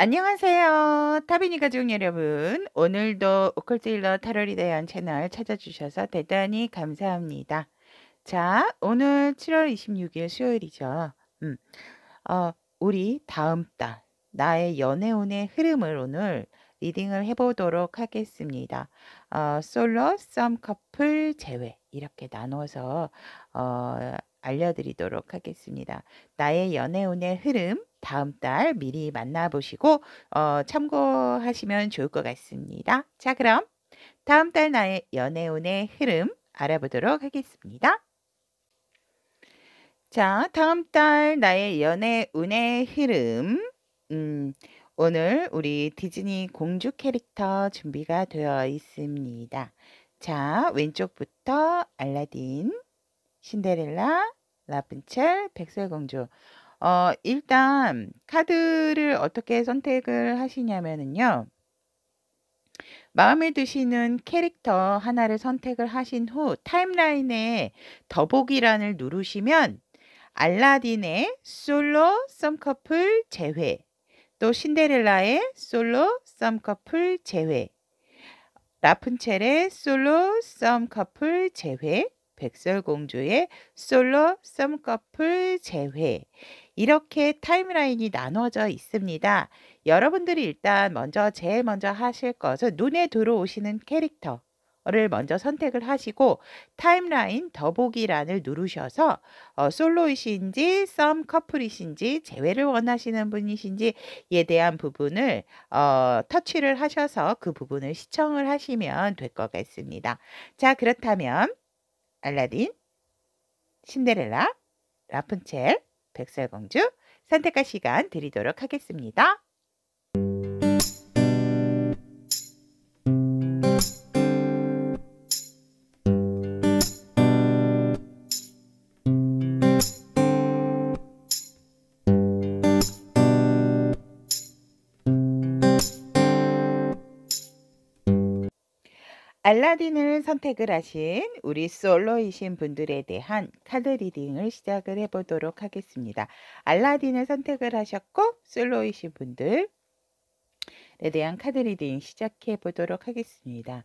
안녕하세요. 타비니 가족 여러분. 오늘도 오컬트 힐러 타로에 대한 채널 찾아주셔서 대단히 감사합니다. 자, 오늘 7월 26일 수요일이죠. 음, 어, 우리 다음 달 나의 연애운의 흐름을 오늘 리딩을 해보도록 하겠습니다. 솔로, 썸, 커플, 제외 이렇게 나눠서 알려드리도록 하겠습니다. 나의 연애운의 흐름 다음 달 미리 만나보시고 참고하시면 좋을 것 같습니다. 자, 그럼 다음 달 나의 연애운의 흐름 알아보도록 하겠습니다. 자, 다음 달 나의 연애운의 흐름. 오늘 우리 디즈니 공주 캐릭터 준비가 되어 있습니다. 자, 왼쪽부터 알라딘, 신데렐라, 라푼첼, 백설공주. 일단 카드를 어떻게 선택을 하시냐면은요. 마음에 드시는 캐릭터 하나를 선택을 하신 후 타임라인에 더보기란을 누르시면 알라딘의 솔로 썸커플 제외, 또 신데렐라의 솔로 썸커플 제외, 라푼첼의 솔로 썸커플 제외, 백설공주의 솔로 썸커플 제외, 이렇게 타임라인이 나눠져 있습니다. 여러분들이 일단 제일 먼저 하실 것은 눈에 들어오시는 캐릭터를 먼저 선택을 하시고 타임라인 더보기란을 누르셔서 솔로이신지 썸 커플이신지 재회를 원하시는 분이신지에 대한 부분을 터치를 하셔서 그 부분을 시청을 하시면 될 것 같습니다. 자, 그렇다면 알라딘, 신데렐라, 라푼첼, 백설공주 선택할 시간 드리도록 하겠습니다. 알라딘을 선택을 하신 우리 솔로이신 분들에 대한 카드 리딩을 시작을 해보도록 하겠습니다. 알라딘을 선택을 하셨고 솔로이신 분들에 대한 카드 리딩 시작해 보도록 하겠습니다.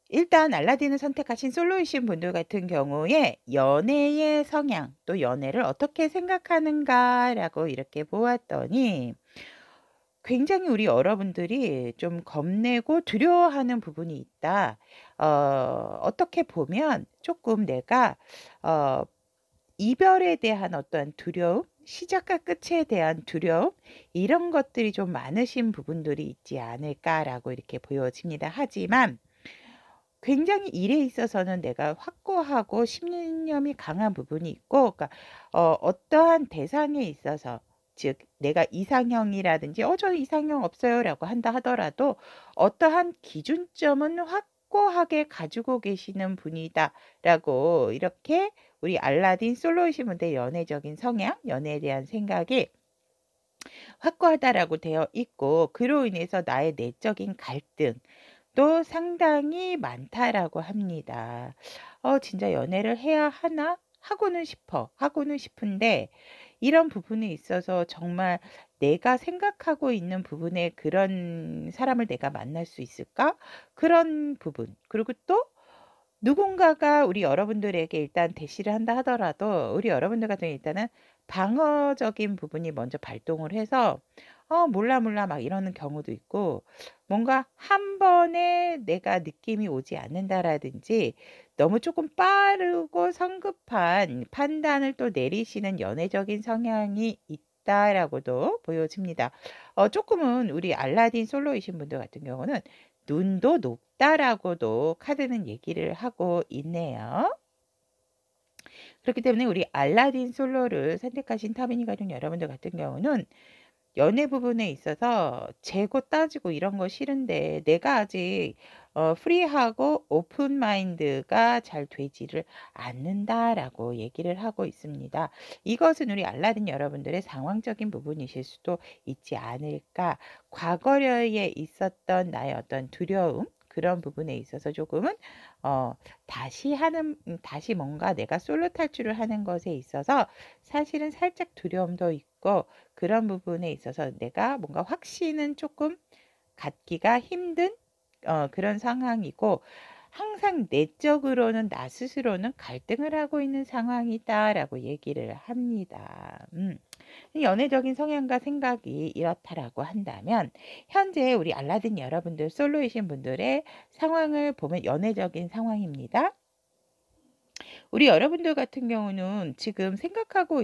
일단 알라딘을 선택하신 솔로이신 분들 같은 경우에 연애의 성향, 또 연애를 어떻게 생각하는가라고 이렇게 보았더니 굉장히 우리 여러분들이 좀 겁내고 두려워하는 부분이 있다. 어떻게 보면 조금 내가 이별에 대한 어떤 두려움, 시작과 끝에 대한 두려움, 이런 것들이 좀 많으신 부분들이 있지 않을까라고 이렇게 보여집니다. 하지만 굉장히 일에 있어서는 내가 확고하고 신념이 강한 부분이 있고, 그러니까 어떠한 대상에 있어서, 즉 내가 이상형이라든지 저는 이상형 없어요라고 한다 하더라도 어떠한 기준점은 확고하게 가지고 계시는 분이다라고 이렇게 우리 알라딘 솔로이신 분들의 연애적인 성향, 연애에 대한 생각이 확고하다라고 되어 있고, 그로 인해서 나의 내적인 갈등 또 상당히 많다라고 합니다. 진짜 연애를 해야 하나? 하고는 싶은데 이런 부분에 있어서 정말 내가 생각하고 있는 부분에 그런 사람을 내가 만날 수 있을까? 그런 부분. 그리고 또 누군가가 우리 여러분들에게 일단 대시를 한다 하더라도 우리 여러분들 같은 경우 일단은 방어적인 부분이 먼저 발동을 해서 몰라 막 이러는 경우도 있고, 뭔가 한 번에 내가 느낌이 오지 않는다라든지 너무 조금 빠르고 성급한 판단을 또 내리시는 연애적인 성향이 있다라고도 보여집니다. 조금은 우리 알라딘 솔로이신 분들 같은 경우는 눈도 높다라고도 카드는 얘기를 하고 있네요. 그렇기 때문에 우리 알라딘 솔로를 선택하신 타비니 가족 여러분들 같은 경우는 연애 부분에 있어서 재고 따지고 이런 거 싫은데 내가 아직 프리하고 오픈 마인드가 잘 되지를 않는다라고 얘기를 하고 있습니다. 이것은 우리 알라딘 여러분들의 상황적인 부분이실 수도 있지 않을까. 과거에 있었던 나의 어떤 두려움, 그런 부분에 있어서 조금은 다시 뭔가 내가 솔로 탈출을 하는 것에 있어서 사실은 살짝 두려움도 있고 있고 그런 부분에 있어서 내가 뭔가 확신은 조금 갖기가 힘든 그런 상황이고 항상 내적으로는 나 스스로는 갈등을 하고 있는 상황이다라고 얘기를 합니다. 연애적인 성향과 생각이 이렇다라고 한다면 현재 우리 알라딘 여러분들 솔로이신 분들의 상황을 보면 연애적인 상황입니다. 우리 여러분들 같은 경우는 지금 생각하고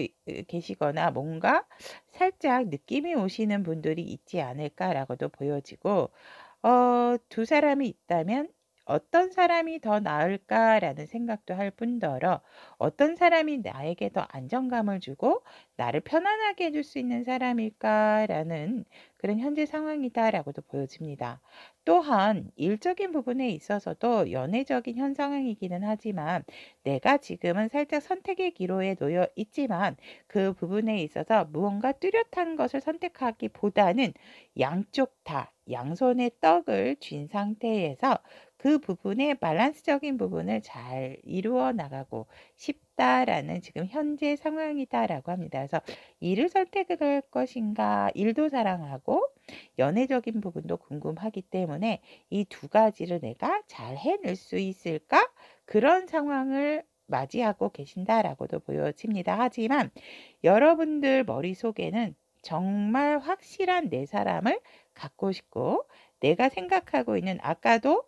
계시거나 뭔가 살짝 느낌이 오시는 분들이 있지 않을까라고도 보여지고 두 사람이 있다면 어떤 사람이 더 나을까라는 생각도 할 뿐더러 어떤 사람이 나에게 더 안정감을 주고 나를 편안하게 해줄 수 있는 사람일까라는 그런 현재 상황이다라고도 보여집니다. 또한 일적인 부분에 있어서도 연애적인 현 상황이기는 하지만 내가 지금은 살짝 선택의 기로에 놓여 있지만 그 부분에 있어서 무언가 뚜렷한 것을 선택하기보다는 양쪽 다 양손에 떡을 쥔 상태에서 그 부분의 밸런스적인 부분을 잘 이루어 나가고 싶다라는 지금 현재 상황이다라고 합니다. 그래서 일을 선택을 할 것인가, 일도 사랑하고 연애적인 부분도 궁금하기 때문에 이 두 가지를 내가 잘 해낼 수 있을까? 그런 상황을 맞이하고 계신다라고도 보여집니다. 하지만 여러분들 머릿속에는 정말 확실한 내 사람을 갖고 싶고 내가 생각하고 있는 아까도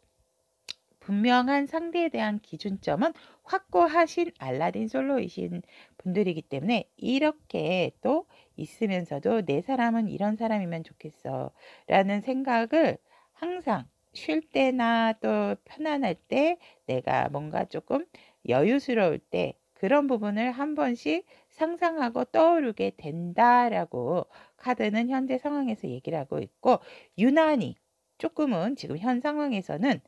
분명한 상대에 대한 기준점은 확고하신 알라딘 솔로이신 분들이기 때문에 이렇게 또 있으면서도 내 사람은 이런 사람이면 좋겠어 라는 생각을 항상 쉴 때나 또 편안할 때 내가 뭔가 조금 여유스러울 때 그런 부분을 한 번씩 상상하고 떠오르게 된다라고 카드는 현재 상황에서 얘기를 하고 있고 유난히 조금은 지금 현 상황에서는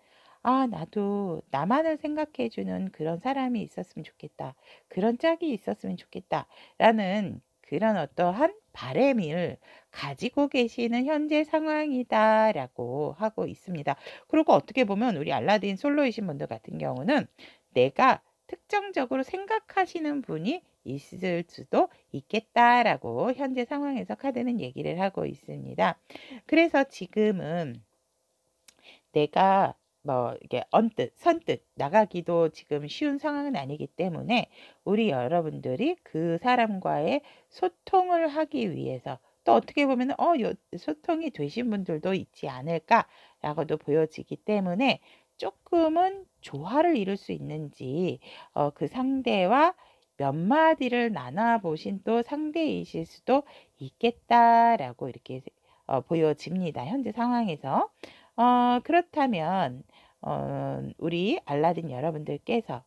나도 나만을 생각해 주는 그런 사람이 있었으면 좋겠다. 그런 짝이 있었으면 좋겠다. 라는 그런 어떠한 바램을 가지고 계시는 현재 상황이다라고 하고 있습니다. 그리고 어떻게 보면 우리 알라딘 솔로이신 분들 같은 경우는 내가 특정적으로 생각하시는 분이 있을 수도 있겠다라고 현재 상황에서 카드는 얘기를 하고 있습니다. 그래서 지금은 내가 뭐 이게 언뜻 선뜻 나가기도 지금 쉬운 상황은 아니기 때문에 우리 여러분들이 그 사람과의 소통을 하기 위해서 또 어떻게 보면 소통이 되신 분들도 있지 않을까라고도 보여지기 때문에 조금은 조화를 이룰 수 있는지 그 상대와 몇 마디를 나눠 보신 또 상대이실 수도 있겠다라고 이렇게 보여집니다. 현재 상황에서. 그렇다면 우리 알라딘 여러분들께서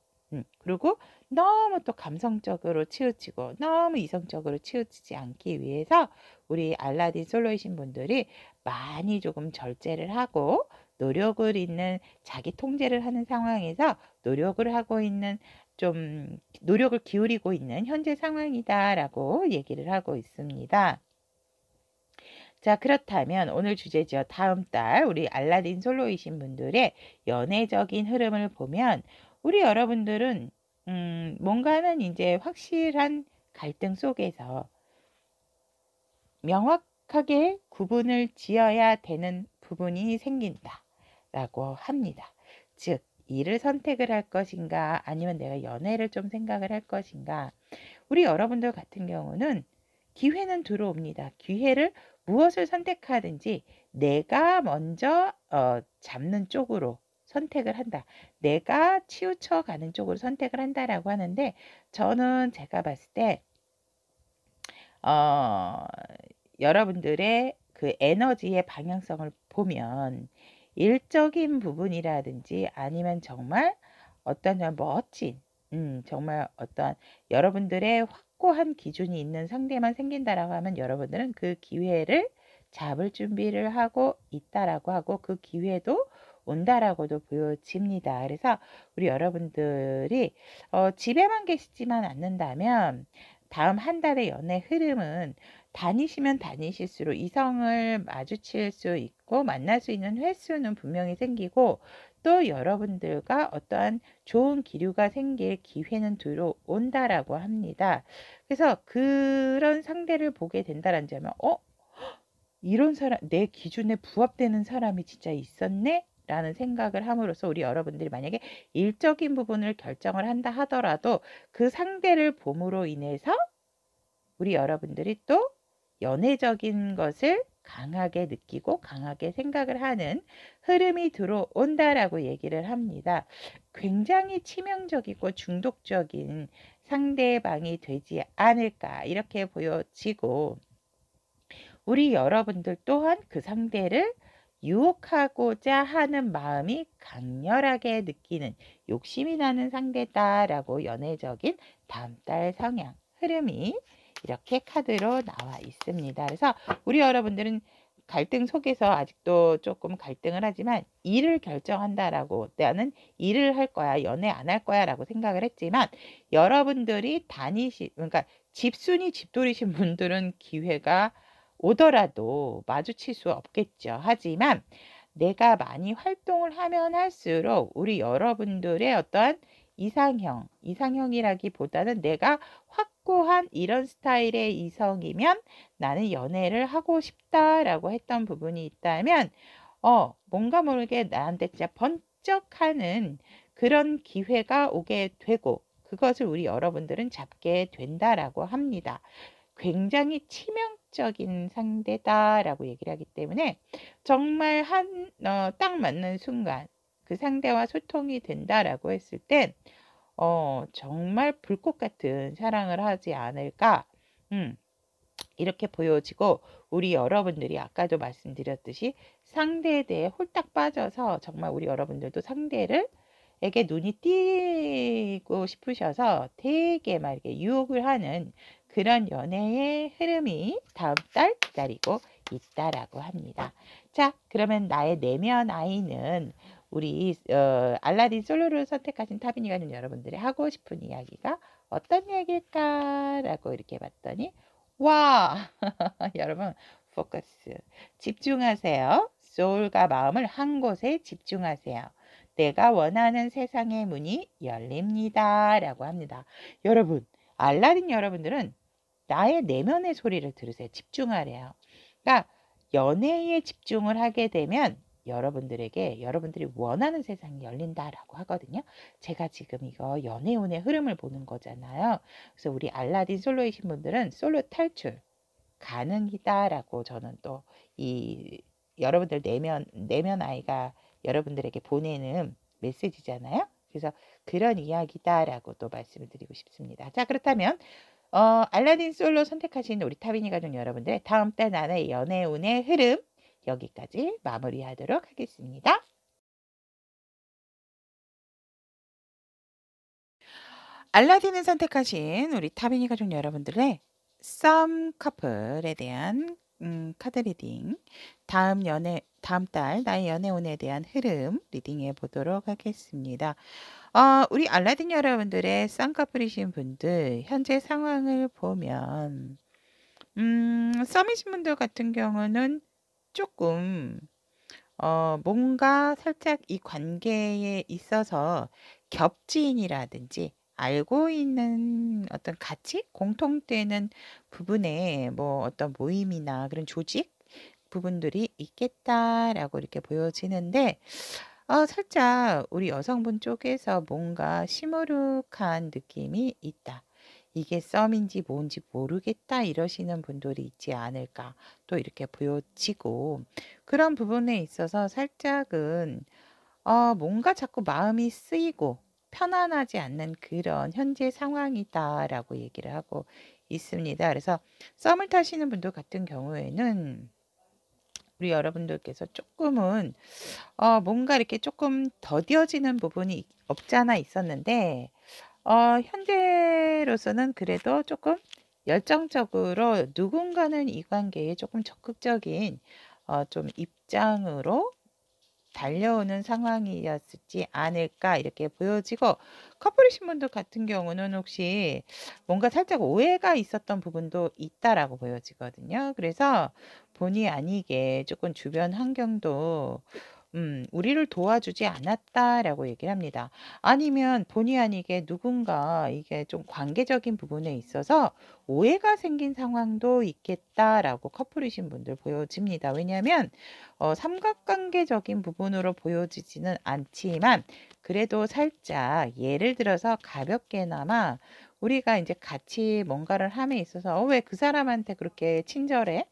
그리고 너무 또 감성적으로 치우치고 너무 이성적으로 치우치지 않기 위해서 우리 알라딘 솔로이신 분들이 많이 조금 절제를 하고 노력을 있는 자기 통제를 하는 상황에서 노력을 하고 있는 좀 노력을 기울이고 있는 현재 상황이다라고 얘기를 하고 있습니다. 자, 그렇다면 오늘 주제죠. 다음 달 우리 알라딘 솔로이신 분들의 연애적인 흐름을 보면 우리 여러분들은 뭔가는 이제 확실한 갈등 속에서 명확하게 구분을 지어야 되는 부분이 생긴다라고 합니다. 즉, 일을 선택을 할 것인가 아니면 내가 연애를 좀 생각을 할 것인가. 우리 여러분들 같은 경우는 기회는 들어옵니다. 기회를 무엇을 선택하든지 내가 먼저 잡는 쪽으로 선택을 한다. 내가 치우쳐 가는 쪽으로 선택을 한다라고 하는데 저는 제가 봤을 때 여러분들의 그 에너지의 방향성을 보면 일적인 부분이라든지 아니면 정말 어떤 멋진 정말 어떤 여러분들의 확고한 기준이 있는 상대만 생긴다라고 하면 여러분들은 그 기회를 잡을 준비를 하고 있다라고 하고 그 기회도 온다라고도 보여집니다. 그래서 우리 여러분들이 집에만 계시지만 않는다면 다음 한 달의 연애 흐름은 다니시면 다니실수록 이성을 마주칠 수 있고 만날 수 있는 횟수는 분명히 생기고 또 여러분들과 어떠한 좋은 기류가 생길 기회는 들어온다라고 합니다. 그래서 그런 상대를 보게 된다라는 점은 이런 사람, 내 기준에 부합되는 사람이 진짜 있었네? 라는 생각을 함으로써 우리 여러분들이 만약에 일적인 부분을 결정을 한다 하더라도 그 상대를 봄으로 인해서 우리 여러분들이 또 연애적인 것을 강하게 느끼고 강하게 생각을 하는 흐름이 들어온다라고 얘기를 합니다. 굉장히 치명적이고 중독적인 상대방이 되지 않을까 이렇게 보여지고 우리 여러분들 또한 그 상대를 유혹하고자 하는 마음이 강렬하게 느끼는 욕심이 나는 상대다라고 연애적인 다음 달 성향 흐름이 이렇게 카드로 나와 있습니다. 그래서 우리 여러분들은 갈등 속에서 아직도 조금 갈등을 하지만 일을 결정한다라고 나는 일을 할 거야 연애 안 할 거야 라고 생각을 했지만 여러분들이 그러니까 집순이 집돌이신 분들은 기회가 오더라도 마주칠 수 없겠죠. 하지만 내가 많이 활동을 하면 할수록 우리 여러분들의 어떠한 이상형이라기보다는 내가 확고한 이런 스타일의 이성이면 나는 연애를 하고 싶다라고 했던 부분이 있다면 뭔가 모르게 나한테 진짜 번쩍하는 그런 기회가 오게 되고 그것을 우리 여러분들은 잡게 된다라고 합니다. 굉장히 치명적인 상대다라고 얘기를 하기 때문에 정말 딱 맞는 순간 그 상대와 소통이 된다라고 했을 땐 정말 불꽃 같은 사랑을 하지 않을까 이렇게 보여지고 우리 여러분들이 아까도 말씀드렸듯이 상대에 대해 홀딱 빠져서 정말 우리 여러분들도 상대에게 눈이 띄고 싶으셔서 되게 막 이렇게 유혹을 하는 그런 연애의 흐름이 다음 달 기다리고 있다라고 합니다. 자, 그러면 나의 내면 아이는 우리 알라딘 솔로를 선택하신 타비니가는 여러분들이 하고 싶은 이야기가 어떤 이야기일까라고 이렇게 봤더니 와 여러분 포커스 집중하세요. 소울과 마음을 한 곳에 집중하세요. 내가 원하는 세상의 문이 열립니다 라고 합니다. 여러분 알라딘 여러분들은 나의 내면의 소리를 들으세요. 집중하래요. 그러니까 연애에 집중을 하게 되면 여러분들이 원하는 세상이 열린다라고 하거든요. 제가 지금 이거 연애운의 흐름을 보는 거잖아요. 그래서 우리 알라딘 솔로이신 분들은 솔로 탈출 가능이다라고 저는 또 이 여러분들 내면 아이가 여러분들에게 보내는 메시지잖아요. 그래서 그런 이야기다라고 또 말씀을 드리고 싶습니다. 자, 그렇다면 알라딘 솔로 선택하신 우리 타비니 가족 여러분들 다음 달 나의 연애운의 흐름 여기까지 마무리하도록 하겠습니다. 알라딘을 선택하신 우리 타비니 가족 여러분들의 썸 커플에 대한 카드 리딩 다음 달 나의 연애운에 대한 흐름 리딩해 보도록 하겠습니다. 우리 알라딘 여러분들의 쌍꺼풀이신 분들 현재 상황을 보면 썸이신 분들 같은 경우는 조금 뭔가 살짝 이 관계에 있어서 겹지인이라든지 알고 있는 어떤 가치 공통되는 부분에 뭐 어떤 모임이나 그런 조직 부분들이 있겠다라고 이렇게 보여지는데 살짝 우리 여성분 쪽에서 뭔가 시무룩한 느낌이 있다. 이게 썸인지 뭔지 모르겠다 이러시는 분들이 있지 않을까 또 이렇게 보여지고 그런 부분에 있어서 살짝은 뭔가 자꾸 마음이 쓰이고 편안하지 않는 그런 현재 상황이다라고 얘기를 하고 있습니다. 그래서 썸을 타시는 분들 같은 경우에는 우리 여러분들께서 조금은 뭔가 이렇게 조금 더뎌지는 부분이 없잖아 있었는데 현재로서는 그래도 조금 열정적으로 누군가는 이 관계에 조금 적극적인 좀 입장으로 달려오는 상황이었지 않을까 이렇게 보여지고, 커플이신 분들 같은 경우는 혹시 뭔가 살짝 오해가 있었던 부분도 있다라고 보여지거든요. 그래서 본의 아니게 조금 주변 환경도 우리를 도와주지 않았다라고 얘기를 합니다. 아니면 본의 아니게 누군가 이게 좀 관계적인 부분에 있어서 오해가 생긴 상황도 있겠다라고 커플이신 분들 보여집니다. 왜냐하면 삼각관계적인 부분으로 보여지지는 않지만, 그래도 살짝 예를 들어서 가볍게나마 우리가 이제 같이 뭔가를 함에 있어서 왜 그 사람한테 그렇게 친절해?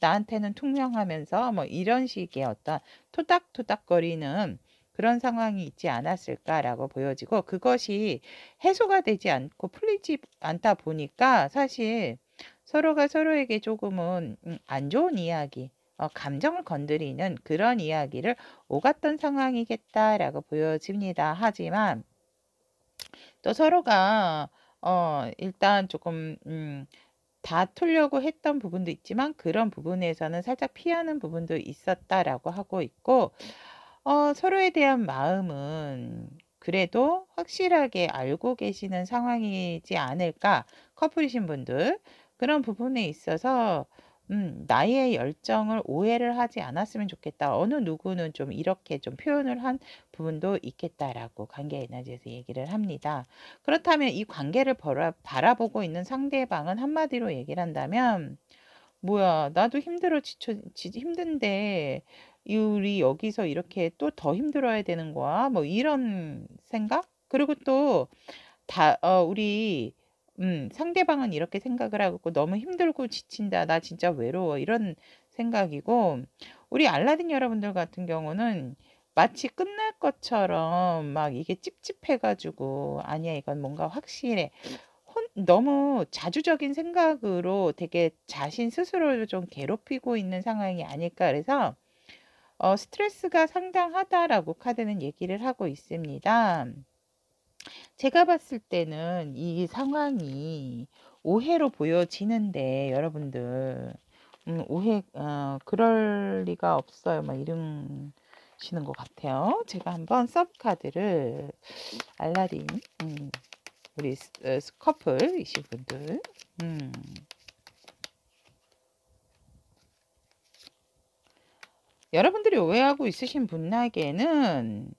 나한테는 퉁명하면서 뭐 이런 식의 어떤 토닥토닥거리는 그런 상황이 있지 않았을까라고 보여지고, 그것이 해소가 되지 않고 풀리지 않다 보니까 사실 서로가 서로에게 조금은 안 좋은 이야기, 감정을 건드리는 그런 이야기를 오갔던 상황이겠다라고 보여집니다. 하지만 또 서로가 일단 조금 다투려고 했던 부분도 있지만, 그런 부분에서는 살짝 피하는 부분도 있었다라고 하고 있고, 서로에 대한 마음은 그래도 확실하게 알고 계시는 상황이지 않을까, 커플이신 분들. 그런 부분에 있어서 나의 열정을 오해를 하지 않았으면 좋겠다. 어느 누구는 좀 이렇게 좀 표현을 한 부분도 있겠다라고 관계 에너지에서 얘기를 합니다. 그렇다면 이 관계를 바라보고 있는 상대방은 한마디로 얘기를 한다면, 뭐야, 나도 힘들어, 힘든데 우리 여기서 이렇게 또 더 힘들어야 되는 거야, 뭐 이런 생각. 그리고 또 우리 상대방은 이렇게 생각을 하고 너무 힘들고 지친다, 나 진짜 외로워, 이런 생각이고, 우리 알라딘 여러분들 같은 경우는 마치 끝날 것처럼 막 이게 찝찝해가지고, 아니야, 이건 뭔가 확실해, 너무 자주적인 생각으로 되게 자신 스스로를 좀 괴롭히고 있는 상황이 아닐까. 그래서 스트레스가 상당하다라고 카드는 얘기를 하고 있습니다. 제가 봤을 때는 이 상황이 오해로 보여지는데, 여러분들 오해, 그럴 리가 없어요, 막 이러시는 것 같아요. 제가 한번 서브 카드를, 알라딘 우리 커플이신 분들, 여러분들이 오해하고 있으신 분에게는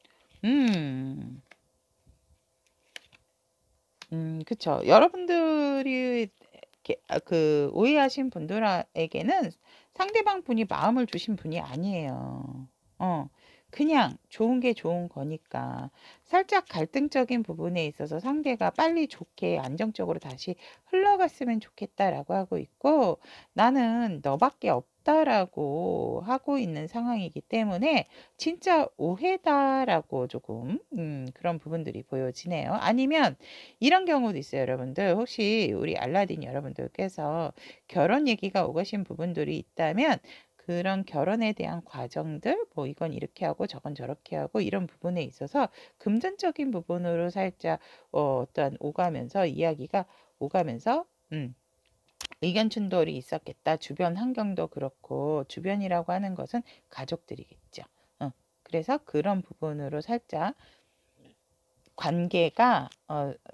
그쵸. 여러분들이 그 오해하신 분들에게는 상대방 분이 마음을 주신 분이 아니에요. 그냥 좋은 게 좋은 거니까. 살짝 갈등적인 부분에 있어서 상대가 빨리 좋게 안정적으로 다시 흘러갔으면 좋겠다라고 하고 있고, 나는 너밖에 없다라고 하고 있는 상황이기 때문에 진짜 오해다라고 조금 그런 부분들이 보여지네요. 아니면 이런 경우도 있어요, 여러분들. 혹시 우리 알라딘 여러분들께서 결혼 얘기가 오가신 부분들이 있다면, 그런 결혼에 대한 과정들, 뭐 이건 이렇게 하고 저건 저렇게 하고 이런 부분에 있어서 금전적인 부분으로 살짝 어떤 오가면서 이야기가 오가면서 의견 충돌이 있었겠다. 주변 환경도 그렇고, 주변이라고 하는 것은 가족들이겠죠. 그래서 그런 부분으로 살짝 관계가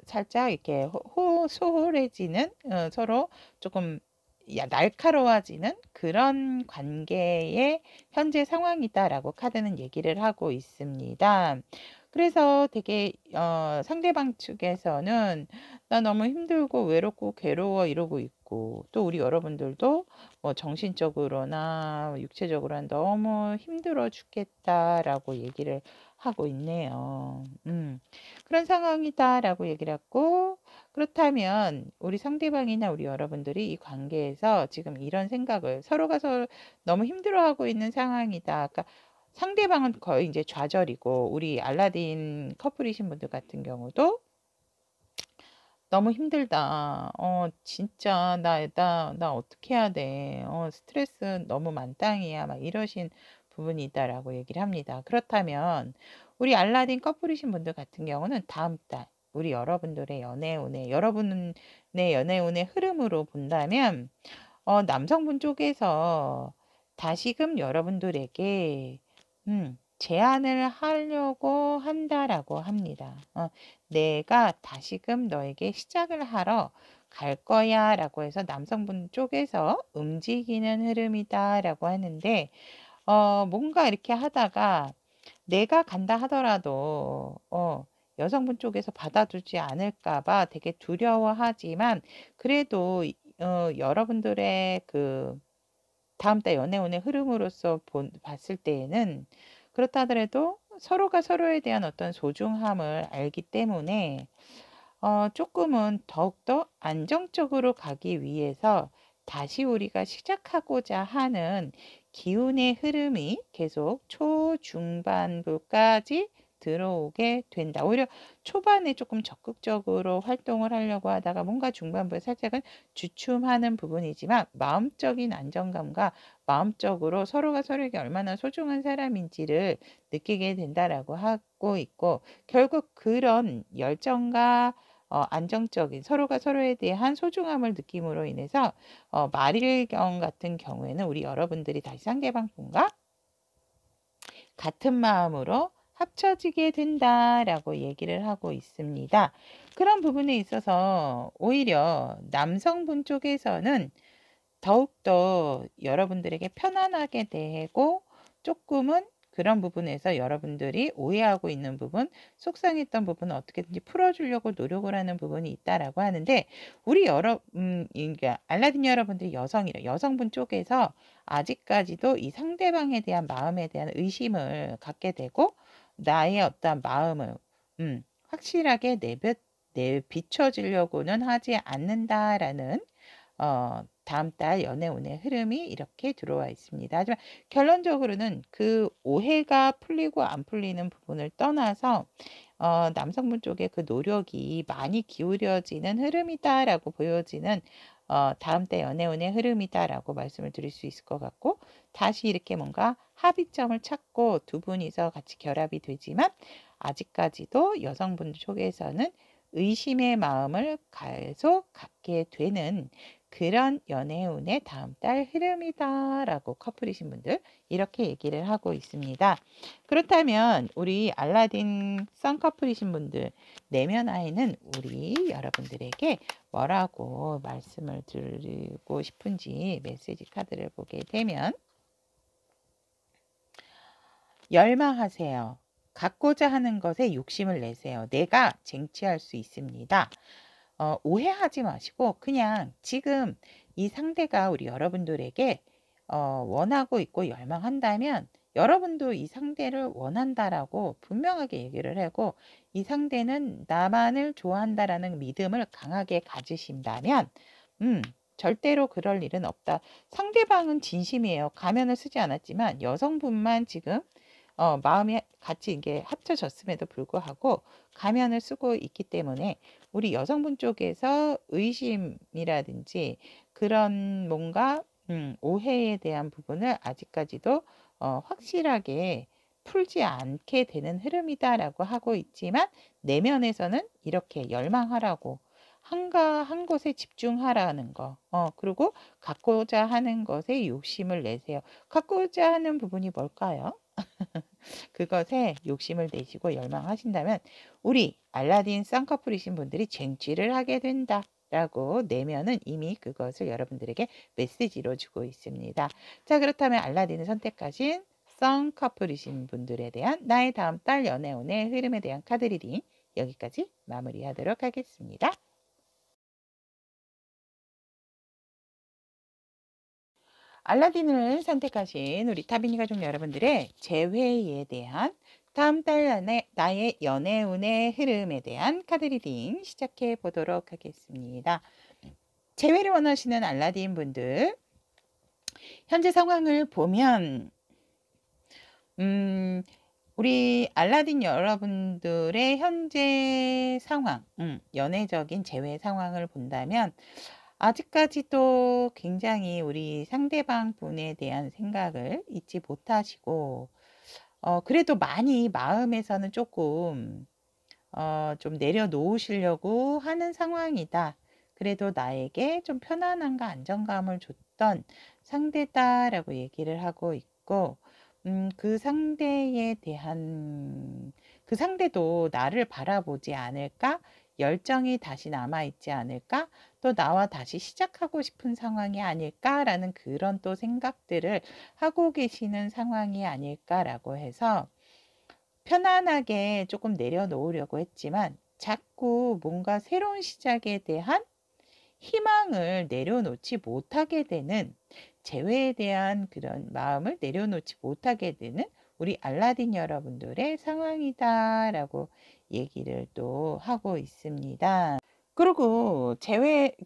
살짝 이렇게 소홀해지는, 서로 조금 날카로워지는 그런 관계의 현재 상황이다라고 카드는 얘기를 하고 있습니다. 그래서 되게 상대방 측에서는 나 너무 힘들고 외롭고 괴로워 이러고 있고, 또 우리 여러분들도 뭐 정신적으로나 육체적으로나 너무 힘들어 죽겠다라고 얘기를 하고 있네요. 그런 상황이다라고 얘기를 하고, 그렇다면 우리 상대방이나 우리 여러분들이 이 관계에서 지금 이런 생각을, 서로가 서로 너무 힘들어하고 있는 상황이다. 그러니까 상대방은 거의 이제 좌절이고, 우리 알라딘 커플이신 분들 같은 경우도 너무 힘들다. 진짜 나 어떻게 해야 돼. 스트레스 너무 만땅이야. 막 이러신 부분이 있다라고 얘기를 합니다. 그렇다면 우리 알라딘 커플이신 분들 같은 경우는 다음 달 우리 여러분들의 여러분의 연애운의 흐름으로 본다면, 남성분 쪽에서 다시금 여러분들에게 제안을 하려고 한다라고 합니다. 내가 다시금 너에게 시작을 하러 갈 거야 라고 해서 남성분 쪽에서 움직이는 흐름이다 라고 하는데, 뭔가 이렇게 하다가 내가 간다 하더라도 여성분 쪽에서 받아주지 않을까 봐 되게 두려워하지만, 그래도 여러분들의 그 다음 달 연애운의 흐름으로서 봤을 때에는, 그렇다 하더라도 서로가 서로에 대한 어떤 소중함을 알기 때문에 조금은 더욱더 안정적으로 가기 위해서 다시 우리가 시작하고자 하는 기운의 흐름이 계속 초중반부까지 들어오게 된다. 오히려 초반에 조금 적극적으로 활동을 하려고 하다가 뭔가 중반부에 살짝은 주춤하는 부분이지만, 마음적인 안정감과 마음적으로 서로가 서로에게 얼마나 소중한 사람인지를 느끼게 된다라고 하고 있고, 결국 그런 열정과 안정적인 서로가 서로에 대한 소중함을 느낌으로 인해서 말일경 같은 경우에는 우리 여러분들이 다시 상대방 분과 같은 마음으로 합쳐지게 된다라고 얘기를 하고 있습니다. 그런 부분에 있어서 오히려 남성분 쪽에서는 더욱더 여러분들에게 편안하게 되고, 조금은 그런 부분에서 여러분들이 오해하고 있는 부분, 속상했던 부분을 어떻게든지 풀어주려고 노력을 하는 부분이 있다라고 하는데, 우리 그러니까 알라딘 여러분들이 여성분 쪽에서 아직까지도 이 상대방에 대한 마음에 대한 의심을 갖게 되고, 나의 어떤 마음을 확실하게 비춰주려고는 하지 않는다라는 다음 달 연애운의 흐름이 이렇게 들어와 있습니다. 하지만 결론적으로는 그 오해가 풀리고 안 풀리는 부분을 떠나서 남성분 쪽의 그 노력이 많이 기울여지는 흐름이다라고 보여지는 다음 달 연애운의 흐름이다라고 말씀을 드릴 수 있을 것 같고, 다시 이렇게 뭔가 합의점을 찾고 두 분이서 같이 결합이 되지만, 아직까지도 여성분 쪽에서는 의심의 마음을 계속 갖게 되는 그런 연애운의 다음 달 흐름이다라고 커플이신 분들 이렇게 얘기를 하고 있습니다. 그렇다면 우리 알라딘 쌍커플이신 분들 내면 아이는 우리 여러분들에게 뭐라고 말씀을 드리고 싶은지 메시지 카드를 보게 되면, 열망하세요. 갖고자 하는 것에 욕심을 내세요. 내가 쟁취할 수 있습니다. 오해하지 마시고 그냥 지금 이 상대가 우리 여러분들에게 원하고 있고 열망한다면, 여러분도 이 상대를 원한다라고 분명하게 얘기를 하고, 이 상대는 나만을 좋아한다라는 믿음을 강하게 가지신다면 절대로 그럴 일은 없다. 상대방은 진심이에요. 가면을 쓰지 않았지만 여성분만 지금 마음이 같이 이게 합쳐졌음에도 불구하고 가면을 쓰고 있기 때문에, 우리 여성분 쪽에서 의심이라든지 그런 뭔가 오해에 대한 부분을 아직까지도 확실하게 풀지 않게 되는 흐름이다라고 하고 있지만, 내면에서는 이렇게 열망하라고, 한 곳에 집중하라는 거, 그리고 갖고자 하는 것에 욕심을 내세요. 갖고자 하는 부분이 뭘까요? 그것에 욕심을 내시고 열망하신다면 우리 알라딘 쌍꺼풀이신 분들이 쟁취를 하게 된다 라고 내면은 이미 그것을 여러분들에게 메시지로 주고 있습니다. 자, 그렇다면 알라딘을 선택하신 쌍꺼풀이신 분들에 대한 나의 다음 달 연애운의 흐름에 대한 카드 리딩 여기까지 마무리하도록 하겠습니다. 알라딘을 선택하신 우리 타비니 가족 여러분들의 재회에 대한 다음 달 나의 연애운의 흐름에 대한 카드 리딩 시작해 보도록 하겠습니다. 재회를 원하시는 알라딘 분들, 현재 상황을 보면 우리 알라딘 여러분들의 현재 상황, 연애적인 재회 상황을 본다면 아직까지도 굉장히 우리 상대방 분에 대한 생각을 잊지 못하시고, 그래도 많이 마음에서는 조금 좀 내려놓으시려고 하는 상황이다. 그래도 나에게 좀 편안함과 안정감을 줬던 상대다라고 얘기를 하고 있고, 그 상대에 대한 그 상대도 나를 바라보지 않을까? 열정이 다시 남아있지 않을까? 또 나와 다시 시작하고 싶은 상황이 아닐까라는 그런 또 생각들을 하고 계시는 상황이 아닐까라고 해서 편안하게 조금 내려놓으려고 했지만 자꾸 뭔가 새로운 시작에 대한 희망을 내려놓지 못하게 되는, 재회에 대한 그런 마음을 내려놓지 못하게 되는 우리 알라딘 여러분들의 상황이다라고 얘기를 또 하고 있습니다. 그리고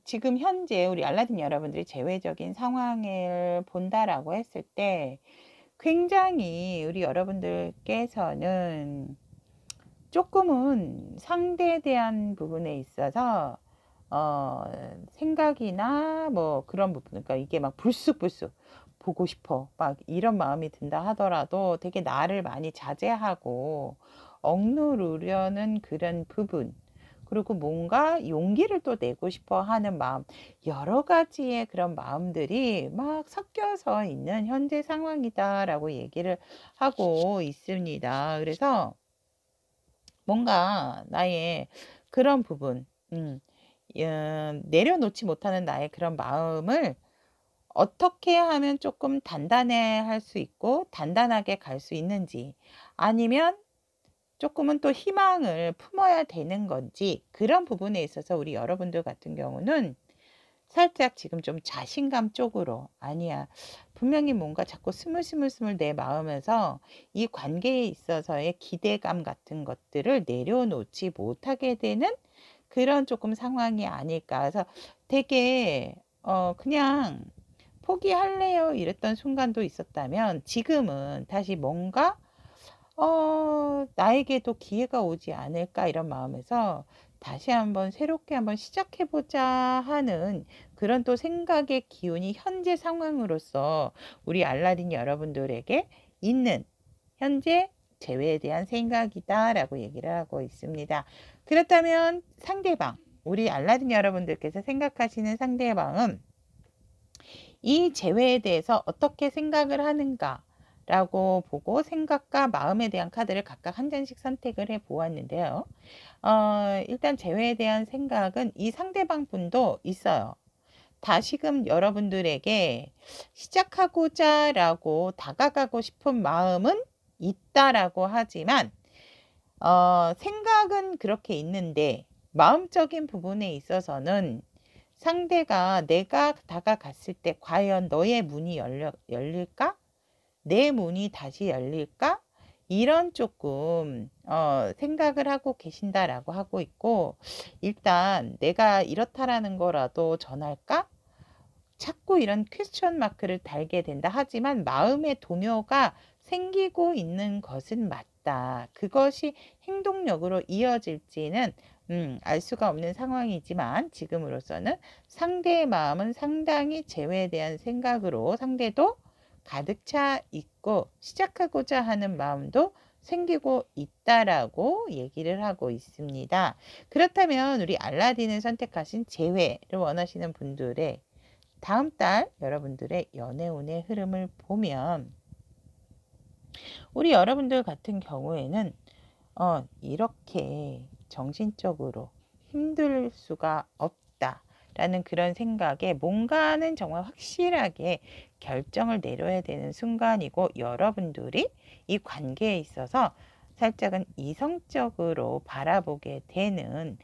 지금 현재 우리 알라딘 여러분들이 재회적인 상황을 본다라고 했을 때 굉장히 우리 여러분들께서는 조금은 상대에 대한 부분에 있어서 어 생각이나 뭐 그런 부분, 그러니까 이게 막 불쑥불쑥 보고 싶어 막 이런 마음이 든다 하더라도 되게 나를 많이 자제하고 억누르려는 그런 부분, 그리고 뭔가 용기를 또 내고 싶어 하는 마음, 여러 가지의 그런 마음들이 막 섞여서 있는 현재 상황이다라고 얘기를 하고 있습니다. 그래서 뭔가 나의 그런 부분, 내려놓지 못하는 나의 그런 마음을 어떻게 하면 조금 단단해 할 수 있고 단단하게 갈 수 있는지, 아니면 조금은 또 희망을 품어야 되는 건지, 그런 부분에 있어서 우리 여러분들 같은 경우는 살짝 지금 좀 자신감 쪽으로, 아니야, 분명히 뭔가 자꾸 스물스물스물 내 마음에서 이 관계에 있어서의 기대감 같은 것들을 내려놓지 못하게 되는 그런 조금 상황이 아닐까. 그래서 되게 그냥 포기할래요 이랬던 순간도 있었다면 지금은 다시 뭔가 나에게도 기회가 오지 않을까 이런 마음에서 다시 한번 새롭게 한번 시작해 보자 하는 그런 또 생각의 기운이 현재 상황으로서 우리 알라딘 여러분들에게 있는 현재 재회에 대한 생각이다라고 얘기를 하고 있습니다. 그렇다면 상대방, 우리 알라딘 여러분들께서 생각하시는 상대방은 이 재회에 대해서 어떻게 생각을 하는가 라고 보고 생각과 마음에 대한 카드를 각각 한 장씩 선택을 해 보았는데요. 일단 재회에 대한 생각은 이 상대방 분도 있어요. 다시금 여러분들에게 시작하고자 라고 다가가고 싶은 마음은 있다라고 하지만 생각은 그렇게 있는데 마음적인 부분에 있어서는 상대가 내가 다가갔을 때 과연 너의 문이 열릴까? 내 문이 다시 열릴까? 이런 조금 생각을 하고 계신다라고 하고 있고, 일단 내가 이렇다라는 거라도 전할까? 자꾸 이런 퀘스천 마크를 달게 된다 하지만 마음의 동요가 생기고 있는 것은 맞다. 그것이 행동력으로 이어질지는 알 수가 없는 상황이지만 지금으로서는 상대의 마음은 상당히 재회에 대한 생각으로 상대도 가득 차 있고 시작하고자 하는 마음도 생기고 있다라고 얘기를 하고 있습니다. 그렇다면 우리 알라딘을 선택하신 재회를 원하시는 분들의 다음 달 여러분들의 연애운의 흐름을 보면 우리 여러분들 같은 경우에는 이렇게 정신적으로 힘들 수가 없다 라는 그런 생각에 뭔가는 정말 확실하게 결정을 내려야 되는 순간이고, 여러분들이 이 관계에 있어서 살짝은 이성적으로 바라보게 되는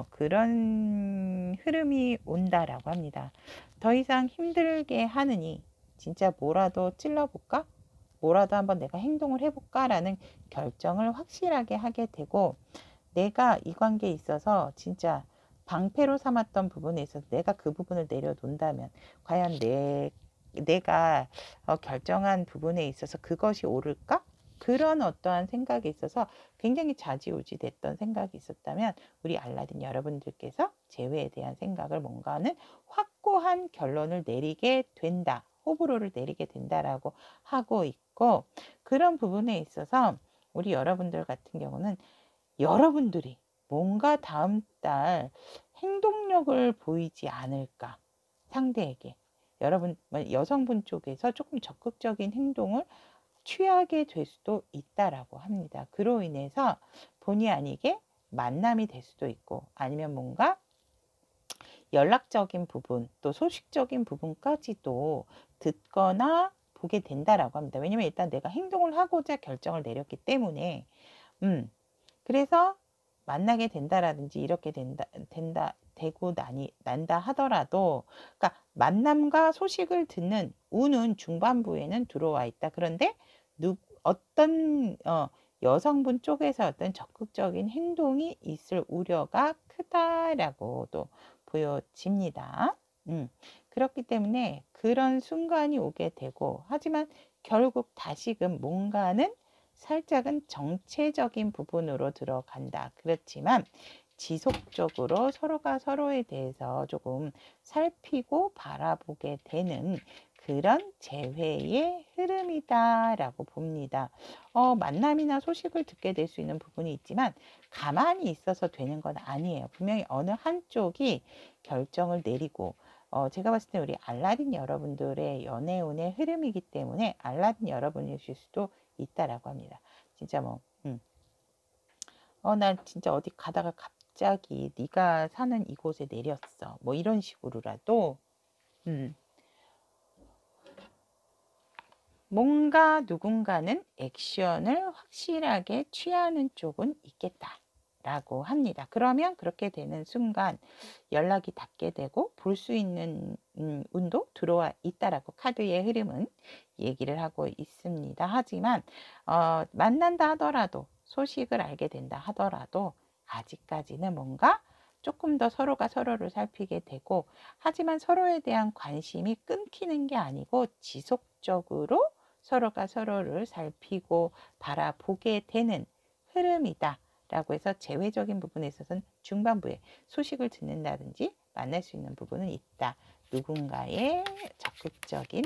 그런 흐름이 온다라고 합니다. 더 이상 힘들게 하느니 진짜 뭐라도 찔러볼까? 뭐라도 한번 내가 행동을 해볼까? 라는 결정을 확실하게 하게 되고, 내가 이 관계에 있어서 진짜 방패로 삼았던 부분에 있어서 내가 그 부분을 내려놓는다면 과연 내가 결정한 부분에 있어서 그것이 옳을까? 그런 어떠한 생각에 있어서 굉장히 좌지우지 됐던 생각이 있었다면 우리 알라딘 여러분들께서 재회에 대한 생각을 뭔가는 확고한 결론을 내리게 된다. 호불호를 내리게 된다라고 하고 있고, 그런 부분에 있어서 우리 여러분들 같은 경우는 여러분들이 뭔가 다음 달 행동력을 보이지 않을까, 상대에게 여러분 여성분 쪽에서 조금 적극적인 행동을 취하게 될 수도 있다라고 합니다. 그로 인해서 본의 아니게 만남이 될 수도 있고 아니면 뭔가 연락적인 부분 또 소식적인 부분까지도 듣거나 보게 된다라고 합니다. 왜냐면 일단 내가 행동을 하고자 결정을 내렸기 때문에 그래서 만나게 된다라든지 이렇게 되고 난다 하더라도 그러니까 만남과 소식을 듣는 운은 중반부에는 들어와 있다. 그런데 어떤 여성분 쪽에서 어떤 적극적인 행동이 있을 우려가 크다라고도 보여집니다. 그렇기 때문에 그런 순간이 오게 되고 하지만 결국 다시금 뭔가는 살짝은 정체적인 부분으로 들어간다. 그렇지만 지속적으로 서로가 서로에 대해서 조금 살피고 바라보게 되는 그런 재회의 흐름이다라고 봅니다. 만남이나 소식을 듣게 될 수 있는 부분이 있지만 가만히 있어서 되는 건 아니에요. 분명히 어느 한쪽이 결정을 내리고 제가 봤을 때 우리 알라딘 여러분들의 연애운의 흐름이기 때문에 알라딘 여러분이실 수도 있다라고 합니다. 진짜 난 진짜 어디 가다가 갑자기 네가 사는 이곳에 내렸어. 뭐 이런 식으로라도 뭔가 누군가는 액션을 확실하게 취하는 쪽은 있겠다. 라고 합니다. 그러면 그렇게 되는 순간 연락이 닿게 되고 볼 수 있는 운도 들어와 있다라고 카드의 흐름은 얘기를 하고 있습니다. 하지만 만난다 하더라도 소식을 알게 된다 하더라도 아직까지는 뭔가 조금 더 서로가 서로를 살피게 되고 하지만 서로에 대한 관심이 끊기는 게 아니고 지속적으로 서로가 서로를 살피고 바라보게 되는 흐름이다. 라고 해서 재회적인 부분에 있어서는 중반부에 소식을 듣는다든지 만날 수 있는 부분은 있다. 누군가의 적극적인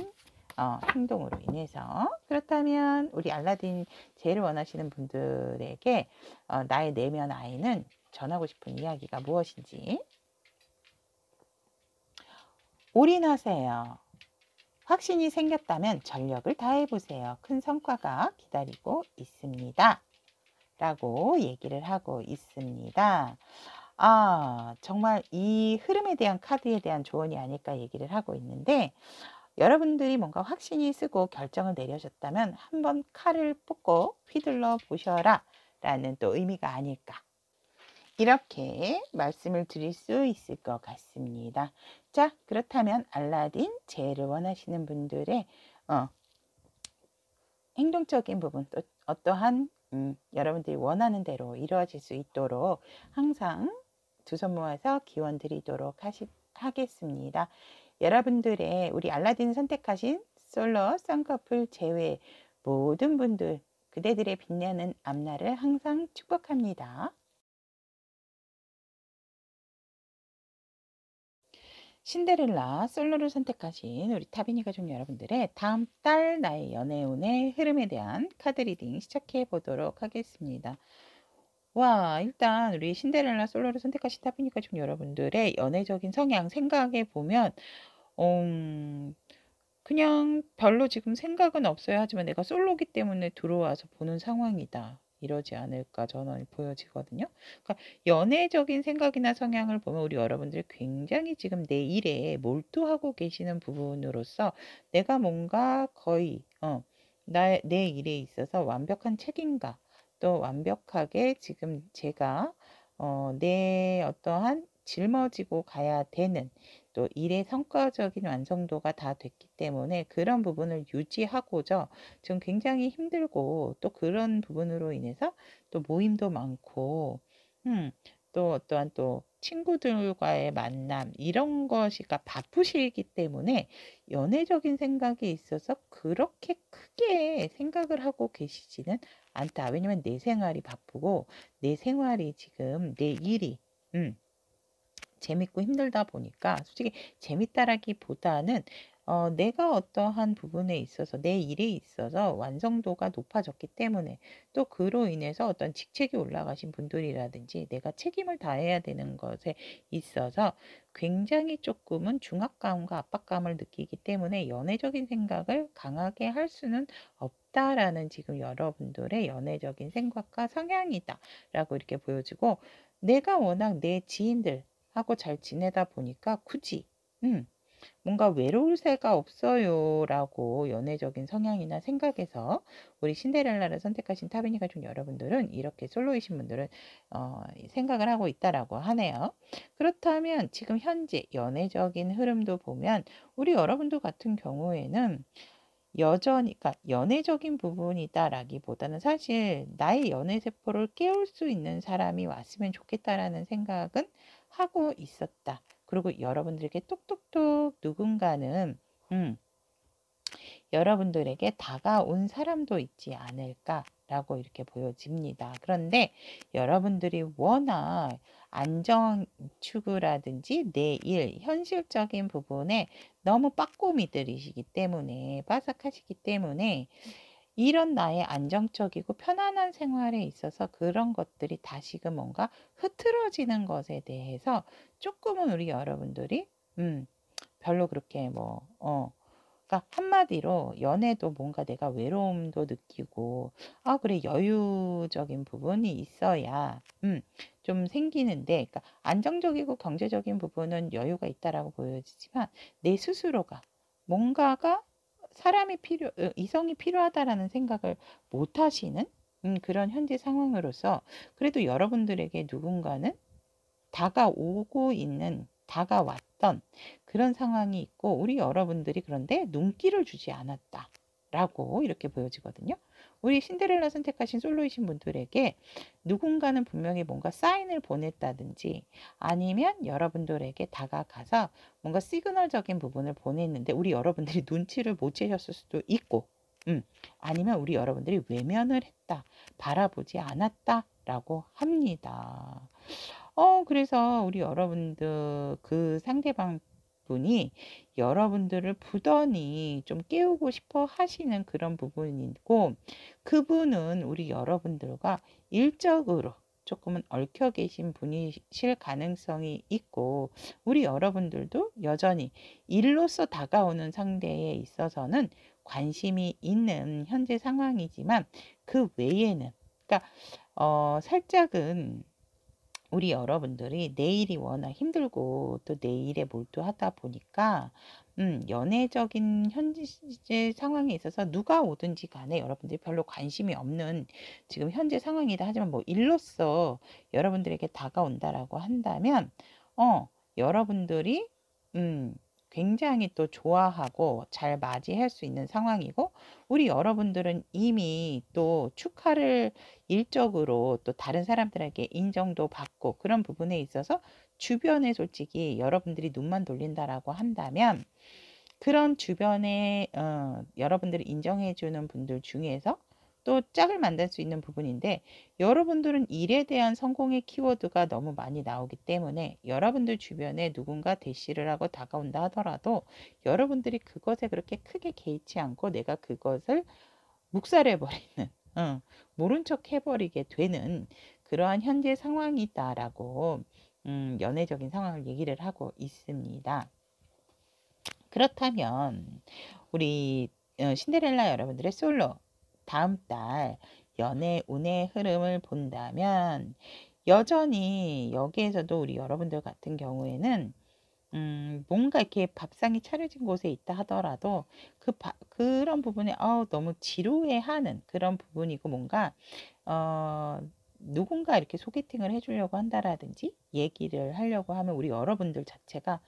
행동으로 인해서. 그렇다면 우리 알라딘 제일 원하시는 분들에게 나의 내면 아이는 전하고 싶은 이야기가 무엇인지 올인하세요. 확신이 생겼다면 전력을 다해보세요. 큰 성과가 기다리고 있습니다. 라고 얘기를 하고 있습니다. 정말 이 흐름에 대한 카드에 대한 조언이 아닐까 얘기를 하고 있는데 여러분들이 뭔가 확신이 쓰고 결정을 내려셨다면 한번 칼을 뽑고 휘둘러 보셔라 라는 또 의미가 아닐까 이렇게 말씀을 드릴 수 있을 것 같습니다. 자, 그렇다면 알라딘 재해를 원하시는 분들의 행동적인 부분 또 어떠한 여러분들이 원하는 대로 이루어질 수 있도록 항상 두 손 모아서 기원 드리도록 하겠습니다. 여러분들의 우리 알라딘 선택하신 솔로 쌍꺼풀 제외 모든 분들 그대들의 빛나는 앞날을 항상 축복합니다. 신데렐라 솔로를 선택하신 우리 타비니 가족 여러분들의 다음 달 나의 연애운의 흐름에 대한 카드 리딩 시작해 보도록 하겠습니다. 와, 일단 우리 신데렐라 솔로를 선택하신 타비니 가족 여러분들의 연애적인 성향 생각해 보면 그냥 별로 지금 생각은 없어야 하지만 내가 솔로기 때문에 들어와서 보는 상황이다. 이러지 않을까 저는 보여지거든요. 그러니까 연애적인 생각이나 성향을 보면 우리 여러분들 굉장히 지금 내 일에 몰두하고 계시는 부분으로서 내가 뭔가 거의 내 일에 있어서 완벽한 책임감 또 완벽하게 지금 제가 내 어떠한 짊어지고 가야 되는 또 일의 성과적인 완성도가 다 됐기 때문에 그런 부분을 유지하고자 지금 굉장히 힘들고 또 그런 부분으로 인해서 또 모임도 많고 또 어떠한 또 친구들과의 만남 이런 것이가 바쁘시기 때문에 연애적인 생각이 있어서 그렇게 크게 생각을 하고 계시지는 않다. 왜냐면 내 생활이 바쁘고 내 생활이 지금 내 일이 재밌고 힘들다 보니까 솔직히 재밌다라기보다는 내가 어떠한 부분에 있어서 내 일에 있어서 완성도가 높아졌기 때문에 또 그로 인해서 어떤 직책이 올라가신 분들이라든지 내가 책임을 다해야 되는 것에 있어서 굉장히 조금은 중압감과 압박감을 느끼기 때문에 연애적인 생각을 강하게 할 수는 없다라는 지금 여러분들의 연애적인 생각과 성향이다라고 이렇게 보여지고, 내가 워낙 내 지인들하고 잘 지내다 보니까 굳이 뭔가 외로울 새가 없어요라고 연애적인 성향이나 생각에서 우리 신데렐라를 선택하신 타비니 가족 여러분들은, 이렇게 솔로이신 분들은 생각을 하고 있다라고 하네요. 그렇다면 지금 현재 연애적인 흐름도 보면 우리 여러분들 같은 경우에는 여전히, 그러니까 연애적인 부분이다라기보다는 사실 나의 연애 세포를 깨울 수 있는 사람이 왔으면 좋겠다라는 생각은 하고 있었다. 그리고 여러분들에게 똑똑똑 누군가는 여러분들에게 다가온 사람도 있지 않을까라고 이렇게 보여집니다. 그런데 여러분들이 워낙 안정 추구라든지 내일 현실적인 부분에 너무 빠꼬미들이시기 때문에, 빠삭하시기 때문에 이런 나의 안정적이고 편안한 생활에 있어서 그런 것들이 다시금 뭔가 흐트러지는 것에 대해서 조금은 우리 여러분들이 별로 그렇게 그러니까 한마디로 연애도 뭔가 내가 외로움도 느끼고, 그래, 여유적인 부분이 있어야 좀 생기는데, 그러니까 안정적이고 경제적인 부분은 여유가 있다라고 보여지지만 내 스스로가 뭔가가 이성이 필요하다라는 생각을 못 하시는 그런 현재 상황으로서, 그래도 여러분들에게 누군가는 다가왔던 그런 상황이 있고, 우리 여러분들이 그런데 눈길을 주지 않았다라고 이렇게 보여지거든요. 우리 신데렐라 선택하신 솔로이신 분들에게 누군가는 분명히 뭔가 사인을 보냈다든지, 아니면 여러분들에게 다가가서 뭔가 시그널적인 부분을 보냈는데 우리 여러분들이 눈치를 못 채셨을 수도 있고, 아니면 우리 여러분들이 외면을 했다, 바라보지 않았다라고 합니다. 그래서 우리 여러분들 그 상대방 분이 여러분들을 부단히 좀 깨우고 싶어 하시는 그런 부분이고, 그분은 우리 여러분들과 일적으로 조금은 얽혀 계신 분이실 가능성이 있고, 우리 여러분들도 여전히 일로서 다가오는 상대에 있어서는 관심이 있는 현재 상황이지만, 그 외에는, 그러니까 살짝은 우리 여러분들이 내일이 워낙 힘들고 또 내일에 몰두하다 보니까 연애적인 현재 상황에 있어서 누가 오든지 간에 여러분들이 별로 관심이 없는 지금 현재 상황이다. 하지만 뭐 일로서 여러분들에게 다가온다라고 한다면 여러분들이 굉장히 또 좋아하고 잘 맞이할 수 있는 상황이고, 우리 여러분들은 이미 또 축하를 일적으로 또 다른 사람들에게 인정도 받고, 그런 부분에 있어서 주변에 솔직히 여러분들이 눈만 돌린다라고 한다면, 그런 주변에 여러분들이 인정해 주는 분들 중에서 또 짝을 만들 수 있는 부분인데, 여러분들은 일에 대한 성공의 키워드가 너무 많이 나오기 때문에 여러분들 주변에 누군가 대시를 하고 다가온다 하더라도 여러분들이 그것에 그렇게 크게 개의치 않고 내가 그것을 묵살해버리는, 모른 척 해버리게 되는 그러한 현재 상황이다라고 연애적인 상황을 얘기를 하고 있습니다. 그렇다면 우리 신데렐라 여러분들의 솔로 다음 달 연애 운의 흐름을 본다면, 여전히 여기에서도 우리 여러분들 같은 경우에는 뭔가 이렇게 밥상이 차려진 곳에 있다 하더라도 그런 부분에 너무 지루해하는 그런 부분이고, 뭔가 누군가 이렇게 소개팅을 해주려고 한다라든지 얘기를 하려고 하면 우리 여러분들 자체가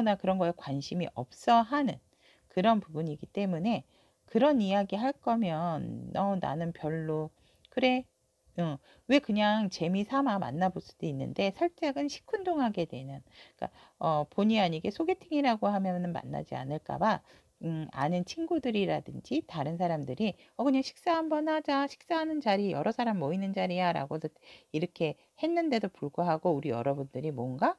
나 그런 거에 관심이 없어 하는 그런 부분이기 때문에, 그런 이야기 할 거면 나는 별로, 그래, 왜 그냥 재미 삼아 만나볼 수도 있는데 살짝은 시큰둥하게 되는, 그러니까 본의 아니게 소개팅이라고 하면은 만나지 않을까봐 아는 친구들이라든지 다른 사람들이 그냥 식사 한번 하자, 식사하는 자리 여러 사람 모이는 자리야 라고도 이렇게 했는데도 불구하고 우리 여러분들이 뭔가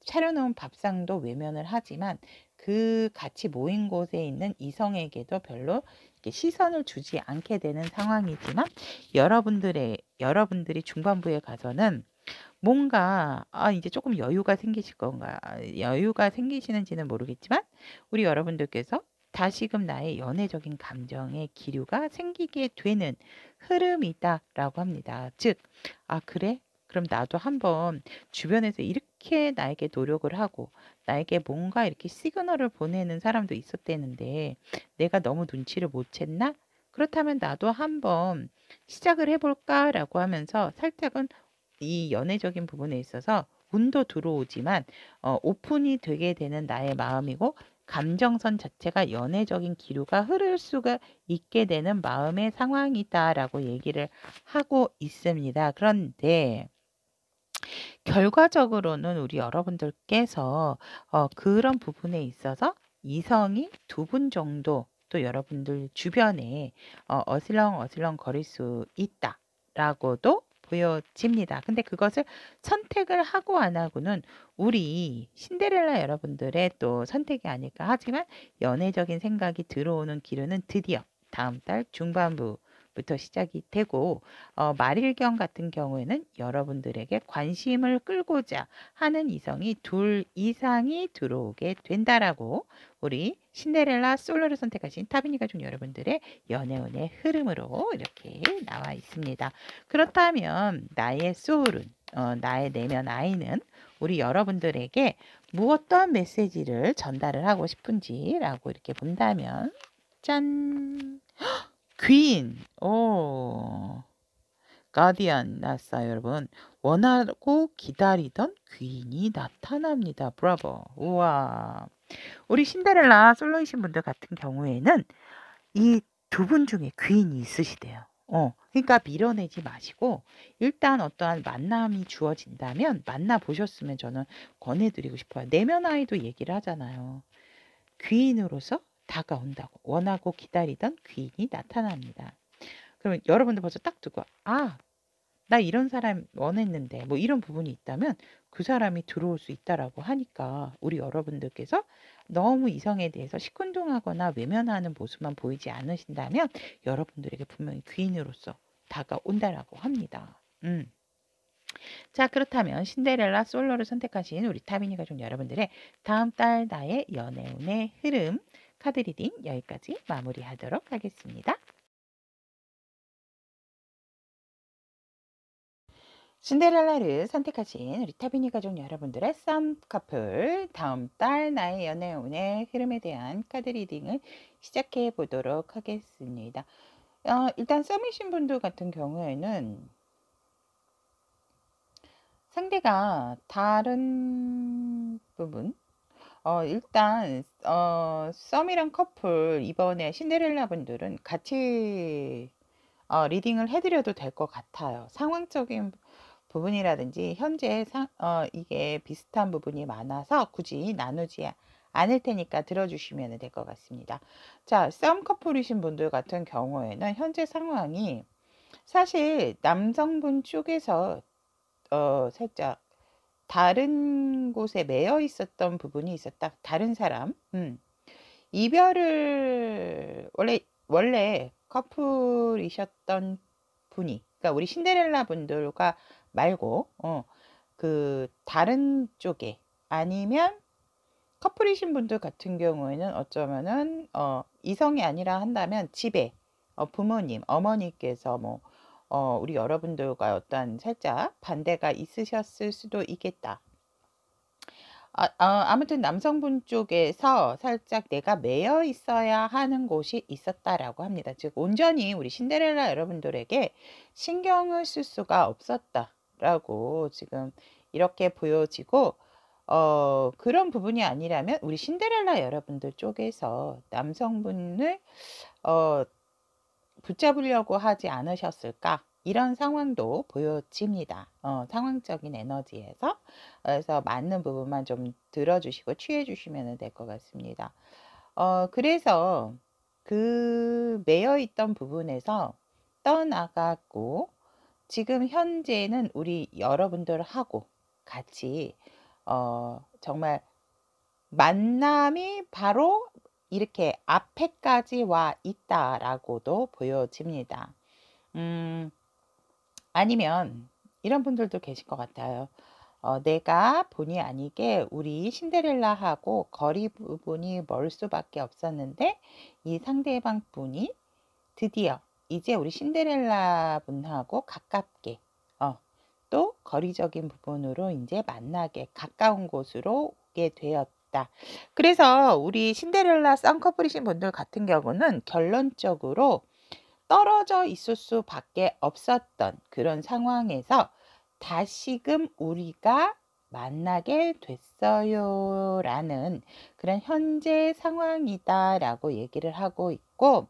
차려놓은 밥상도 외면을 하지만 그 같이 모인 곳에 있는 이성에게도 별로 이렇게 시선을 주지 않게 되는 상황이지만 여러분들이 중반부에 가서는 뭔가 이제 조금 여유가 생기실 건가 여유가 생기시는지는 모르겠지만 우리 여러분들께서 다시금 나의 연애적인 감정의 기류가 생기게 되는 흐름이다라고 합니다. 즉, 그래? 그럼 나도 한번 주변에서 이렇게 나에게 노력을 하고 나에게 뭔가 이렇게 시그널을 보내는 사람도 있었대는데 내가 너무 눈치를 못 챘나? 그렇다면 나도 한번 시작을 해볼까라고 하면서 살짝은 이 연애적인 부분에 있어서 운도 들어오지만 오픈이 되게 되는 나의 마음이고 감정선 자체가 연애적인 기류가 흐를 수가 있게 되는 마음의 상황이다라고 얘기를 하고 있습니다. 그런데 결과적으로는 우리 여러분들께서 그런 부분에 있어서 이성이 두 분 정도 또 여러분들 주변에 어슬렁어슬렁 거릴 수 있다라고도 보여집니다. 근데 그것을 선택을 하고 안 하고는 우리 신데렐라 여러분들의 또 선택이 아닐까 하지만 연애적인 생각이 들어오는 기류는 드디어 다음 달 중반부부터 시작이 되고 말일경 같은 경우에는 여러분들에게 관심을 끌고자 하는 이성이 둘 이상이 들어오게 된다라고 우리 신데렐라 솔로를 선택하신 타비니 가족 여러분들의 연애운의 흐름으로 이렇게 나와 있습니다. 그렇다면 나의 소울은 나의 내면 아이는 우리 여러분들에게 무엇떠한 메시지를 전달을 하고 싶은지라고 이렇게 본다면 짠! 귀인! 가디언 나왔어요, 여러분. 원하고 기다리던 귀인이 나타납니다. 브라보. 우와. 우리 신데렐라 솔로이신 분들 같은 경우에는 이 두 분 중에 귀인이 있으시대요. 그러니까 밀어내지 마시고 일단 어떠한 만남이 주어진다면 만나보셨으면 저는 권해드리고 싶어요. 내면 아이도 얘기를 하잖아요. 귀인으로서 다가온다고. 원하고 기다리던 귀인이 나타납니다. 그러면 여러분들 벌써 딱 듣고 나 이런 사람 원했는데 뭐 이런 부분이 있다면 그 사람이 들어올 수 있다라고 하니까 우리 여러분들께서 너무 이성에 대해서 시큰둥하거나 외면하는 모습만 보이지 않으신다면 여러분들에게 분명히 귀인으로서 다가온다라고 합니다. 자, 그렇다면 신데렐라 솔로를 선택하신 우리 타비니 가족 여러분들의 다음 달 나의 연애운의 흐름 카드 리딩 여기까지 마무리하도록 하겠습니다. 신데렐라를 선택하신 우리 타비니 가족 여러분들의 썸커플 다음 달 나의 연애운의 흐름에 대한 카드 리딩을 시작해 보도록 하겠습니다. 일단 썸이신 분들 같은 경우에는 상대가 다른 부분 일단 썸이랑 커플 이번에 신데렐라 분들은 같이 리딩을 해드려도 될 것 같아요. 상황적인 부분이라든지 현재 이게 비슷한 부분이 많아서 굳이 나누지 않을 테니까 들어주시면 될 것 같습니다. 자, 썸 커플이신 분들 같은 경우에는 현재 상황이 사실 남성분 쪽에서 살짝 다른 곳에 매여 있었던 부분이 있었다. 다른 사람. 이별을 원래 커플이셨던 분이 그러니까 우리 신데렐라 분들과 말고 그 다른 쪽에 아니면 커플이신 분들 같은 경우에는 어쩌면은 이성이 아니라 한다면 집에 부모님, 어머니께서 뭐 우리 여러분들과 어떤 살짝 반대가 있으셨을 수도 있겠다. 아무튼 남성분 쪽에서 살짝 내가 매여 있어야 하는 곳이 있었다라고 합니다. 즉 온전히 우리 신데렐라 여러분들에게 신경을 쓸 수가 없었다라고 지금 이렇게 보여지고 그런 부분이 아니라면 우리 신데렐라 여러분들 쪽에서 남성분을 붙잡으려고 하지 않으셨을까? 이런 상황도 보여집니다. 상황적인 에너지에서. 그래서 맞는 부분만 좀 들어주시고 취해주시면 될 것 같습니다. 그래서 그 매여있던 부분에서 떠나갔고 지금 현재는 우리 여러분들하고 같이 정말 만남이 바로 이렇게 앞에까지 와 있다라고도 보여집니다. 아니면 이런 분들도 계실 것 같아요. 내가 본의 아니게 우리 신데렐라하고 거리 부분이 멀 수밖에 없었는데 이 상대방 분이 드디어 이제 우리 신데렐라 분하고 가깝게 또 거리적인 부분으로 이제 만나게 가까운 곳으로 오게 되었다. 그래서 우리 신데렐라 쌍꺼풀이신 분들 같은 경우는 결론적으로 떨어져 있을 수밖에 없었던 그런 상황에서 다시금 우리가 만나게 됐어요 라는 그런 현재 상황이다라고 얘기를 하고 있고,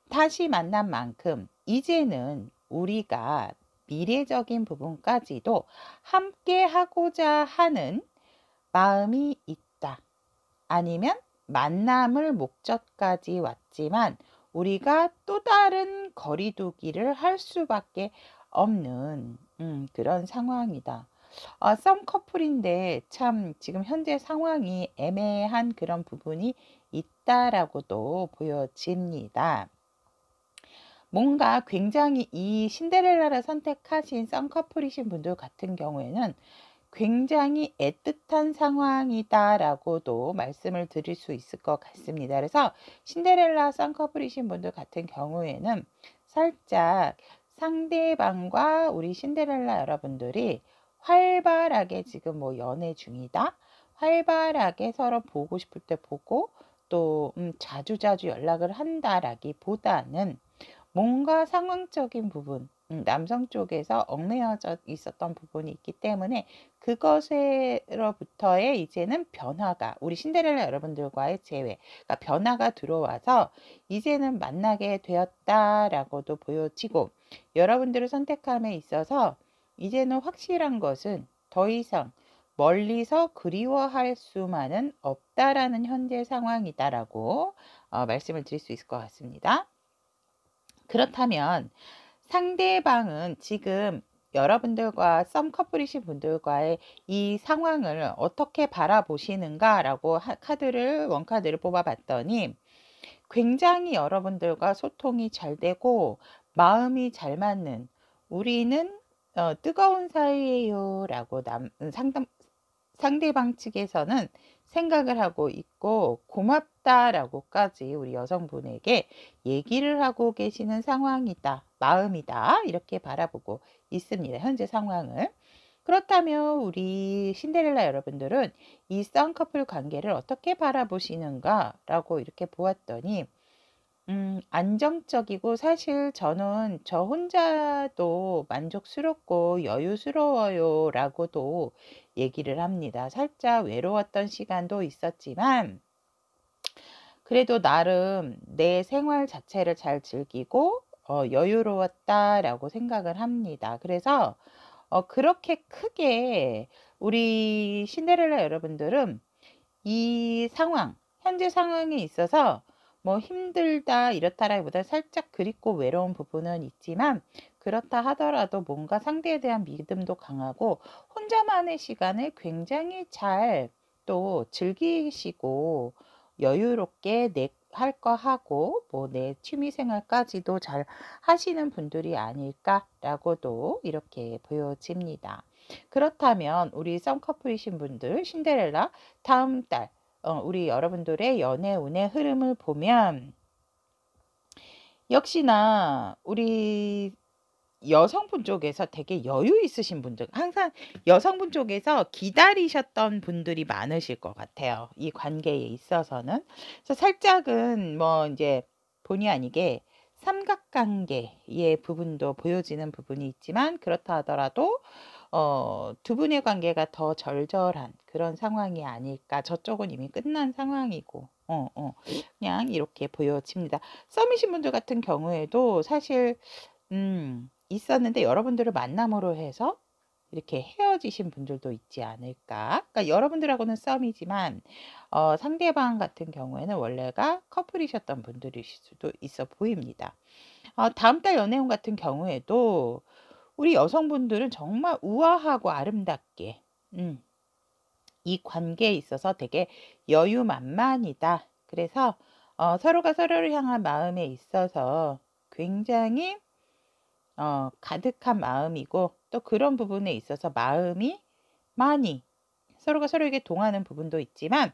다시 만난 만큼 이제는 우리가 미래적인 부분까지도 함께 하고자 하는 마음이 있다. 아니면 만남을 목적까지 왔지만 우리가 또 다른 거리두기를 할 수밖에 없는 그런 상황이다. 썸 커플인데 참 지금 현재 상황이 애매한 그런 부분이 있다라고도 보여집니다. 뭔가 굉장히 이 신데렐라를 선택하신 썸커플이신 분들 같은 경우에는 굉장히 애틋한 상황이다라고도 말씀을 드릴 수 있을 것 같습니다. 그래서 신데렐라 쌍꺼풀이신 분들 같은 경우에는 살짝 상대방과 우리 신데렐라 여러분들이 활발하게 지금 뭐 연애 중이다, 활발하게 서로 보고 싶을 때 보고 또 자주자주 연락을 한다라기보다는 뭔가 상황적인 부분, 남성 쪽에서 얽매여져 있었던 부분이 있기 때문에 그것으로부터의 이제는 변화가, 우리 신데렐라 여러분들과의 재회, 그러니까 변화가 들어와서 이제는 만나게 되었다라고도 보여지고, 여러분들을 선택함에 있어서 이제는 확실한 것은 더 이상 멀리서 그리워할 수만은 없다라는 현재 상황이다라고 말씀을 드릴 수 있을 것 같습니다. 그렇다면 상대방은 지금 여러분들과 썸 커플이신 분들과의 이 상황을 어떻게 바라보시는가라고 원카드를 뽑아봤더니 굉장히 여러분들과 소통이 잘 되고 마음이 잘 맞는, 우리는 뜨거운 사이예요 라고 상대방 측에서는 생각을 하고 있고 고맙다라고까지 우리 여성분에게 얘기를 하고 계시는 상황이다, 마음이다, 이렇게 바라보고 있습니다. 현재 상황을. 그렇다면 우리 신데렐라 여러분들은 이 쌍커플 관계를 어떻게 바라보시는가 라고 이렇게 보았더니 안정적이고, 사실 저는 저 혼자도 만족스럽고 여유스러워요 라고도 얘기를 합니다. 살짝 외로웠던 시간도 있었지만 그래도 나름 내 생활 자체를 잘 즐기고 여유로웠다라고 생각을 합니다. 그래서 그렇게 크게 우리 신데렐라 여러분들은 이 상황, 현재 상황에 있어서 뭐 힘들다 이렇다라기보다 살짝 그립고 외로운 부분은 있지만, 그렇다 하더라도 뭔가 상대에 대한 믿음도 강하고 혼자만의 시간을 굉장히 잘 또 즐기시고 여유롭게 할 거 하고 뭐 내 취미 생활까지도 잘 하시는 분들이 아닐까라고도 이렇게 보여집니다. 그렇다면 우리 썸커플이신 분들 신데렐라 다음 달 우리 여러분들의 연애 운의 흐름을 보면 역시나 우리 여성분 쪽에서 되게 여유 있으신 분들, 항상 여성분 쪽에서 기다리셨던 분들이 많으실 것 같아요. 이 관계에 있어서는. 그래서 살짝은 뭐 이제 본의 아니게 삼각관계의 부분도 보여지는 부분이 있지만, 그렇다 하더라도 두 분의 관계가 더 절절한 그런 상황이 아닐까. 저쪽은 이미 끝난 상황이고 그냥 이렇게 보여집니다. 썸이신 분들 같은 경우에도 사실 있었는데 여러분들을 만남으로 해서 이렇게 헤어지신 분들도 있지 않을까. 그러니까 여러분들하고는 썸이지만 상대방 같은 경우에는 원래가 커플이셨던 분들일 수도 있어 보입니다. 다음 달 연애운 같은 경우에도 우리 여성분들은 정말 우아하고 아름답게 이 관계에 있어서 되게 여유만만이다. 그래서 서로가 서로를 향한 마음에 있어서 굉장히 가득한 마음이고, 또 그런 부분에 있어서 마음이 많이 서로가 서로에게 동하는 부분도 있지만,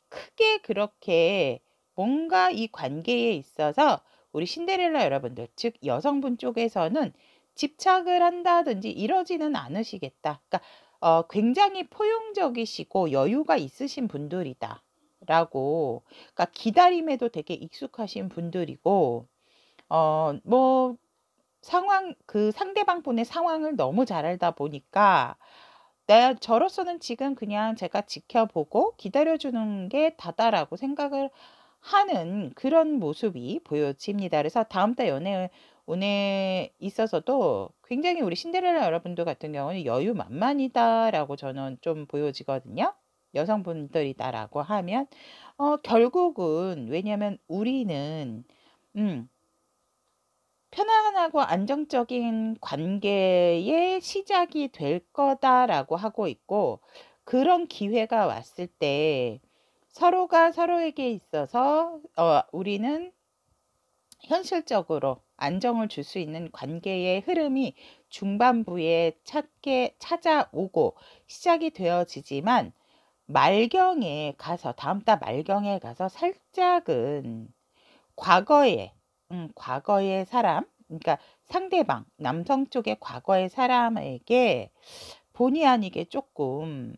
크게 그렇게 뭔가 이 관계에 있어서 우리 신데렐라 여러분들, 즉 여성분 쪽에서는 집착을 한다든지 이러지는 않으시겠다. 그러니까 굉장히 포용적이시고 여유가 있으신 분들이다 라고, 그러니까 기다림에도 되게 익숙하신 분들이고, 뭐 그 상대방 분의 상황을 너무 잘 알다 보니까 저로서는 지금 그냥 제가 지켜보고 기다려주는 게 다다라고 생각을 하는 그런 모습이 보여집니다. 그래서 다음 달 연애 있어서도 굉장히 우리 신데렐라 여러분들 같은 경우는 여유만만이다라고 저는 좀 보여지거든요. 여성분들이다라고 하면 결국은, 왜냐하면 우리는 편안하고 안정적인 관계의 시작이 될 거다라고 하고 있고, 그런 기회가 왔을 때 서로가 서로에게 있어서 우리는 현실적으로 안정을 줄 수 있는 관계의 흐름이 중반부에 찾아오고 시작이 되어지지만, 말경에 가서, 다음 달 말경에 가서 살짝은 과거의 사람, 그러니까 상대방, 남성 쪽의 과거의 사람에게 본의 아니게 조금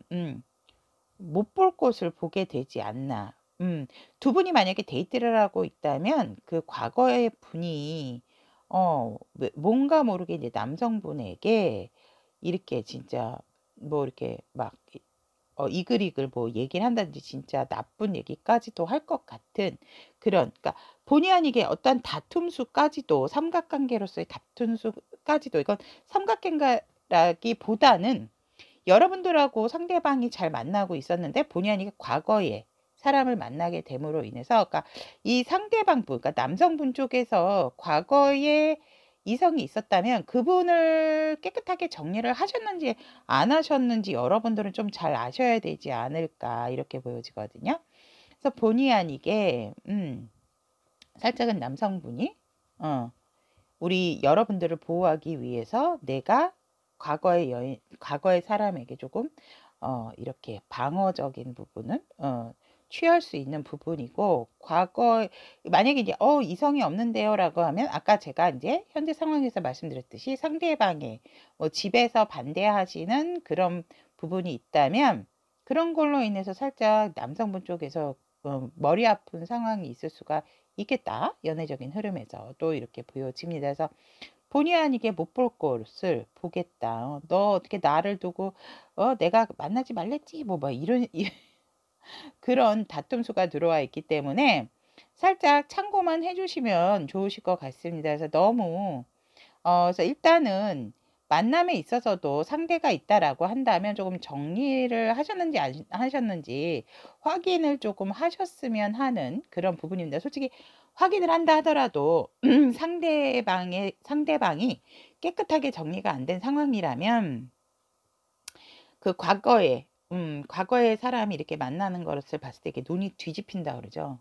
못 볼 곳을 보게 되지 않나. 두 분이 만약에 데이트를 하고 있다면 그 과거의 분이 뭔가 모르게 이제 남성분에게 이렇게 진짜 뭐 이렇게 막 이글이글 뭐 얘기를 한다든지 진짜 나쁜 얘기까지도 할 것 같은 그런, 그러니까 본의 아니게 어떤 다툼수까지도, 삼각관계로서의 다툼수까지도, 이건 삼각관계라기보다는 여러분들하고 상대방이 잘 만나고 있었는데 본의 아니게 과거에 사람을 만나게 됨으로 인해서, 그러니까 이 상대방 분, 그러니까 남성분 쪽에서 과거에 이성이 있었다면 그분을 깨끗하게 정리를 하셨는지 안 하셨는지 여러분들은 좀 잘 아셔야 되지 않을까, 이렇게 보여지거든요. 그래서 본의 아니게 살짝은 남성분이 우리 여러분들을 보호하기 위해서 내가 과거의 사람에게 조금 이렇게 방어적인 부분은 취할 수 있는 부분이고, 만약에 이제 이성이 없는데요라고 하면, 아까 제가 이제 현재 상황에서 말씀드렸듯이 상대방의 뭐 집에서 반대하시는 그런 부분이 있다면, 그런 걸로 인해서 살짝 남성분 쪽에서 머리 아픈 상황이 있을 수가 있겠다. 연애적인 흐름에서 또 이렇게 보여집니다. 그래서 본의 아니게 못 볼 것을 보겠다. 너 어떻게 나를 두고 내가 만나지 말랬지 뭐 이런 그런 다툼수가 들어와 있기 때문에 살짝 참고만 해주시면 좋으실 것 같습니다. 그래서 너무 그래서 일단은 만남에 있어서도 상대가 있다라고 한다면 조금 정리를 하셨는지 안 하셨는지 확인을 조금 하셨으면 하는 그런 부분입니다. 솔직히 확인을 한다 하더라도 상대방이 깨끗하게 정리가 안 된 상황이라면, 그 과거의 사람이 이렇게 만나는 것을 봤을 때 이렇게 눈이 뒤집힌다 그러죠.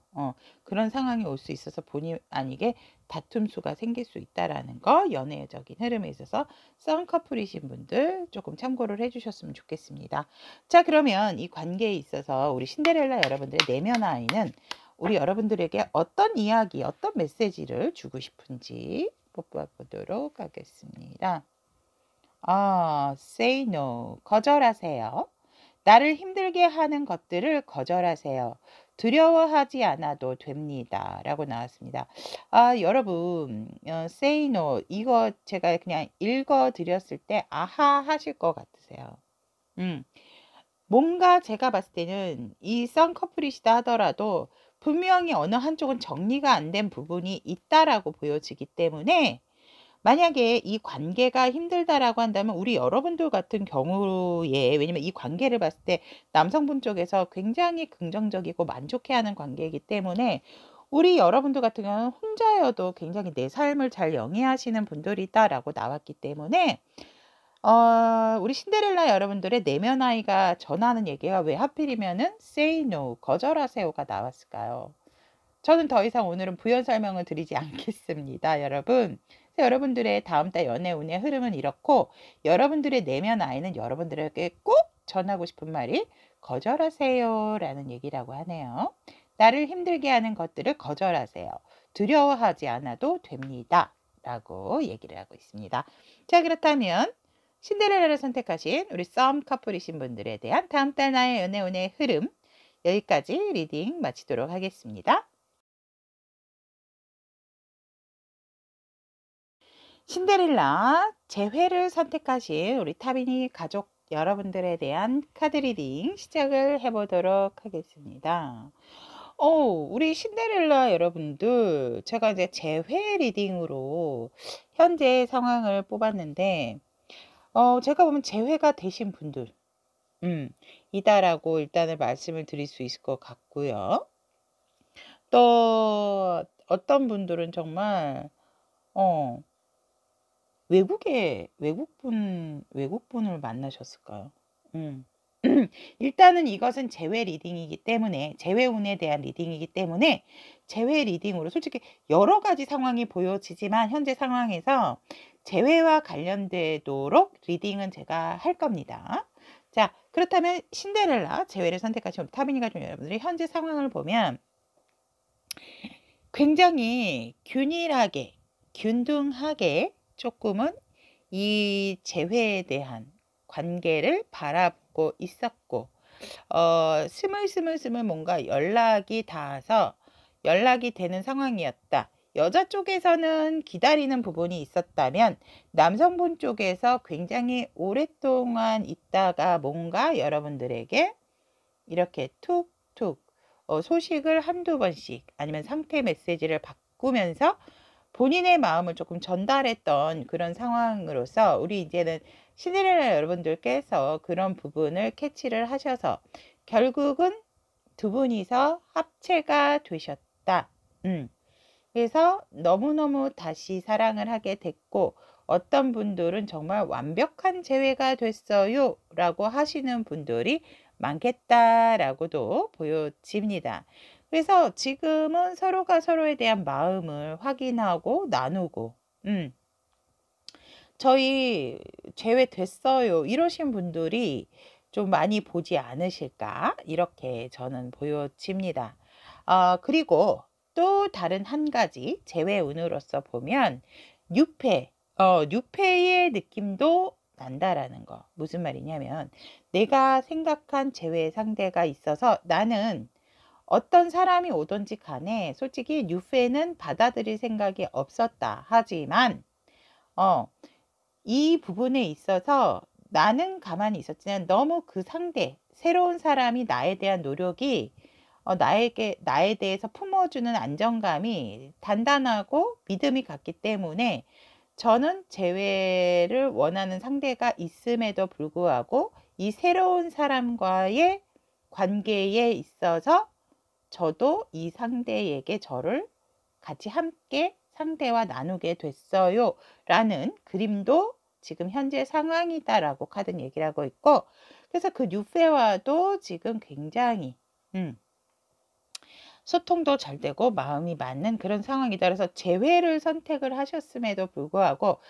그런 상황이 올 수 있어서 본의 아니게 다툼수가 생길 수 있다라는 거, 연애적인 흐름에 있어서 쌍커플이신 분들 조금 참고를 해주셨으면 좋겠습니다. 자, 그러면 이 관계에 있어서 우리 신데렐라 여러분들의 내면 아이는 우리 여러분들에게 어떤 이야기, 어떤 메시지를 주고 싶은지 뽑아보도록 하겠습니다. say no. 거절하세요. 나를 힘들게 하는 것들을 거절하세요. 두려워하지 않아도 됩니다. 라고 나왔습니다. 여러분, say no. 이거 제가 그냥 읽어드렸을 때 아하 하실 것 같으세요. 뭔가 제가 봤을 때는 이 쌍커플이시다 하더라도 분명히 어느 한쪽은 정리가 안 된 부분이 있다라고 보여지기 때문에, 만약에 이 관계가 힘들다라고 한다면 우리 여러분들 같은 경우에, 왜냐면 이 관계를 봤을 때 남성분 쪽에서 굉장히 긍정적이고 만족해하는 관계이기 때문에 우리 여러분들 같은 경우는 혼자여도 굉장히 내 삶을 잘 영위하시는 분들이다라고 나왔기 때문에 우리 신데렐라 여러분들의 내면 아이가 전하는 얘기가 왜 하필이면은 say no, 거절하세요가 나왔을까요? 저는 더 이상 오늘은 부연 설명을 드리지 않겠습니다, 여러분. 그래서 여러분들의 다음 달 연애 운의 흐름은 이렇고, 여러분들의 내면 아이는 여러분들에게 꼭 전하고 싶은 말이 거절하세요라는 얘기라고 하네요. 나를 힘들게 하는 것들을 거절하세요. 두려워하지 않아도 됩니다. 라고 얘기를 하고 있습니다. 자, 그렇다면 신데렐라를 선택하신 우리 썸 커플이신 분들에 대한 다음 달 나의 연애 운의 흐름, 여기까지 리딩 마치도록 하겠습니다. 신데렐라 재회를 선택하신 우리 타비니 가족 여러분들에 대한 카드 리딩 시작을 해보도록 하겠습니다. 우리 신데렐라 여러분들, 제가 이제 재회 리딩으로 현재 상황을 뽑았는데, 제가 보면 재회가 되신 분들, 이다라고 일단은 말씀을 드릴 수 있을 것 같고요. 또 어떤 분들은 정말 외국분을 만나셨을까요? 일단은 이것은 재회 리딩이기 때문에, 재회운에 대한 리딩이기 때문에 재회 리딩으로 솔직히 여러 가지 상황이 보여지지만 현재 상황에서 재회와 관련되도록 리딩은 제가 할 겁니다. 자, 그렇다면 신데렐라 재회를 선택하신 타비니 가족 여러분들이 현재 상황을 보면 굉장히 균일하게, 균등하게 조금은 이 재회에 대한 관계를 바라보고 있었고, 스물스물 뭔가 연락이 닿아서 연락이 되는 상황이었다. 여자 쪽에서는 기다리는 부분이 있었다면 남성분 쪽에서 굉장히 오랫동안 있다가 뭔가 여러분들에게 이렇게 툭툭 소식을 한두 번씩 아니면 상태 메시지를 바꾸면서 본인의 마음을 조금 전달했던 그런 상황으로서 우리 이제는 신데렐라 여러분들께서 그런 부분을 캐치를 하셔서 결국은 두 분이서 합체가 되셨다. 그래서 너무너무 다시 사랑을 하게 됐고, 어떤 분들은 정말 완벽한 재회가 됐어요 라고 하시는 분들이 많겠다라고도 보여집니다. 그래서 지금은 서로가 서로에 대한 마음을 확인하고 나누고, 저희 재회됐어요 이러신 분들이 좀 많이 보지 않으실까, 이렇게 저는 보여집니다. 그리고 또 다른 한 가지 재회운으로서 보면 뉴페의 느낌도 난다라는 거. 무슨 말이냐면 내가 생각한 재회 상대가 있어서 나는 어떤 사람이 오든지 간에 솔직히 뉴페는 받아들일 생각이 없었다. 하지만 이 부분에 있어서 나는 가만히 있었지만 너무 그 상대, 새로운 사람이 나에 대한 노력이 나에 대해서 품어주는 안정감이 단단하고 믿음이 갔기 때문에 저는 재회를 원하는 상대가 있음에도 불구하고 이 새로운 사람과의 관계에 있어서 저도 이 상대에게 저를 같이 함께 상대와 나누게 됐어요 라는 그림도 지금 현재 상황이다라고 카드는 얘기를 하고 있고, 그래서 그 뉴페와도 지금 굉장히 소통도 잘 되고 마음이 맞는 그런 상황이다. 그래서 재회를 선택을 하셨음에도 불구하고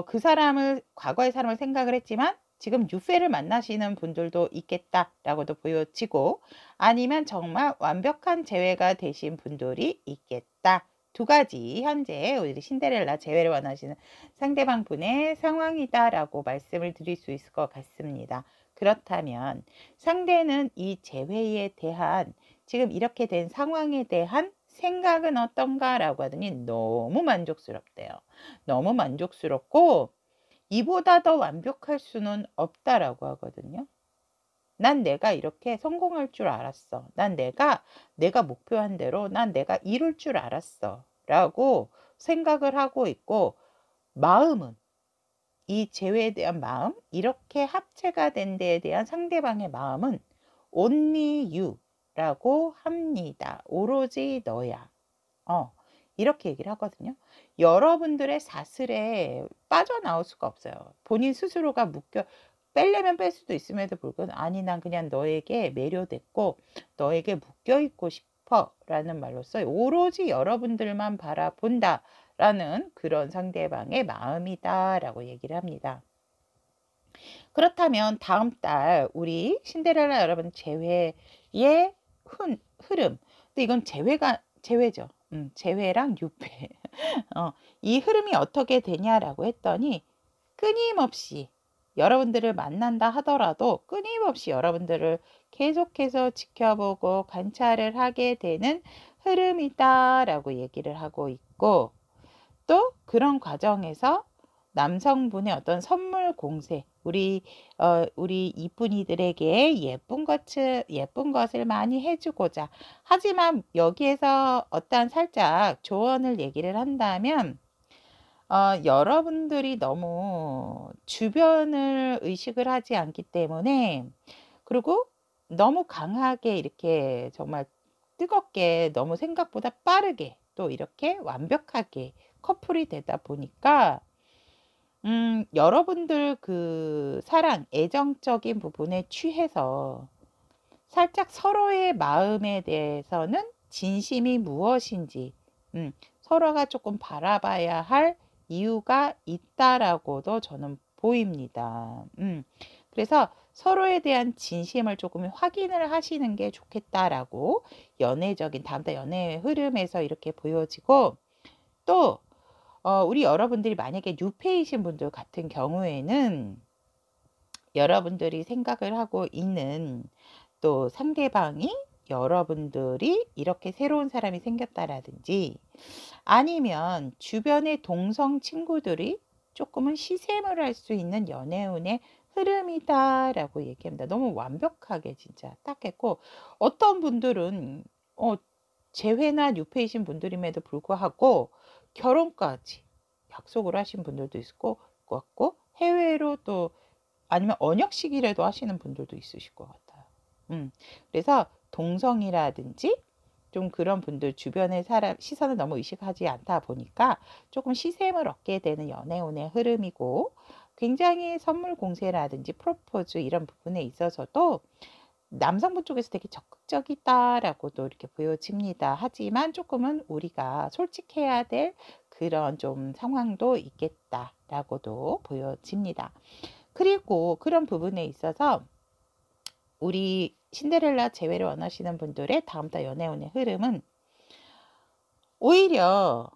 그 사람을, 과거의 사람을 생각을 했지만 지금 뉴페를 만나시는 분들도 있겠다라고도 보여지고, 아니면 정말 완벽한 재회가 되신 분들이 있겠다. 두 가지 현재 우리 신데렐라 재회를 원하시는 상대방 분의 상황이다라고 말씀을 드릴 수 있을 것 같습니다. 그렇다면 상대는 이 재회에 대한, 지금 이렇게 된 상황에 대한 생각은 어떤가라고 하더니 너무 만족스럽대요. 너무 만족스럽고 이보다 더 완벽할 수는 없다라고 하거든요. 난 내가 이렇게 성공할 줄 알았어. 난 내가 목표한 대로 난 내가 이룰 줄 알았어 라고 생각을 하고 있고, 마음은, 이 재회에 대한 마음, 이렇게 합체가 된 데에 대한 상대방의 마음은 only you 라고 합니다. 오로지 너야. 이렇게 얘기를 하거든요. 여러분들의 사슬에 빠져나올 수가 없어요. 본인 스스로가 묶여 빼려면 뺄 수도 있음에도 불구하고 "아니 난 그냥 너에게 매료됐고 너에게 묶여 있고 싶어."라는 말로써 오로지 여러분들만 바라본다라는 그런 상대방의 마음이다라고 얘기를 합니다. 그렇다면 다음 달 우리 신데렐라 여러분 재회의 흐름. 근데 이건 재회죠. 재회랑 유패. 이 흐름이 어떻게 되냐라고 했더니 끊임없이 여러분들을 만난다 하더라도 끊임없이 여러분들을 계속해서 지켜보고 관찰을 하게 되는 흐름이다라고 얘기를 하고 있고, 또 그런 과정에서 남성분의 어떤 선물 공세, 우리 이쁜이들에게 예쁜 것을 많이 해주고자, 하지만 여기에서 어떠한 살짝 조언을 얘기를 한다면, 여러분들이 너무 주변을 의식을 하지 않기 때문에, 그리고 너무 강하게 이렇게 정말 뜨겁게 너무 생각보다 빠르게 또 이렇게 완벽하게 커플이 되다 보니까 여러분들 그 사랑, 애정적인 부분에 취해서 살짝 서로의 마음에 대해서는 진심이 무엇인지 서로가 조금 바라봐야 할 이유가 있다라고도 저는 보입니다. 그래서 서로에 대한 진심을 조금 확인을 하시는 게 좋겠다라고 다음 달 연애 흐름에서 이렇게 보여지고, 또 우리 여러분들이 만약에 뉴페이신 분들 같은 경우에는 여러분들이 생각을 하고 있는 또 상대방이 여러분들이 이렇게 새로운 사람이 생겼다라든지, 아니면 주변의 동성 친구들이 조금은 시샘을 할 수 있는 연애운의 흐름이다라고 얘기합니다. 너무 완벽하게 진짜 딱 했고, 어떤 분들은 재회나 뉴페이신 분들임에도 불구하고 결혼까지 약속을 하신 분들도 있을 것 같고, 해외로 또 아니면 언역식이라도 하시는 분들도 있으실 것 같아요. 그래서 동성이라든지 좀 그런 분들 주변의 사람 시선을 너무 의식하지 않다 보니까 조금 시샘을 얻게 되는 연애운의 흐름이고, 굉장히 선물 공세라든지 프로포즈 이런 부분에 있어서도 남성분 쪽에서 되게 적극적이다라고도 이렇게 보여집니다. 하지만 조금은 우리가 솔직해야 될 그런 좀 상황도 있겠다라고도 보여집니다. 그리고 그런 부분에 있어서 우리 신데렐라 재회를 원하시는 분들의 다음 달 연애운의 흐름은, 오히려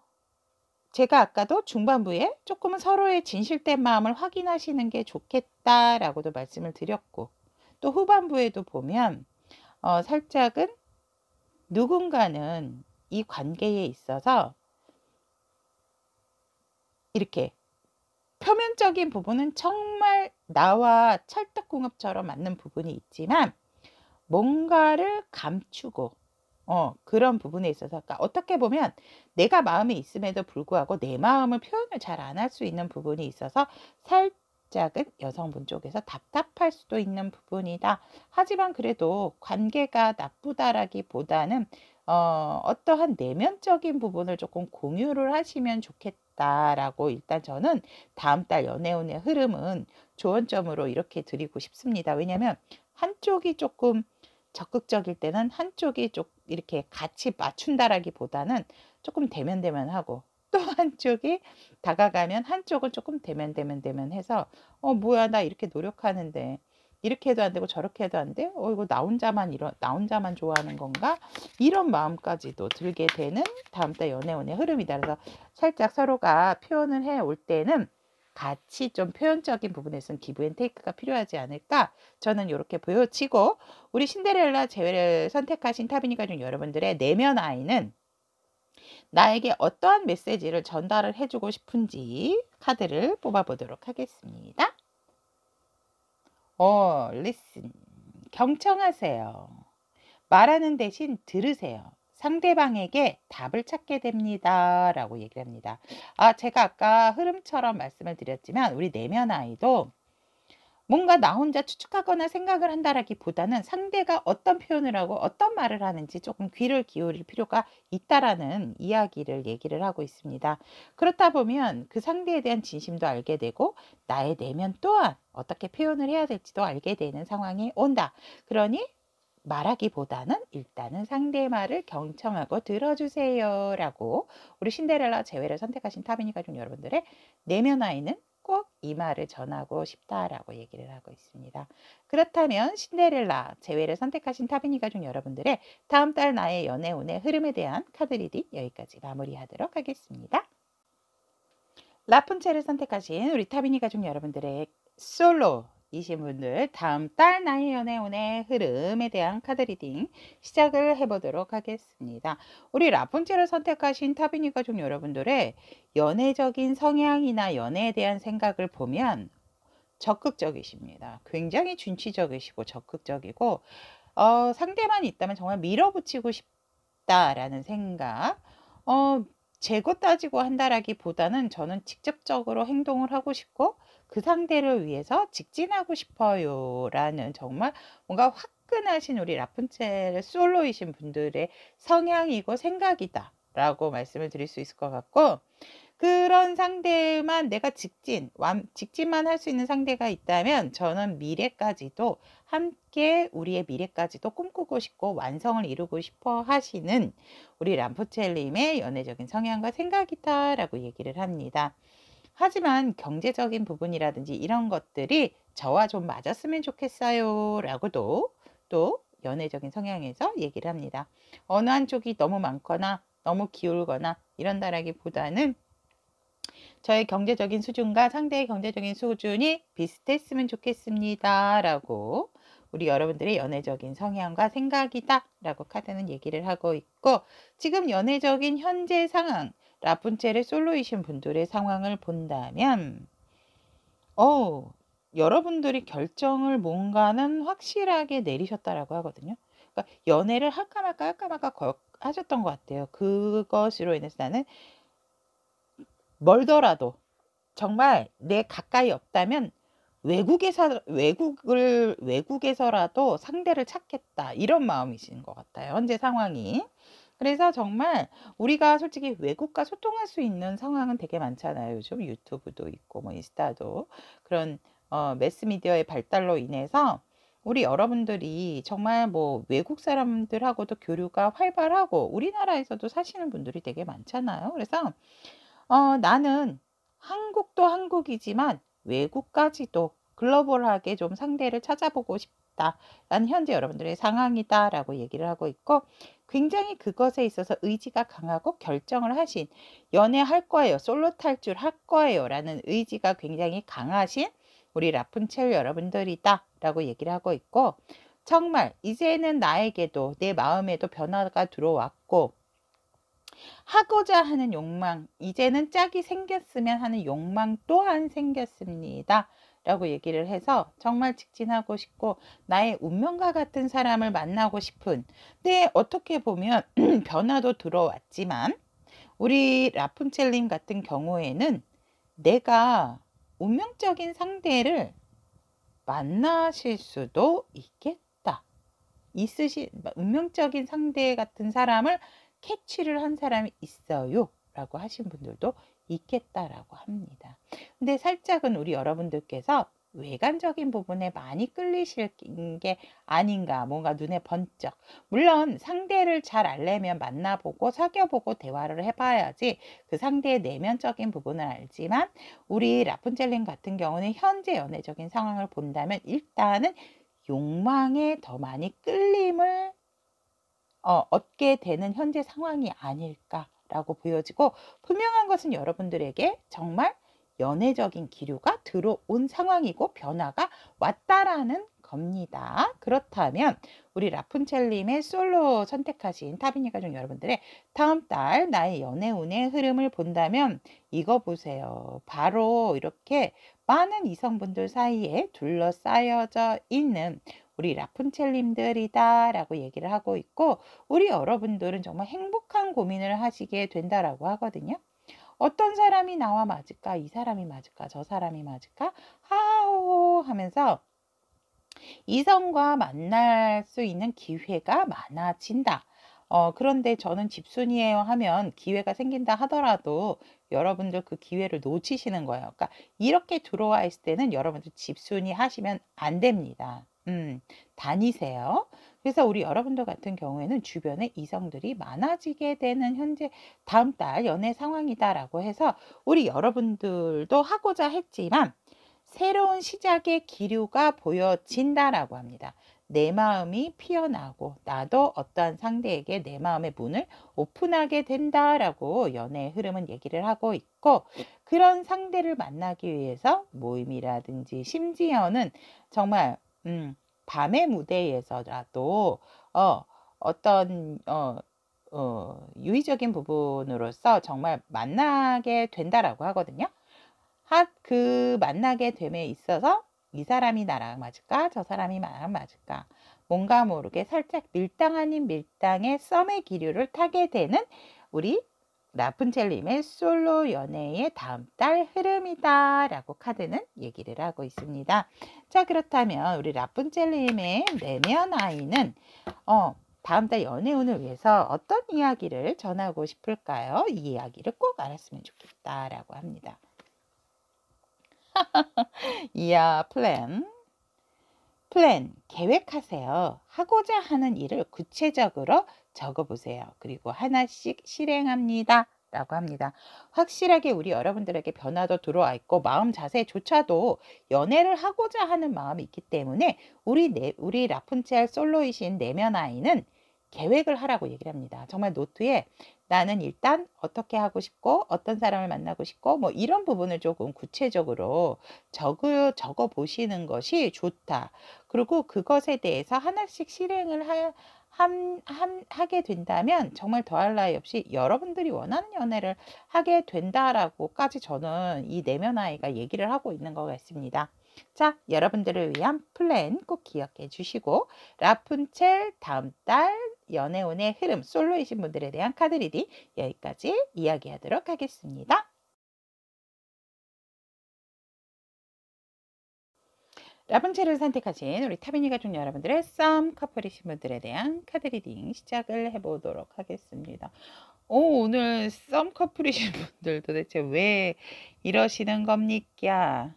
제가 아까도 중반부에 조금은 서로의 진실된 마음을 확인하시는 게 좋겠다라고도 말씀을 드렸고, 또 후반부에도 보면 살짝은 누군가는 이 관계에 있어서 이렇게 표면적인 부분은 정말 나와 찰떡궁합처럼 맞는 부분이 있지만 뭔가를 감추고 그런 부분에 있어서, 그러니까 어떻게 보면 내가 마음에 있음에도 불구하고 내 마음을 표현을 잘 안 할 수 있는 부분이 있어서 살짝은 여성분 쪽에서 답답할 수도 있는 부분이다. 하지만 그래도 관계가 나쁘다라기보다는 어떠한 내면적인 부분을 조금 공유를 하시면 좋겠다라고 일단 저는 다음 달 연애운의 흐름은 조언점으로 이렇게 드리고 싶습니다. 왜냐하면 한쪽이 조금 적극적일 때는 한쪽이 좀 이렇게 같이 맞춘다라기보다는 조금 대면대면하고, 또 한쪽이 다가가면 한쪽은 조금 대면대면해서 뭐야 나 이렇게 노력하는데 이렇게 해도 안 되고 저렇게 해도 안 돼? 이거 나 혼자만 좋아하는 건가? 이런 마음까지도 들게 되는 다음 달 연애운의 흐름이다. 그래서 살짝 서로가 표현을 해 올 때는 같이 좀 표현적인 부분에서는 기브 앤 테이크가 필요하지 않을까, 저는 이렇게 보여지고, 우리 신데렐라 재회를 선택하신 타비니 가족 여러분들의 내면 아이는 나에게 어떠한 메시지를 전달을 해주고 싶은지 카드를 뽑아보도록 하겠습니다. listen. 경청하세요. 말하는 대신 들으세요. 상대방에게 답을 찾게 됩니다. 라고 얘기를 합니다. 제가 아까 흐름처럼 말씀을 드렸지만 우리 내면 아이도 뭔가 나 혼자 추측하거나 생각을 한다라기보다는 상대가 어떤 표현을 하고 어떤 말을 하는지 조금 귀를 기울일 필요가 있다라는 이야기를 얘기를 하고 있습니다. 그렇다 보면 그 상대에 대한 진심도 알게 되고 나의 내면 또한 어떻게 표현을 해야 될지도 알게 되는 상황이 온다. 그러니 말하기보다는 일단은 상대의 말을 경청하고 들어주세요 라고 우리 신데렐라 재회를 선택하신 타비니 가족 여러분들의 내면 아이는 꼭 이 말을 전하고 싶다라고 얘기를 하고 있습니다. 그렇다면 신데렐라 재회를 선택하신 타비니 가족 여러분들의 다음 달 나의 연애 운의 흐름에 대한 카드 리딩 여기까지 마무리하도록 하겠습니다. 라푼첼을 선택하신 우리 타비니 가족 여러분들의 솔로이신 분들 다음 달 나의 연애 운의 흐름에 대한 카드 리딩 시작을 해보도록 하겠습니다. 우리 라푼첼을 선택하신 타비니 가족 여러분들의 연애적인 성향이나 연애에 대한 생각을 보면 적극적이십니다. 굉장히 준치적이시고 적극적이고 상대만 있다면 정말 밀어붙이고 싶다라는 생각. 재고 따지고 한다라기보다는 저는 직접적으로 행동을 하고 싶고 그 상대를 위해서 직진하고 싶어요 라는 정말 뭔가 화끈하신 우리 라푼첼 솔로이신 분들의 성향이고 생각이다 라고 말씀을 드릴 수 있을 것 같고, 그런 상대만 내가 직진만 할 수 있는 상대가 있다면 저는 미래까지도 함께 우리의 미래까지도 꿈꾸고 싶고 완성을 이루고 싶어 하시는 우리 람푸첼님의 연애적인 성향과 생각이다 라고 얘기를 합니다. 하지만 경제적인 부분이라든지 이런 것들이 저와 좀 맞았으면 좋겠어요 라고도 또 연애적인 성향에서 얘기를 합니다. 어느 한쪽이 너무 많거나 너무 기울거나 이런다라기보다는 저의 경제적인 수준과 상대의 경제적인 수준이 비슷했으면 좋겠습니다 라고 우리 여러분들의 연애적인 성향과 생각이다 라고 카드는 얘기를 하고 있고, 지금 연애적인 현재 상황 라푼첼의 솔로이신 분들의 상황을 본다면 여러분들이 결정을 뭔가는 확실하게 내리셨다라고 하거든요. 그러니까 연애를 할까 말까 하셨던 것 같아요. 그것으로 인해서 나는 멀더라도 정말 내 가까이 없다면 외국에서라도 상대를 찾겠다 이런 마음이신 것 같아요. 현재 상황이. 그래서 정말 우리가 솔직히 외국과 소통할 수 있는 상황은 되게 많잖아요. 요즘 유튜브도 있고 뭐 인스타도 그런 매스미디어의 발달로 인해서 우리 여러분들이 정말 뭐 외국 사람들하고도 교류가 활발하고 우리나라에서도 사시는 분들이 되게 많잖아요. 그래서 나는 한국도 한국이지만 외국까지도 글로벌하게 좀 상대를 찾아보고 싶다라는 현재 여러분들의 상황이다라고 얘기를 하고 있고, 굉장히 그것에 있어서 의지가 강하고 결정을 하신, 연애할 거예요, 솔로 탈출 할 거예요 라는 의지가 굉장히 강하신 우리 라푼첼 여러분들이다 라고 얘기를 하고 있고, 정말 이제는 나에게도 내 마음에도 변화가 들어왔고 하고자 하는 욕망, 이제는 짝이 생겼으면 하는 욕망 또한 생겼습니다 라고 얘기를 해서 정말 직진하고 싶고 나의 운명과 같은 사람을 만나고 싶은, 네, 어떻게 보면 변화도 들어왔지만 우리 라푼첼님 같은 경우에는 내가 운명적인 상대를 만나실 수도 있겠다, 운명적인 상대 같은 사람을 캐치를 한 사람이 있어요 라고 하신 분들도 있겠다라고 합니다. 근데 살짝은 우리 여러분들께서 외관적인 부분에 많이 끌리실 게 아닌가, 뭔가 눈에 번쩍. 물론 상대를 잘 알려면 만나보고 사귀어보고 대화를 해봐야지 그 상대의 내면적인 부분을 알지만, 우리 라푼첼님 같은 경우는 현재 연애적인 상황을 본다면 일단은 욕망에 더 많이 끌림을 얻게 되는 현재 상황이 아닐까라고 보여지고, 분명한 것은 여러분들에게 정말 연애적인 기류가 들어온 상황이고 변화가 왔다라는 겁니다. 그렇다면 우리 라푼첼님의 솔로 선택하신 타비니 가족 여러분들의 다음 달 나의 연애 운의 흐름을 본다면 이거 보세요. 바로 이렇게 많은 이성분들 사이에 둘러싸여져 있는 우리 라푼첼님들이다 라고 얘기를 하고 있고, 우리 여러분들은 정말 행복한 고민을 하시게 된다라고 하거든요. 어떤 사람이 나와 맞을까? 이 사람이 맞을까? 저 사람이 맞을까? 하하호호 하면서 이성과 만날 수 있는 기회가 많아진다. 그런데 저는 집순이에요 하면 기회가 생긴다 하더라도 여러분들 그 기회를 놓치시는 거예요. 그러니까 이렇게 들어와 있을 때는 여러분들 집순이 하시면 안 됩니다. 다니세요. 그래서 우리 여러분들 같은 경우에는 주변에 이성들이 많아지게 되는 현재 다음 달 연애 상황이다라고 해서 우리 여러분들도 하고자 했지만 새로운 시작의 기류가 보여진다라고 합니다. 내 마음이 피어나고 나도 어떠한 상대에게 내 마음의 문을 오픈하게 된다라고 연애의 흐름은 얘기를 하고 있고, 그런 상대를 만나기 위해서 모임이라든지 심지어는 정말 밤의 무대에서라도 어떤 유의적인 부분으로서 정말 만나게 된다라고 하거든요. 그 만나게 됨에 있어서 이 사람이 나랑 맞을까? 저 사람이 나랑 맞을까? 뭔가 모르게 살짝 밀당 아닌 밀당의 썸의 기류를 타게 되는 우리 라푼첼님의 솔로 연애의 다음 달 흐름이다 라고 카드는 얘기를 하고 있습니다. 자, 그렇다면 우리 라푼첼님의 내면 아이는 다음 달 연애운을 위해서 어떤 이야기를 전하고 싶을까요? 이 이야기를 꼭 알았으면 좋겠다라고 합니다. 이야, 플랜, 계획하세요. 하고자 하는 일을 구체적으로 적어보세요. 그리고 하나씩 실행합니다. 라고 합니다. 확실하게 우리 여러분들에게 변화도 들어와 있고 마음 자세조차도 연애를 하고자 하는 마음이 있기 때문에 우리 라푼첼 솔로이신 내면 아이는 계획을 하라고 얘기를 합니다. 정말 노트에 나는 일단 어떻게 하고 싶고 어떤 사람을 만나고 싶고 뭐 이런 부분을 조금 구체적으로 적어 보시는 것이 좋다. 그리고 그것에 대해서 하나씩 실행을 하게 된다면 정말 더할 나위 없이 여러분들이 원하는 연애를 하게 된다라고까지 저는 이 내면 아이가 얘기를 하고 있는 것 같습니다. 자, 여러분들을 위한 플랜 꼭 기억해 주시고 라푼첼 다음 달 연애운의 흐름 솔로이신 분들에 대한 카드 리딩 여기까지 이야기하도록 하겠습니다. 라푼첼을 선택하신 우리 타비니 가족 여러분들의 썸 커플이신 분들에 대한 카드 리딩 시작을 해보도록 하겠습니다. 오늘 썸 커플이신 분들 도대체 왜 이러시는 겁니까?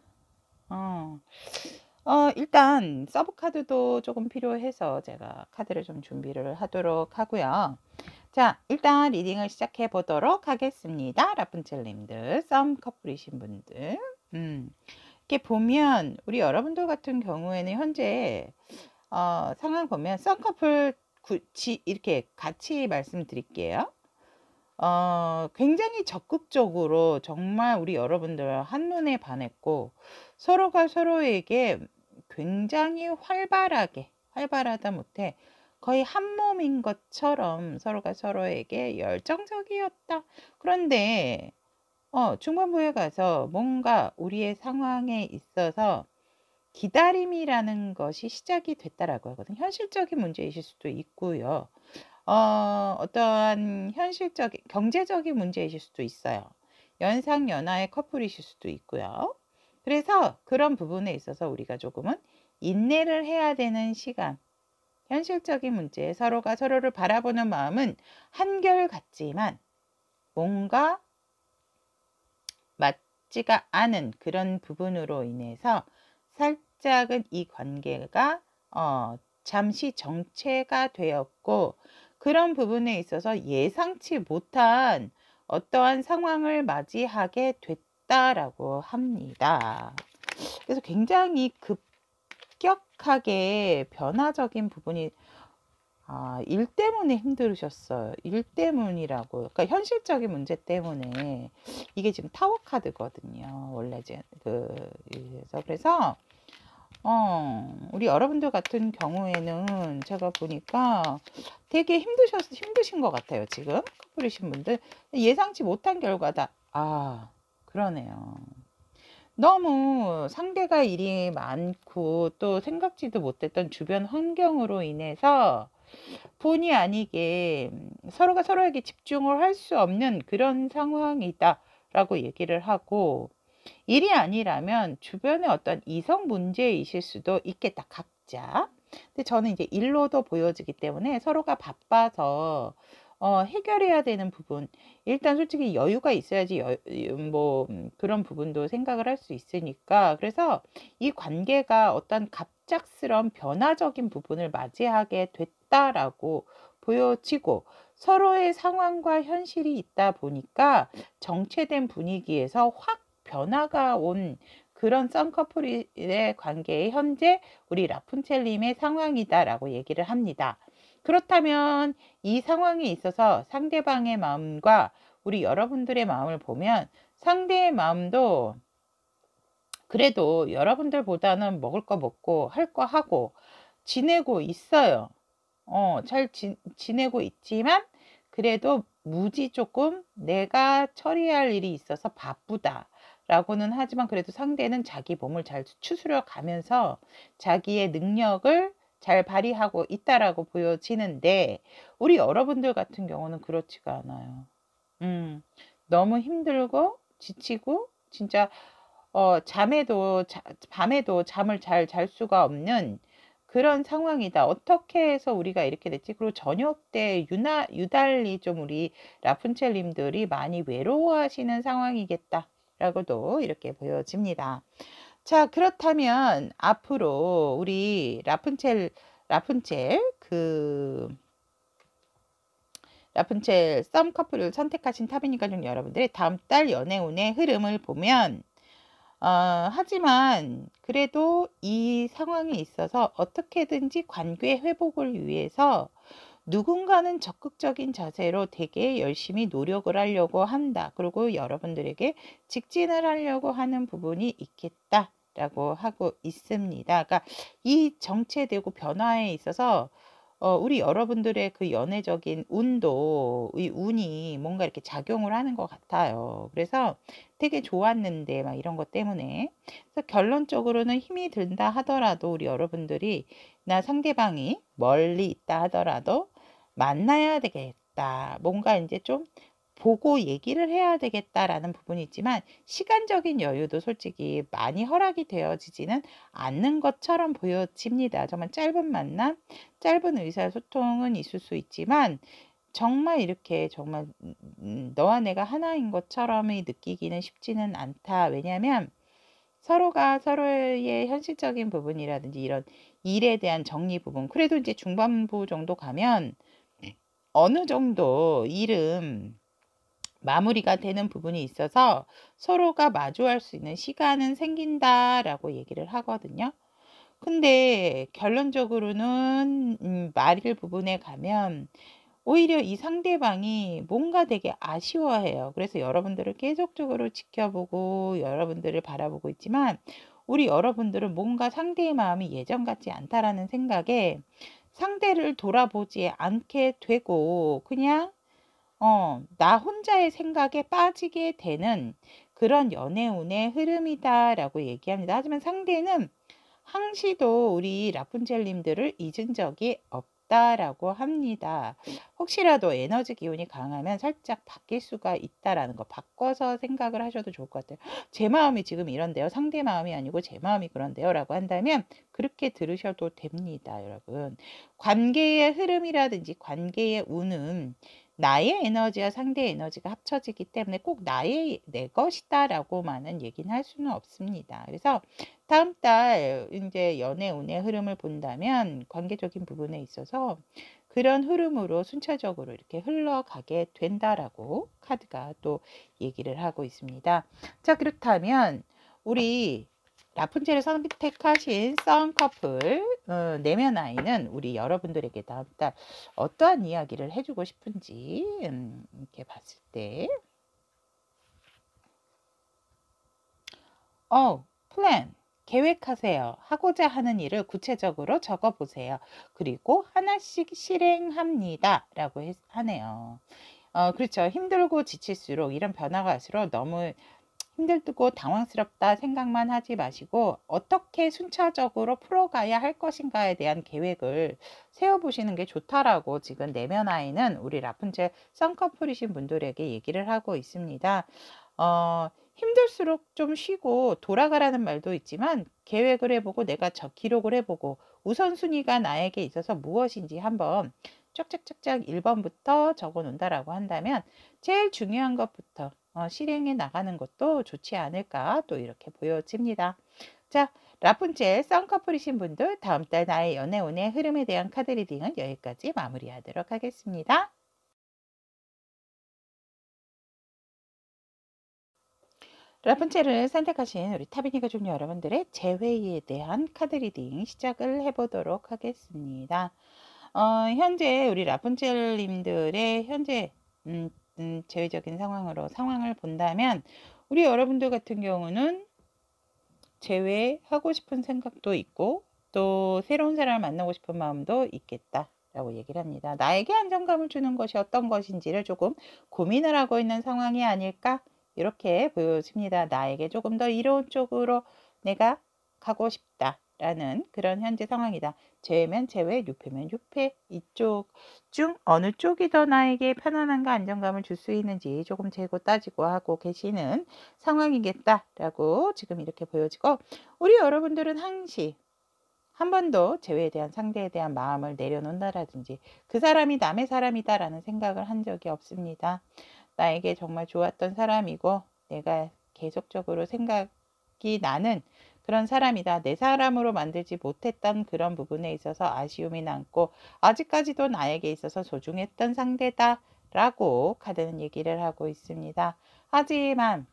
일단 서브 카드도 조금 필요해서 제가 카드를 좀 준비를 하도록 하고요. 자, 일단 리딩을 시작해 보도록 하겠습니다. 라푼첼님들, 썸 커플이신 분들. 이렇게 보면 우리 여러분들 같은 경우에는 현재 상황 보면 썸 커플 이렇게 같이 말씀드릴게요. 굉장히 적극적으로 정말 우리 여러분들 한눈에 반했고 서로가 서로에게 굉장히 활발하다 못해 거의 한 몸인 것처럼 서로가 서로에게 열정적이었다. 그런데 중반부에 가서 뭔가 우리의 상황에 있어서 기다림이라는 것이 시작이 됐다라고 하거든요. 현실적인 문제이실 수도 있고요. 어떠한 현실적인 경제적인 문제이실 수도 있어요. 연상연하의 커플이실 수도 있고요. 그래서 그런 부분에 있어서 우리가 조금은 인내를 해야 되는 시간, 현실적인 문제, 서로가 서로를 바라보는 마음은 한결같지만 뭔가 맞지가 않은 그런 부분으로 인해서 살짝은 이 관계가 잠시 정체가 되었고 그런 부분에 있어서 예상치 못한 어떠한 상황을 맞이하게 됐다라고 합니다. 그래서 굉장히 급격하게 변화적인 부분이 일 때문에 힘들으셨어요. 일 때문이라고. 그러니까 현실적인 문제 때문에 이게 지금 타워 카드거든요. 원래 그래서 우리 여러분들 같은 경우에는 제가 보니까 되게 힘드신 것 같아요. 지금 커플이신 분들 예상치 못한 결과다. 그러네요. 너무 상대가 일이 많고 또 생각지도 못했던 주변 환경으로 인해서 본의 아니게 서로가 서로에게 집중을 할 수 없는 그런 상황이다 라고 얘기를 하고, 일이 아니라면 주변에 어떤 이성 문제이실 수도 있겠다, 각자. 근데 저는 이제 일로도 보여지기 때문에 서로가 바빠서 해결해야 되는 부분, 일단 솔직히 여유가 있어야지 그런 부분도 생각을 할 수 있으니까, 그래서 이 관계가 어떤 갑작스러운 변화적인 부분을 맞이하게 됐다라고 보여지고, 서로의 상황과 현실이 있다 보니까 정체된 분위기에서 확 변화가 온 그런 쌍꺼풀의 관계의 현재 우리 라푼첼님의 상황이다라고 얘기를 합니다. 그렇다면 이 상황에 있어서 상대방의 마음과 우리 여러분들의 마음을 보면, 상대의 마음도 그래도 여러분들보다는 먹을 거 먹고 할 거 하고 지내고 있어요. 잘 지내고 있지만, 그래도 무지 조금 내가 처리할 일이 있어서 바쁘다 라고는 하지만, 그래도 상대는 자기 몸을 잘 추스려 가면서 자기의 능력을 잘 발휘하고 있다라고 보여지는데, 우리 여러분들 같은 경우는 그렇지가 않아요. 너무 힘들고 지치고 진짜 밤에도 잠을 잘 잘 수가 없는 그런 상황이다. 어떻게 해서 우리가 이렇게 됐지? 그리고 저녁 때 유달리 좀 우리 라푼첼님들이 많이 외로워하시는 상황이겠다 라고도 이렇게 보여집니다. 자, 그렇다면 앞으로 우리 라푼첼 썸 커플을 선택하신 타비니 가족 여러분들의 다음 달 연애운의 흐름을 보면, 하지만 그래도 이 상황에 있어서 어떻게든지 관계 회복을 위해서 누군가는 적극적인 자세로 되게 열심히 노력을 하려고 한다. 그리고 여러분들에게 직진을 하려고 하는 부분이 있겠다라고 하고 있습니다. 그러니까 이 정체되고 변화에 있어서 우리 여러분들의 그 연애적인 이 운이 뭔가 이렇게 작용을 하는 것 같아요. 그래서 되게 좋았는데 막 이런 것 때문에. 그래서 결론적으로는 힘이 든다 하더라도 우리 여러분들이, 나 상대방이 멀리 있다 하더라도 만나야 되겠다, 뭔가 이제 좀 보고 얘기를 해야 되겠다라는 부분이 있지만, 시간적인 여유도 솔직히 많이 허락이 되어지지는 않는 것처럼 보여집니다. 정말 짧은 만남, 짧은 의사소통은 있을 수 있지만, 정말 이렇게 정말 너와 내가 하나인 것처럼이 느끼기는 쉽지는 않다. 왜냐하면 서로가 서로의 현실적인 부분이라든지 이런 일에 대한 정리 부분, 그래도 이제 중반부 정도 가면 어느 정도 일은 마무리가 되는 부분이 있어서 서로가 마주할 수 있는 시간은 생긴다라고 얘기를 하거든요. 근데 결론적으로는 말일 부분에 가면 오히려 이 상대방이 뭔가 되게 아쉬워해요. 그래서 여러분들을 계속적으로 지켜보고 여러분들을 바라보고 있지만, 우리 여러분들은 뭔가 상대의 마음이 예전 같지 않다라는 생각에 상대를 돌아보지 않게 되고, 그냥 나 혼자의 생각에 빠지게 되는 그런 연애운의 흐름이다라고 얘기합니다. 하지만 상대는 항시도 우리 라푼젤님들을 잊은 적이 없다라고 합니다. 혹시라도 에너지 기운이 강하면 살짝 바뀔 수가 있다라는 거, 바꿔서 생각을 하셔도 좋을 것 같아요. 제 마음이 지금 이런데요, 상대 마음이 아니고 제 마음이 그런데요 라고 한다면 그렇게 들으셔도 됩니다. 여러분, 관계의 흐름이라든지 관계의 운은 나의 에너지와 상대의 에너지가 합쳐지기 때문에 꼭 내 것이다 라고만은 얘기는 할 수는 없습니다. 그래서 다음 달 이제 연애 운의 흐름을 본다면 관계적인 부분에 있어서 그런 흐름으로 순차적으로 이렇게 흘러가게 된다라고 카드가 또 얘기를 하고 있습니다. 자, 그렇다면 우리 라푼젤을 선택하신 쌍커플 내면 아이는 우리 여러분들에게 다음 달 어떠한 이야기를 해주고 싶은지 이렇게 봤을 때 플랜, 계획하세요. 하고자 하는 일을 구체적으로 적어보세요. 그리고 하나씩 실행합니다 라고 하네요. 그렇죠. 힘들고 지칠수록, 이런 변화가 갈수록 너무 힘들고 당황스럽다 생각만 하지 마시고, 어떻게 순차적으로 풀어가야 할 것인가에 대한 계획을 세워보시는 게 좋다라고 지금 내면 아이는 우리 라푼젤 쌍꺼풀이신 분들에게 얘기를 하고 있습니다. 힘들수록 좀 쉬고 돌아가라는 말도 있지만 계획을 해보고 내가 기록을 해보고 우선순위가 나에게 있어서 무엇인지 한번 쫙쫙쫙쫙 1번부터 적어 놓는다라고 한다면 제일 중요한 것부터 실행해 나가는 것도 좋지 않을까 또 이렇게 보여집니다. 자, 라푼첼 쌍꺼풀이신 분들 다음 달 나의 연애운의 흐름에 대한 카드 리딩은 여기까지 마무리하도록 하겠습니다. 라푼첼을 선택하신 우리 타비니 가족 여러분들의 재회의에 대한 카드 리딩 시작을 해보도록 하겠습니다. 현재 우리 라푼첼님들의 현재 재회적인 상황을 본다면 우리 여러분들 같은 경우는 재회하고 싶은 생각도 있고 또 새로운 사람을 만나고 싶은 마음도 있겠다 라고 얘기를 합니다. 나에게 안정감을 주는 것이 어떤 것인지를 조금 고민을 하고 있는 상황이 아닐까 이렇게 보여집니다. 나에게 조금 더 이로운 쪽으로 내가 가고 싶다 라는 그런 현재 상황이다. 재회면 재회, 유패면 유패, 이쪽 중 어느 쪽이 더 나에게 편안함과 안정감을 줄 수 있는지 조금 재고 따지고 하고 계시는 상황이겠다라고 지금 이렇게 보여지고 우리 여러분들은 항시 한 번도 재회에 대한 상대에 대한 마음을 내려놓는다라든지 그 사람이 남의 사람이다라는 생각을 한 적이 없습니다. 나에게 정말 좋았던 사람이고 내가 계속적으로 생각이 나는 그런 사람이다. 내 사람으로 만들지 못했던 그런 부분에 있어서 아쉬움이 남고 아직까지도 나에게 있어서 소중했던 상대다 라고 카드는 얘기를 하고 있습니다. 하지만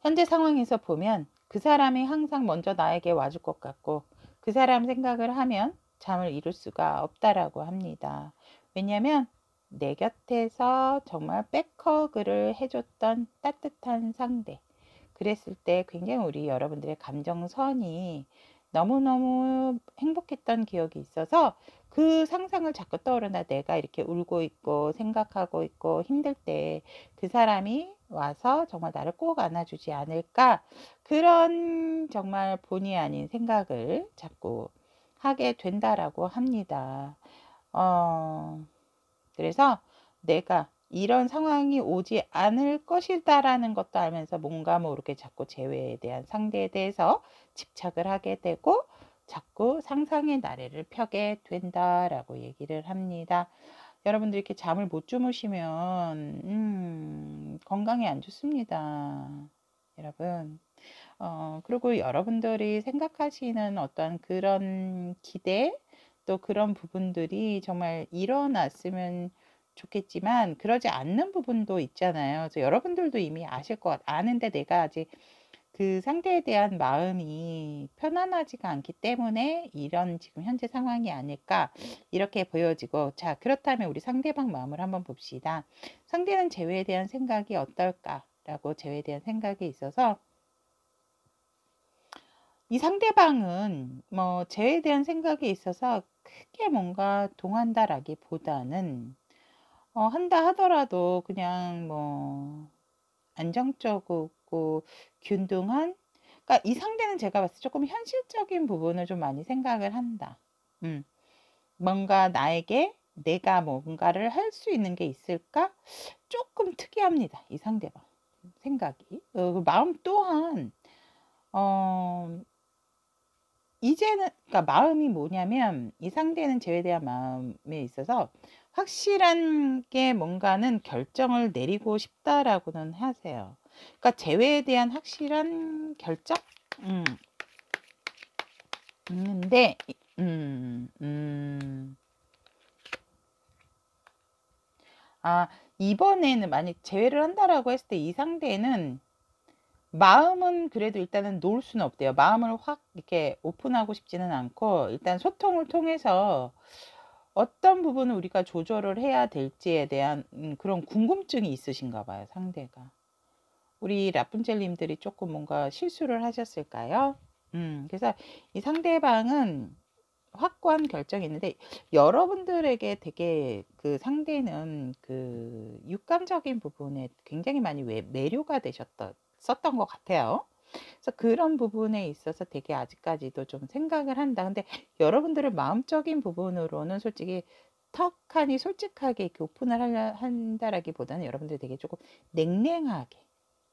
현재 상황에서 보면 그 사람이 항상 먼저 나에게 와줄 것 같고 그 사람 생각을 하면 잠을 이룰 수가 없다라고 합니다. 왜냐하면 내 곁에서 정말 백허그를 해줬던 따뜻한 상대 그랬을 때 굉장히 우리 여러분들의 감정선이 너무너무 행복했던 기억이 있어서 그 상상을 자꾸 떠오르나 내가 이렇게 울고 있고 생각하고 있고 힘들 때 그 사람이 와서 정말 나를 꼭 안아주지 않을까 그런 정말 본의 아닌 생각을 자꾸 하게 된다라고 합니다. 그래서 내가 이런 상황이 오지 않을 것이다라는 것도 알면서 뭔가 모르게 자꾸 재회에 대한 상대에 대해서 집착을 하게 되고 자꾸 상상의 나래를 펴게 된다라고 얘기를 합니다. 여러분들 이렇게 잠을 못 주무시면 건강에 안 좋습니다. 여러분. 그리고 여러분들이 생각하시는 어떤 그런 기대 또 그런 부분들이 정말 일어났으면 좋겠지만 그러지 않는 부분도 있잖아요. 그래서 여러분들도 이미 아실 것 아는데 내가 아직 그 상대에 대한 마음이 편안하지가 않기 때문에 이런 지금 현재 상황이 아닐까 이렇게 보여지고 자 그렇다면 우리 상대방 마음을 한번 봅시다. 상대는 재회에 대한 생각이 어떨까라고 재회에 대한 생각이 있어서 이 상대방은 뭐 재회에 대한 생각이 있어서 크게 뭔가 동한다라기보다는 한다 하더라도 그냥 뭐 안정적이고 균등한 그러니까 이 상대는 제가 봤을 때 조금 현실적인 부분을 좀 많이 생각을 한다. 뭔가 나에게 내가 뭔가를 할 수 있는 게 있을까? 조금 특이합니다. 이 상대방 생각이. 그 마음 또한 이제는 그러니까 마음이 뭐냐면 이 상대는 재에 대한 마음에 있어서 확실한 게 뭔가는 결정을 내리고 싶다라고는 하세요. 그러니까 재회에 대한 확실한 결정? 있는데, 이번에는 만약 재회를 한다라고 했을 때 이 상대는 마음은 그래도 일단은 놓을 수는 없대요. 마음을 확 이렇게 오픈하고 싶지는 않고 일단 소통을 통해서 어떤 부분을 우리가 조절을 해야 될지에 대한 그런 궁금증이 있으신가 봐요. 상대가. 우리 라푼첼님들이 조금 뭔가 실수를 하셨을까요? 그래서 이 상대방은 확고한 결정이 있는데 여러분들에게 되게 그 상대는 그 육감적인 부분에 굉장히 많이 매료가 썼던 것 같아요. 그래서 그런 부분에 있어서 되게 아직까지도 좀 생각을 한다. 근데 여러분들의 마음적인 부분으로는 솔직히 턱하니 솔직하게 이렇게 오픈을 한다라기보다는 여러분들이 되게 조금 냉랭하게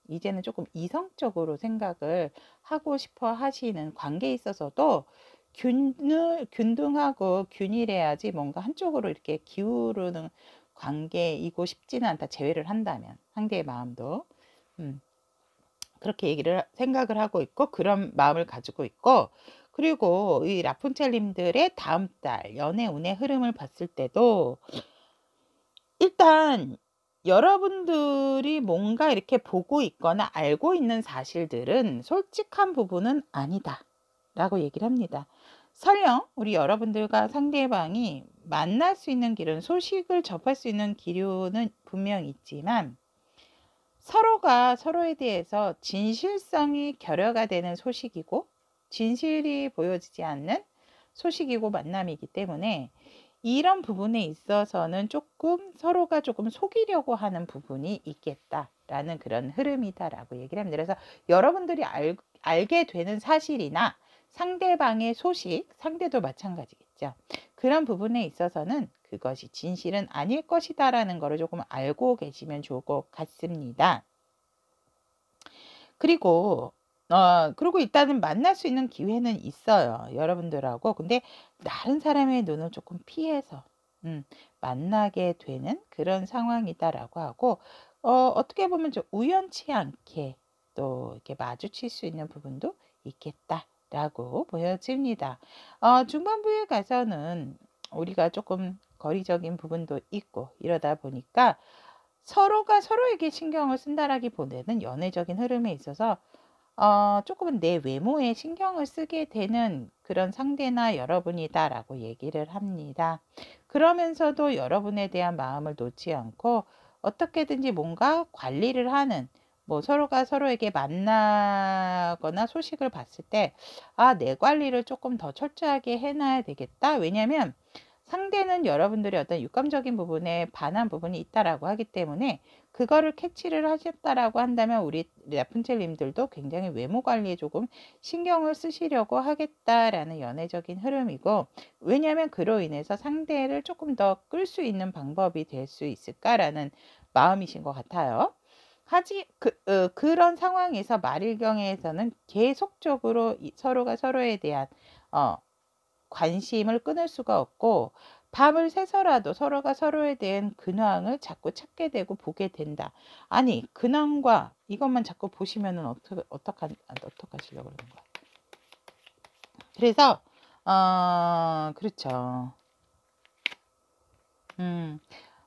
이제는 조금 이성적으로 생각을 하고 싶어 하시는 관계에 있어서도 균등하고 균일해야지 뭔가 한쪽으로 이렇게 기울는 관계이고 싶지는 않다. 제외를 한다면 상대의 마음도 그렇게 생각을 하고 있고 그런 마음을 가지고 있고, 그리고 이 라푼첼님들의 다음 달 연애 운의 흐름을 봤을 때도 일단 여러분들이 뭔가 이렇게 보고 있거나 알고 있는 사실들은 솔직한 부분은 아니다 라고 얘기를 합니다. 설령 우리 여러분들과 상대방이 만날 수 있는 길은, 소식을 접할 수 있는 기류는 분명 있지만 서로가 서로에 대해서 진실성이 결여가 되는 소식이고 진실이 보여지지 않는 소식이고 만남이기 때문에 이런 부분에 있어서는 조금 서로가 조금 속이려고 하는 부분이 있겠다라는 그런 흐름이다라고 얘기를 합니다. 그래서 여러분들이 알게 되는 사실이나 상대방의 소식, 상대도 마찬가지겠죠. 그런 부분에 있어서는 그것이 진실은 아닐 것이다라는 것을 조금 알고 계시면 좋을 것 같습니다. 그리고 일단은 만날 수 있는 기회는 있어요, 여러분들하고. 근데 다른 사람의 눈을 조금 피해서 만나게 되는 그런 상황이다라고 하고, 어떻게 보면 좀 우연치 않게 또 이렇게 마주칠 수 있는 부분도 있겠다라고 보여집니다. 중반부에 가서는 우리가 조금 거리적인 부분도 있고 이러다 보니까 서로가 서로에게 신경을 쓴다라기보다는 연애적인 흐름에 있어서 조금은 내 외모에 신경을 쓰게 되는 그런 상대나 여러분이다라고 얘기를 합니다. 그러면서도 여러분에 대한 마음을 놓지 않고 어떻게든지 뭔가 관리를 하는, 뭐 서로가 서로에게 만나거나 소식을 봤을 때 내 관리를 조금 더 철저하게 해놔야 되겠다. 왜냐하면 상대는 여러분들의 어떤 육감적인 부분에 반한 부분이 있다라고 하기 때문에 그거를 캐치를 하셨다라고 한다면 우리 라푼첼님들도 굉장히 외모 관리에 조금 신경을 쓰시려고 하겠다라는 연애적인 흐름이고, 왜냐하면 그로 인해서 상대를 조금 더 끌 수 있는 방법이 될 수 있을까라는 마음이신 것 같아요. 그런 상황에서 말일경에서는 계속적으로 서로가 서로에 대한 관심을 끊을 수가 없고, 밤을 새서라도 서로가 서로에 대한 근황을 자꾸 찾게 되고 보게 된다. 아니, 근황과 이것만 자꾸 보시면은 어떡하시려고 그러는 거야. 그래서 그렇죠.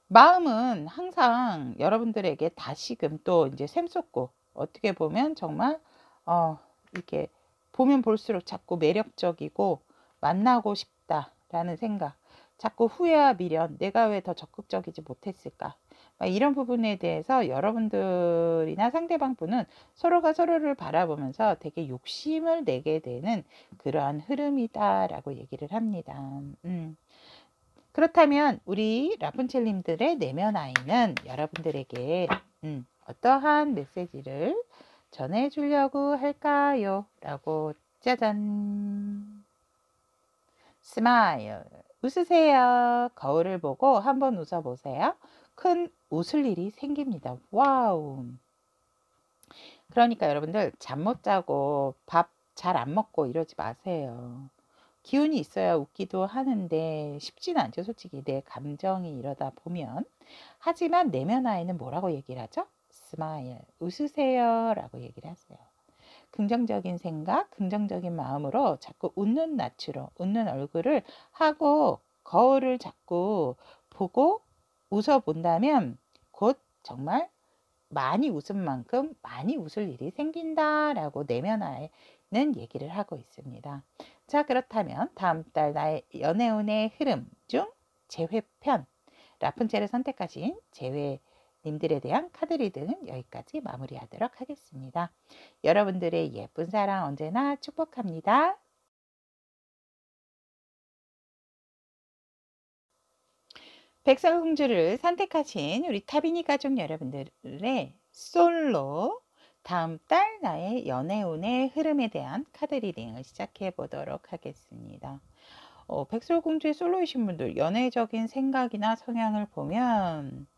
마음은 항상 여러분들에게 다시금 또 이제 샘솟고, 어떻게 보면 정말 이렇게 보면 볼수록 자꾸 매력적이고 만나고 싶다라는 생각, 자꾸 후회와 미련, 내가 왜 더 적극적이지 못했을까, 이런 부분에 대해서 여러분들이나 상대방 분은 서로가 서로를 바라보면서 되게 욕심을 내게 되는 그러한 흐름이다라고 얘기를 합니다. 그렇다면 우리 라푼첼님들의 내면 아이는 여러분들에게 어떠한 메시지를 전해주려고 할까요? 라고, 짜잔, 스마일, 웃으세요. 거울을 보고 한번 웃어보세요. 큰 웃을 일이 생깁니다. 와우. 그러니까 여러분들 잠 못 자고 밥 잘 안 먹고 이러지 마세요. 기운이 있어야 웃기도 하는데 쉽지는 않죠, 솔직히 내 감정이 이러다 보면. 하지만 내면 아이는 뭐라고 얘기를 하죠? 스마일, 웃으세요 라고 얘기를 하세요. 긍정적인 생각, 긍정적인 마음으로 자꾸 웃는 낯으로, 웃는 얼굴을 하고 거울을 자꾸 보고 웃어 본다면 곧 정말 많이 웃은 만큼 많이 웃을 일이 생긴다라고 내면 아이는 얘기를 하고 있습니다. 자, 그렇다면 다음 달 나의 연애운의 흐름 중 재회편, 라푼첼을 선택하신 재회님들에 대한 카드 리딩은 여기까지 마무리하도록 하겠습니다. 여러분들의 예쁜 사랑 언제나 축복합니다. 백설공주를 선택하신 우리 타비니 가족 여러분들의 솔로 다음 달 나의 연애운의 흐름에 대한 카드 리딩을 시작해 보도록 하겠습니다. 백설공주의 솔로이신 분들 연애적인 생각이나 성향을 보면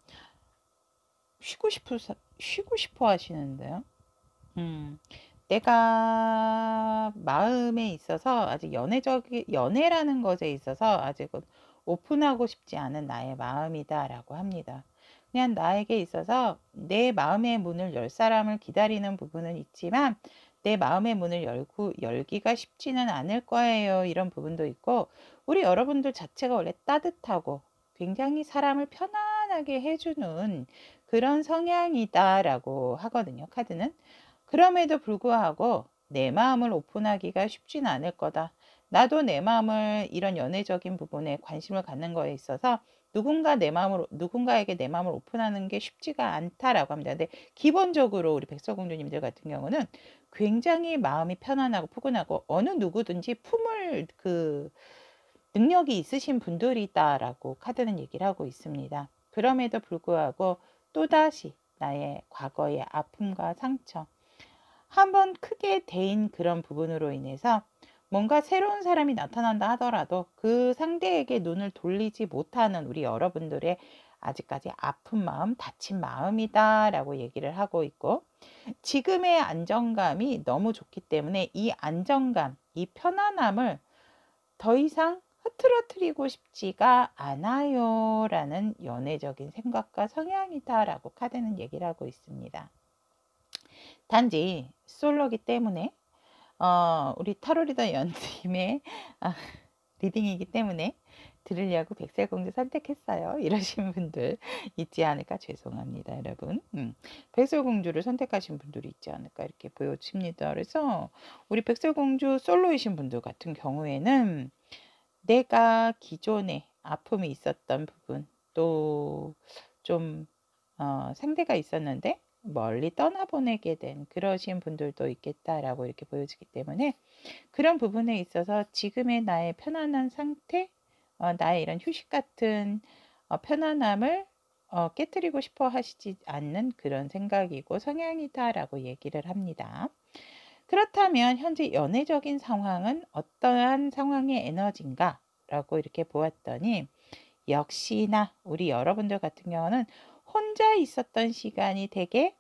쉬고 싶어 하시는데요. 내가 마음에 있어서 아직 연애라는 것에 있어서 아직은 오픈하고 싶지 않은 나의 마음이다라고 합니다. 그냥 나에게 있어서 내 마음의 문을 열 사람을 기다리는 부분은 있지만 내 마음의 문을 열기가 쉽지는 않을 거예요. 이런 부분도 있고, 우리 여러분들 자체가 원래 따뜻하고 굉장히 사람을 편안하게 해주는 그런 성향이다라고 하거든요, 카드는. 그럼에도 불구하고 내 마음을 오픈하기가 쉽지는 않을 거다. 나도 내 마음을 이런 연애적인 부분에 관심을 갖는 거에 있어서 누군가에게 내 마음을 오픈하는 게 쉽지가 않다라고 합니다. 근데 기본적으로 우리 백설공주님들 같은 경우는 굉장히 마음이 편안하고 푸근하고 어느 누구든지 품을 그 능력이 있으신 분들이다라고 카드는 얘기를 하고 있습니다. 그럼에도 불구하고 또다시 나의 과거의 아픔과 상처, 한번 크게 데인 그런 부분으로 인해서 뭔가 새로운 사람이 나타난다 하더라도 그 상대에게 눈을 돌리지 못하는 우리 여러분들의 아직까지 아픈 마음, 다친 마음이다 라고 얘기를 하고 있고, 지금의 안정감이 너무 좋기 때문에 이 안정감, 이 편안함을 더 이상 흐트러뜨리고 싶지가 않아요 라는 연애적인 생각과 성향이다 라고 카드는 얘기를 하고 있습니다. 단지 솔로기 때문에 우리 타로 리더 연님의 리딩이기 때문에 들으려고 백설공주 선택했어요. 이러신 분들 있지 않을까 죄송합니다, 여러분. 백설공주를 선택하신 분들이 있지 않을까 이렇게 보여집니다. 그래서 우리 백설공주 솔로이신 분들 같은 경우에는 내가 기존에 아픔이 있었던 부분, 또 좀 상대가 있었는데 멀리 떠나보내게 된 그러신 분들도 있겠다라고 이렇게 보여지기 때문에 그런 부분에 있어서 지금의 나의 편안한 상태, 나의 이런 휴식 같은 편안함을 깨뜨리고 싶어 하시지 않는 그런 생각이고 성향이다라고 얘기를 합니다. 그렇다면 현재 연애적인 상황은 어떠한 상황의 에너지인가? 라고 이렇게 보았더니 역시나 우리 여러분들 같은 경우는 혼자 있었던 시간이 되게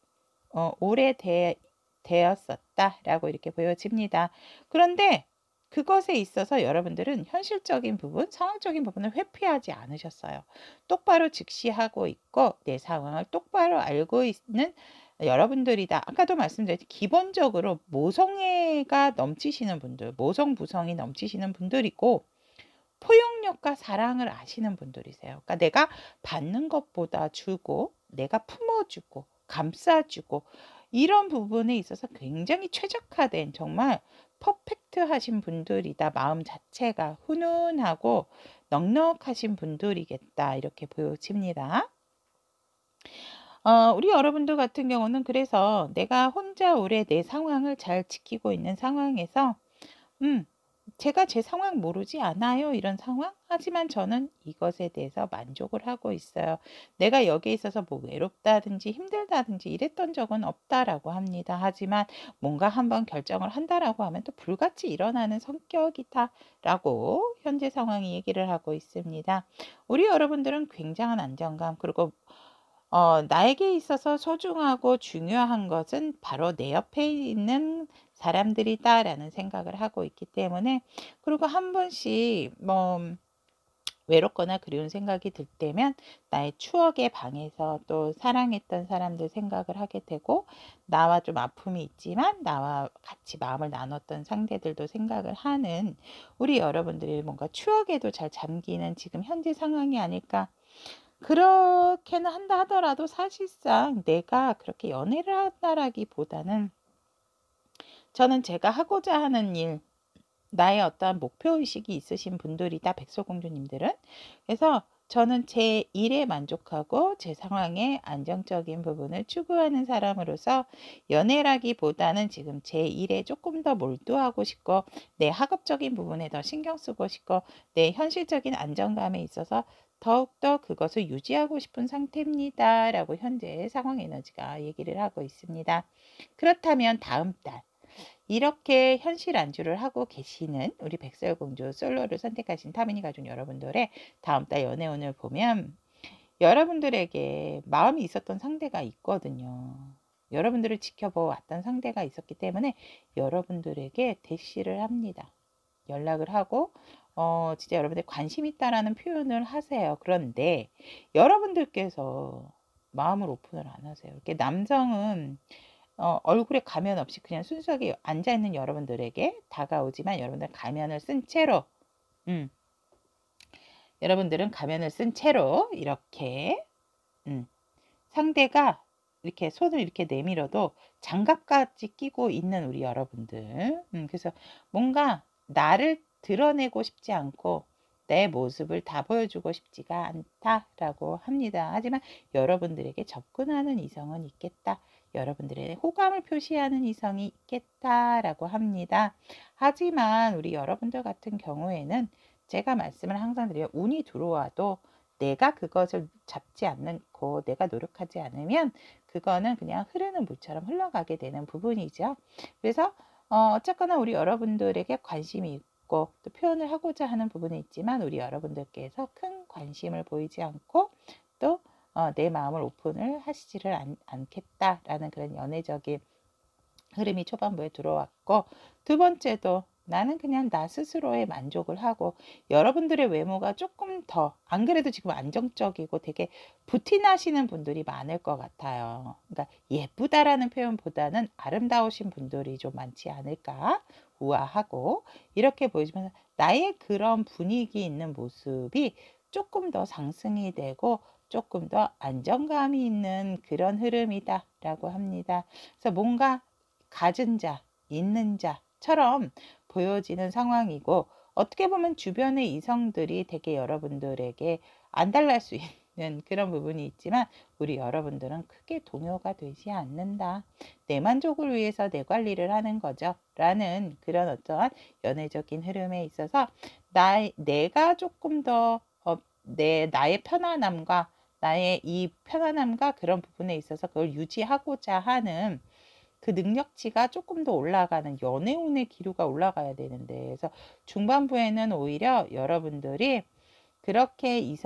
오래되었었다라고 이렇게 보여집니다. 그런데 그것에 있어서 여러분들은 현실적인 부분, 상황적인 부분을 회피하지 않으셨어요. 똑바로 직시하고 있고 내 상황을 똑바로 알고 있는 여러분들이다. 아까도 말씀드렸듯이 기본적으로 모성애가 넘치시는 분들, 모성부성이 넘치시는 분들이고 포용력과 사랑을 아시는 분들이세요. 그러니까 내가 받는 것보다 주고 내가 품어주고 감싸주고 이런 부분에 있어서 굉장히 최적화된 정말 퍼펙트 하신 분들이다. 마음 자체가 훈훈하고 넉넉하신 분들이겠다. 이렇게 보여집니다. 우리 여러분들 같은 경우는 그래서 내가 혼자 오래 내 상황을 잘 지키고 있는 상황에서 제가 제 상황 모르지 않아요. 이런 상황? 하지만 저는 이것에 대해서 만족을 하고 있어요. 내가 여기에 있어서 뭐 외롭다든지 힘들다든지 이랬던 적은 없다라고 합니다. 하지만 뭔가 한번 결정을 한다라고 하면 또 불같이 일어나는 성격이다라고 현재 상황이 얘기를 하고 있습니다. 우리 여러분들은 굉장한 안정감, 그리고 나에게 있어서 소중하고 중요한 것은 바로 내 옆에 있는 사람들이다라는 생각을 하고 있기 때문에, 그리고 한 번씩 외롭거나 그리운 생각이 들 때면 나의 추억의 방에서 또 사랑했던 사람들 생각을 하게 되고, 나와 좀 아픔이 있지만 나와 같이 마음을 나눴던 상대들도 생각을 하는 우리 여러분들이 뭔가 추억에도 잘 잠기는 지금 현재 상황이 아닐까. 그렇게는 한다 하더라도 사실상 내가 그렇게 연애를 한다라기보다는 저는 제가 하고자 하는 일, 나의 어떠한 목표의식이 있으신 분들이다, 백설공주님들은. 그래서 저는 제 일에 만족하고 제 상황의 안정적인 부분을 추구하는 사람으로서 연애라기보다는 지금 제 일에 조금 더 몰두하고 싶고 내 학업적인 부분에 더 신경 쓰고 싶고 내 현실적인 안정감에 있어서 더욱더 그것을 유지하고 싶은 상태입니다 라고 현재 상황 에너지가 얘기를 하고 있습니다. 그렇다면 다음 달 이렇게 현실 안주를 하고 계시는 우리 백설공주 솔로를 선택하신 타비니 가족 여러분들의 다음 달 연애운을 보면 여러분들에게 마음이 있었던 상대가 있거든요. 여러분들을 지켜보았던 상대가 있었기 때문에 여러분들에게 대시를 합니다. 연락을 하고 진짜 여러분들 관심 있다라는 표현을 하세요. 그런데 여러분들께서 마음을 오픈을 안 하세요. 이렇게 남성은 얼굴에 가면 없이 그냥 순수하게 앉아있는 여러분들에게 다가오지만 여러분들 가면을 쓴 채로 여러분들은 가면을 쓴 채로 이렇게 상대가 이렇게 손을 이렇게 내밀어도 장갑까지 끼고 있는 우리 여러분들. 그래서 뭔가 나를 드러내고 싶지 않고 내 모습을 다 보여주고 싶지가 않다라고 합니다. 하지만 여러분들에게 접근하는 이성은 있겠다. 여러분들의 호감을 표시하는 이성이 있겠다라고 합니다. 하지만 우리 여러분들 같은 경우에는 제가 말씀을 항상 드려요. 운이 들어와도 내가 그것을 잡지 않고 내가 노력하지 않으면 그거는 그냥 흐르는 물처럼 흘러가게 되는 부분이죠. 그래서 어쨌거나 우리 여러분들에게 관심이 있고 또 표현을 하고자 하는 부분이 있지만 우리 여러분들께서 큰 관심을 보이지 않고 또 내 마음을 오픈을 하시지를 않겠다라는 그런 연애적인 흐름이 초반부에 들어왔고, 두 번째도 나는 그냥 나 스스로에 만족을 하고 여러분들의 외모가 조금 더 안 그래도 지금 안정적이고 되게 부티나시는 분들이 많을 것 같아요. 그러니까 예쁘다라는 표현보다는 아름다우신 분들이 좀 많지 않을까, 우아하고 이렇게 보이지만 나의 그런 분위기 있는 모습이 조금 더 상승이 되고 조금 더 안정감이 있는 그런 흐름이다 라고 합니다. 그래서 뭔가 가진 자, 있는 자처럼 보여지는 상황이고, 어떻게 보면 주변의 이성들이 되게 여러분들에게 안달날 수 있는 그런 부분이 있지만 우리 여러분들은 크게 동요가 되지 않는다. 내 만족을 위해서 내 관리를 하는 거죠. 라는 그런 어떠한 연애적인 흐름에 있어서 내가 조금 더 나의 편안함과 나의 이 편안함과 그런 부분에 있어서 그걸 유지하고자 하는 그 능력치가 조금 더 올라가는 연애운의 기류가 올라가야 되는데, 그래서 중반부에는 오히려 여러분들이 그렇게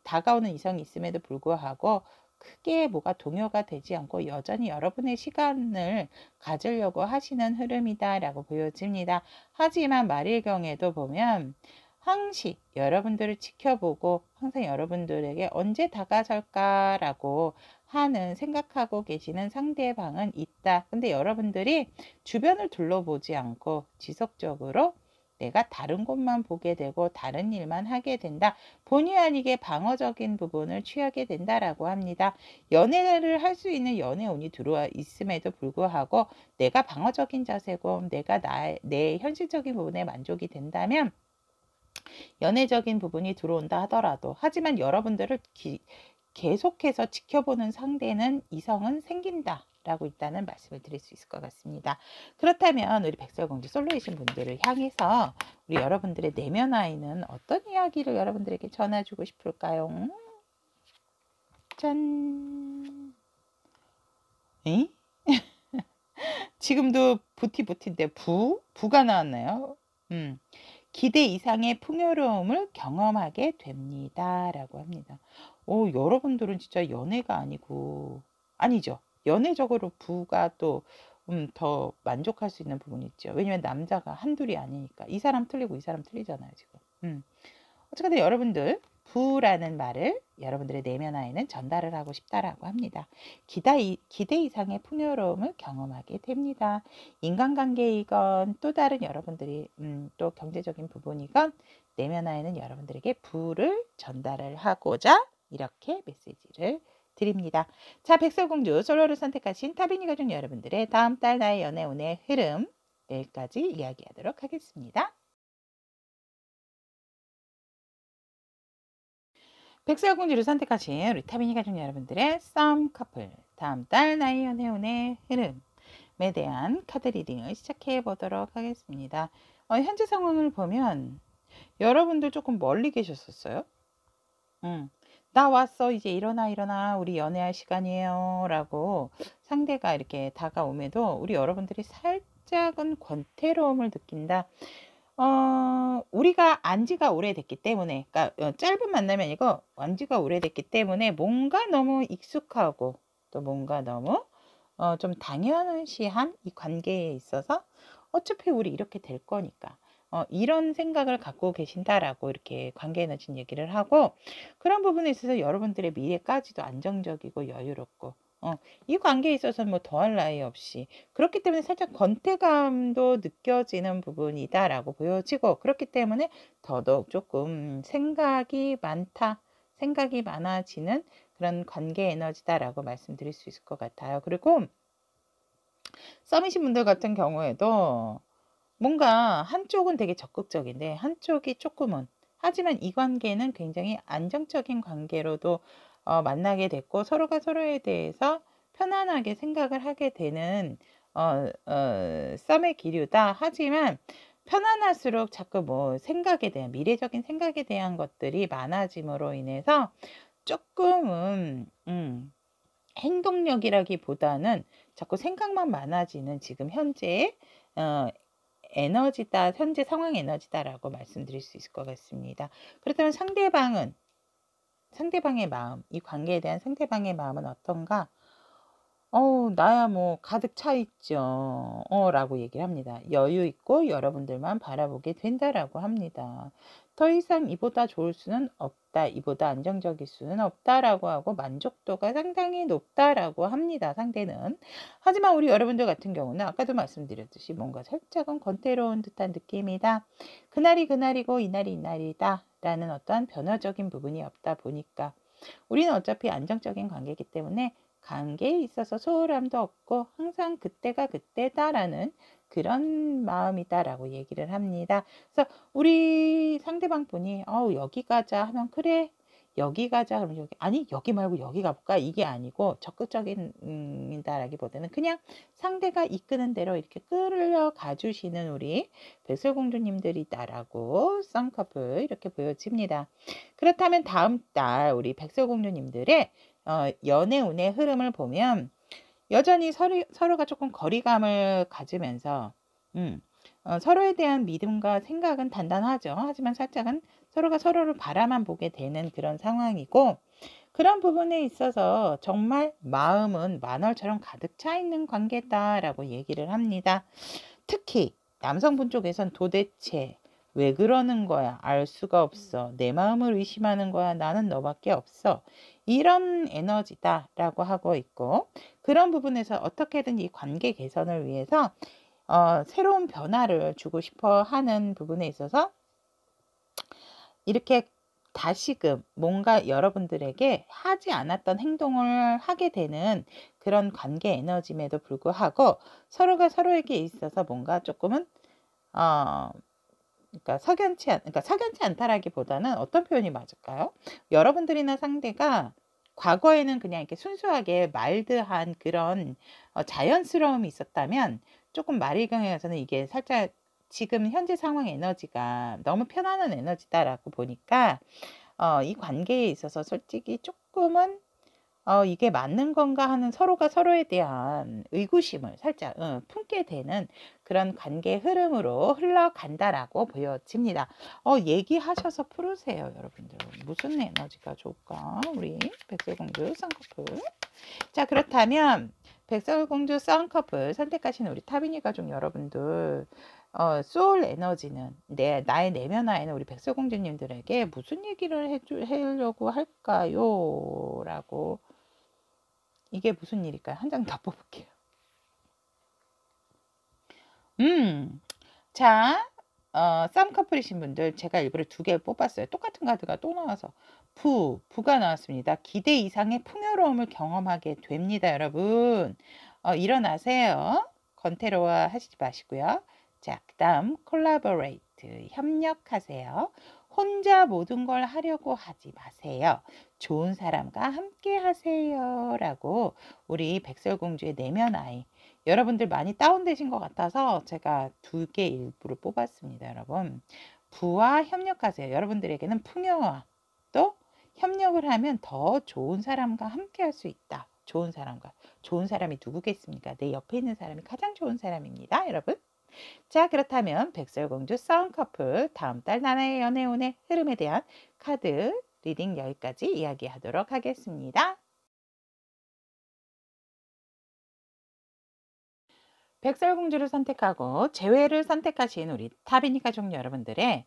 다가오는 이성이 있음에도 불구하고 크게 뭐가 동요가 되지 않고 여전히 여러분의 시간을 가지려고 하시는 흐름이다라고 보여집니다. 하지만 말일경에도 보면 항시 여러분들을 지켜보고 항상 여러분들에게 언제 다가설까라고 하는 생각하고 계시는 상대방은 있다. 근데 여러분들이 주변을 둘러보지 않고 지속적으로 내가 다른 곳만 보게 되고 다른 일만 하게 된다. 본의 아니게 방어적인 부분을 취하게 된다라고 합니다. 연애를 할 수 있는 연애운이 들어와 있음에도 불구하고 내가 방어적인 자세고 내가 내 현실적인 부분에 만족이 된다면 연애적인 부분이 들어온다 하더라도, 하지만 여러분들을 계속해서 지켜보는 상대는 이성은 생긴다 라고 일단은 말씀을 드릴 수 있을 것 같습니다. 그렇다면 우리 백설공주 솔로이신 분들을 향해서 우리 여러분들의 내면 아이는 어떤 이야기를 여러분들에게 전해주고 싶을까요? 짠. 에? 지금도 부티인데 부가 나왔나요? 기대 이상의 풍요로움을 경험하게 됩니다 라고 합니다. 여러분들은 진짜 연애가 아니죠. 연애적으로 부가 또 더 만족할 수 있는 부분이 있죠. 왜냐면 남자가 한둘이 아니니까. 이 사람 틀리고 이 사람 틀리잖아요 지금. 어쨌든 여러분들 부라는 말을 여러분들의 내면 아이는 전달을 하고 싶다라고 합니다. 기대 이상의 풍요로움을 경험하게 됩니다. 인간관계이건 또 다른 여러분들이 또 경제적인 부분이건 내면 아이는 여러분들에게 부를 전달을 하고자 이렇게 메시지를 드립니다. 자, 백설공주 솔로를 선택하신 타비니 가족 여러분들의 다음 달 나의 연애운의 흐름 여기까지 이야기하도록 하겠습니다. 백설공주를 선택하신 우리 타비니 가족 여러분들의 썸 커플 다음 달 나의 연애운의 흐름에 대한 카드 리딩을 시작해 보도록 하겠습니다. 현재 상황을 보면 여러분들 조금 멀리 계셨었어요. 나 왔어, 이제 일어나 우리 연애할 시간이에요 라고 상대가 이렇게 다가옴에도 우리 여러분들이 살짝은 권태로움을 느낀다. 우리가 안 지가 오래됐기 때문에, 그러니까 짧은 만남이 아니고 안 지가 오래됐기 때문에 뭔가 너무 익숙하고 또 뭔가 너무 좀 당연시한 이 관계에 있어서 어차피 우리 이렇게 될 거니까 이런 생각을 갖고 계신다라고 이렇게 관계 에너지 얘기를 하고, 그런 부분에 있어서 여러분들의 미래까지도 안정적이고 여유롭고 이 관계에 있어서 뭐 더할 나위 없이 그렇기 때문에 살짝 권태감도 느껴지는 부분이다라고 보여지고, 그렇기 때문에 더더욱 조금 생각이 많아지는 그런 관계 에너지다라고 말씀드릴 수 있을 것 같아요. 그리고 썸이신 분들 같은 경우에도 뭔가 한쪽은 되게 적극적인데 한쪽이 조금은, 하지만 이 관계는 굉장히 안정적인 관계로도 만나게 됐고, 서로가 서로에 대해서 편안하게 생각을 하게 되는 썸의 기류다. 하지만 편안할수록 자꾸 뭐 생각에 대한, 미래적인 생각에 대한 것들이 많아짐으로 인해서 조금은 행동력이라기보다는 자꾸 생각만 많아지는 지금 현재의 어, 에너지다, 현재 상황 에너지다라고 말씀드릴 수 있을 것 같습니다. 그렇다면 상대방의 마음, 이 관계에 대한 상대방의 마음은 어떤가? 나야 뭐 가득 차 있죠. 라고 얘기를 합니다. 여유 있고 여러분들만 바라보게 된다라고 합니다. 더 이상 이보다 좋을 수는 없다. 이보다 안정적일 수는 없다라고 하고 만족도가 상당히 높다라고 합니다. 상대는. 하지만 우리 여러분들 같은 경우는 아까도 말씀드렸듯이 뭔가 살짝은 권태로운 듯한 느낌이다. 그날이 그날이고 이날이 이날이다. 라는 어떠한 변화적인 부분이 없다 보니까 우리는 어차피 안정적인 관계이기 때문에 관계에 있어서 소홀함도 없고 항상 그때가 그때다라는 그런 마음이다라고 얘기를 합니다. 그래서 우리 상대방 분이 여기 가자 하면 그래 여기 가자 그러면 여기, 아니 여기 말고 여기 가볼까, 이게 아니고 적극적인 다라기보다는 그냥 상대가 이끄는 대로 이렇게 끌려가 주시는 우리 백설공주님들이다라고 쌍꺼풀 이렇게 보여집니다. 그렇다면 다음 달 우리 백설공주님들의 연애 운의 흐름을 보면 여전히 서로가 조금 거리감을 가지면서 서로에 대한 믿음과 생각은 단단하죠. 하지만 살짝은 서로가 서로를 바라만 보게 되는 그런 상황이고, 그런 부분에 있어서 정말 마음은 만월처럼 가득 차 있는 관계다라고 얘기를 합니다. 특히 남성분 쪽에선 도대체 왜 그러는 거야? 알 수가 없어. 내 마음을 의심하는 거야. 나는 너밖에 없어. 이런 에너지다라고 하고 있고, 그런 부분에서 어떻게든 이 관계 개선을 위해서 새로운 변화를 주고 싶어 하는 부분에 있어서 이렇게 다시금 뭔가 여러분들에게 하지 않았던 행동을 하게 되는 그런 관계 에너지임에도 불구하고 서로가 서로에게 있어서 뭔가 조금은 그러니까 석연치 않다라기보다는 어떤 표현이 맞을까요? 여러분들이나 상대가 과거에는 그냥 이렇게 순수하게 마일드한 그런 자연스러움이 있었다면, 조금 말이 경해서는 이게 살짝 지금 현재 상황 에너지가 너무 편안한 에너지다라고 보니까 이 관계에 있어서 솔직히 조금은 이게 맞는 건가 하는 서로가 서로에 대한 의구심을 살짝 품게 되는 그런 관계 흐름으로 흘러간다라고 보여집니다. 얘기하셔서 풀으세요, 여러분들. 무슨 에너지가 좋을까? 우리 백설공주 쌍꺼풀. 자, 그렇다면 백설공주 쌍꺼풀 선택하신 우리 타비니 가족 여러분들, 소울 에너지는 나의 내면화에는 우리 백설공주님들에게 무슨 얘기를 하려고 할까요? 라고. 이게 무슨 일일까요? 한 장 더 뽑을게요. 자, 쌍꺼풀이신 분들 제가 일부러 2개 뽑았어요. 똑같은 카드가 또 나와서 부가 나왔습니다. 기대 이상의 풍요로움을 경험하게 됩니다, 여러분. 일어나세요. 권태로워 하시지 마시고요. 자, 그 다음 collaborate, 협력하세요. 혼자 모든 걸 하려고 하지 마세요. 좋은 사람과 함께 하세요. 라고 우리 백설공주의 내면 아이, 여러분들 많이 다운되신 것 같아서 제가 2개 일부러 뽑았습니다. 여러분, 부와 협력하세요. 여러분들에게는 풍요와 또 협력을 하면 더 좋은 사람과 함께 할 수 있다 좋은 사람과. 좋은 사람이 누구겠습니까? 내 옆에 있는 사람이 가장 좋은 사람입니다, 여러분. 자, 그렇다면 백설공주 쌍커플 다음 달 나의 연애운의 흐름에 대한 카드 리딩 여기까지 이야기하도록 하겠습니다. 백설공주를 선택하고 재회를 선택하신 우리 타비니 가족 여러분들의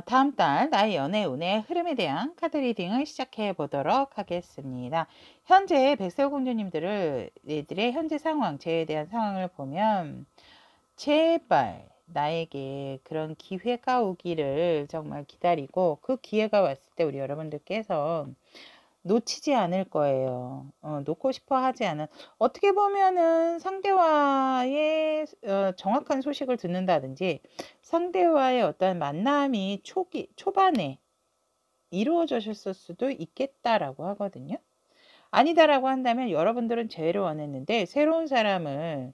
다음 달 나의 연애운의 흐름에 대한 카드 리딩을 시작해 보도록 하겠습니다. 현재 백설공주님들의 현재 상황, 재회에 대한 상황을 보면 제발 나에게 그런 기회가 오기를 정말 기다리고 그 기회가 왔을 때 우리 여러분들께서 놓치지 않을 거예요. 놓고 싶어 하지 않은, 어떻게 보면은 상대와의 정확한 소식을 듣는다든지 상대와의 어떤 만남이 초반에 이루어졌을 수도 있겠다라고 하거든요. 아니다라고 한다면 여러분들은 재회를 원했는데 새로운 사람을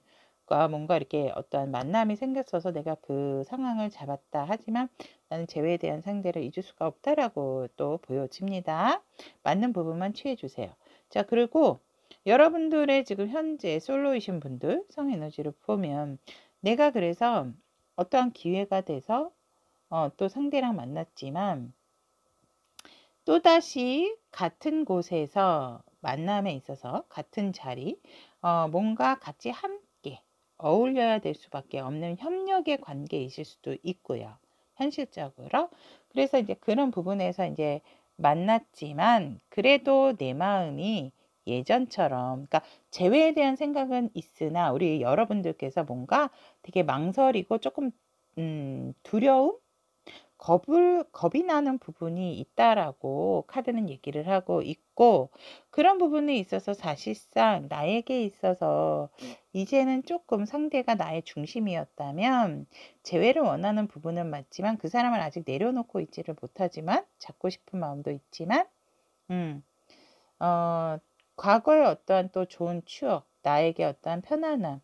뭔가 이렇게 어떤 만남이 생겼어서 내가 그 상황을 잡았다. 하지만 나는 재회에 대한 상대를 잊을 수가 없다라고 또 보여집니다. 맞는 부분만 취해주세요. 자, 그리고 여러분들의 지금 현재 솔로이신 분들 성에너지를 보면 내가 그래서 어떠한 기회가 돼서 또 상대랑 만났지만 또다시 같은 곳에서 만남에 있어서 같은 자리, 뭔가 같이 함께 어울려야 될 수밖에 없는 협력의 관계이실 수도 있고요. 현실적으로. 그래서 이제 그런 부분에서 이제 만났지만 그래도 내 마음이 예전처럼, 그러니까 재회에 대한 생각은 있으나 우리 여러분들께서 뭔가 되게 망설이고 조금 두려움? 겁이 나는 부분이 있다라고 카드는 얘기를 하고 있고, 그런 부분에 있어서 사실상 나에게 있어서 이제는 조금 상대가 나의 중심이었다면 재회를 원하는 부분은 맞지만 그 사람을 아직 내려놓고 있지를 못하지만 잡고 싶은 마음도 있지만 과거의 어떠한 또 좋은 추억, 나에게 어떠한 편안함,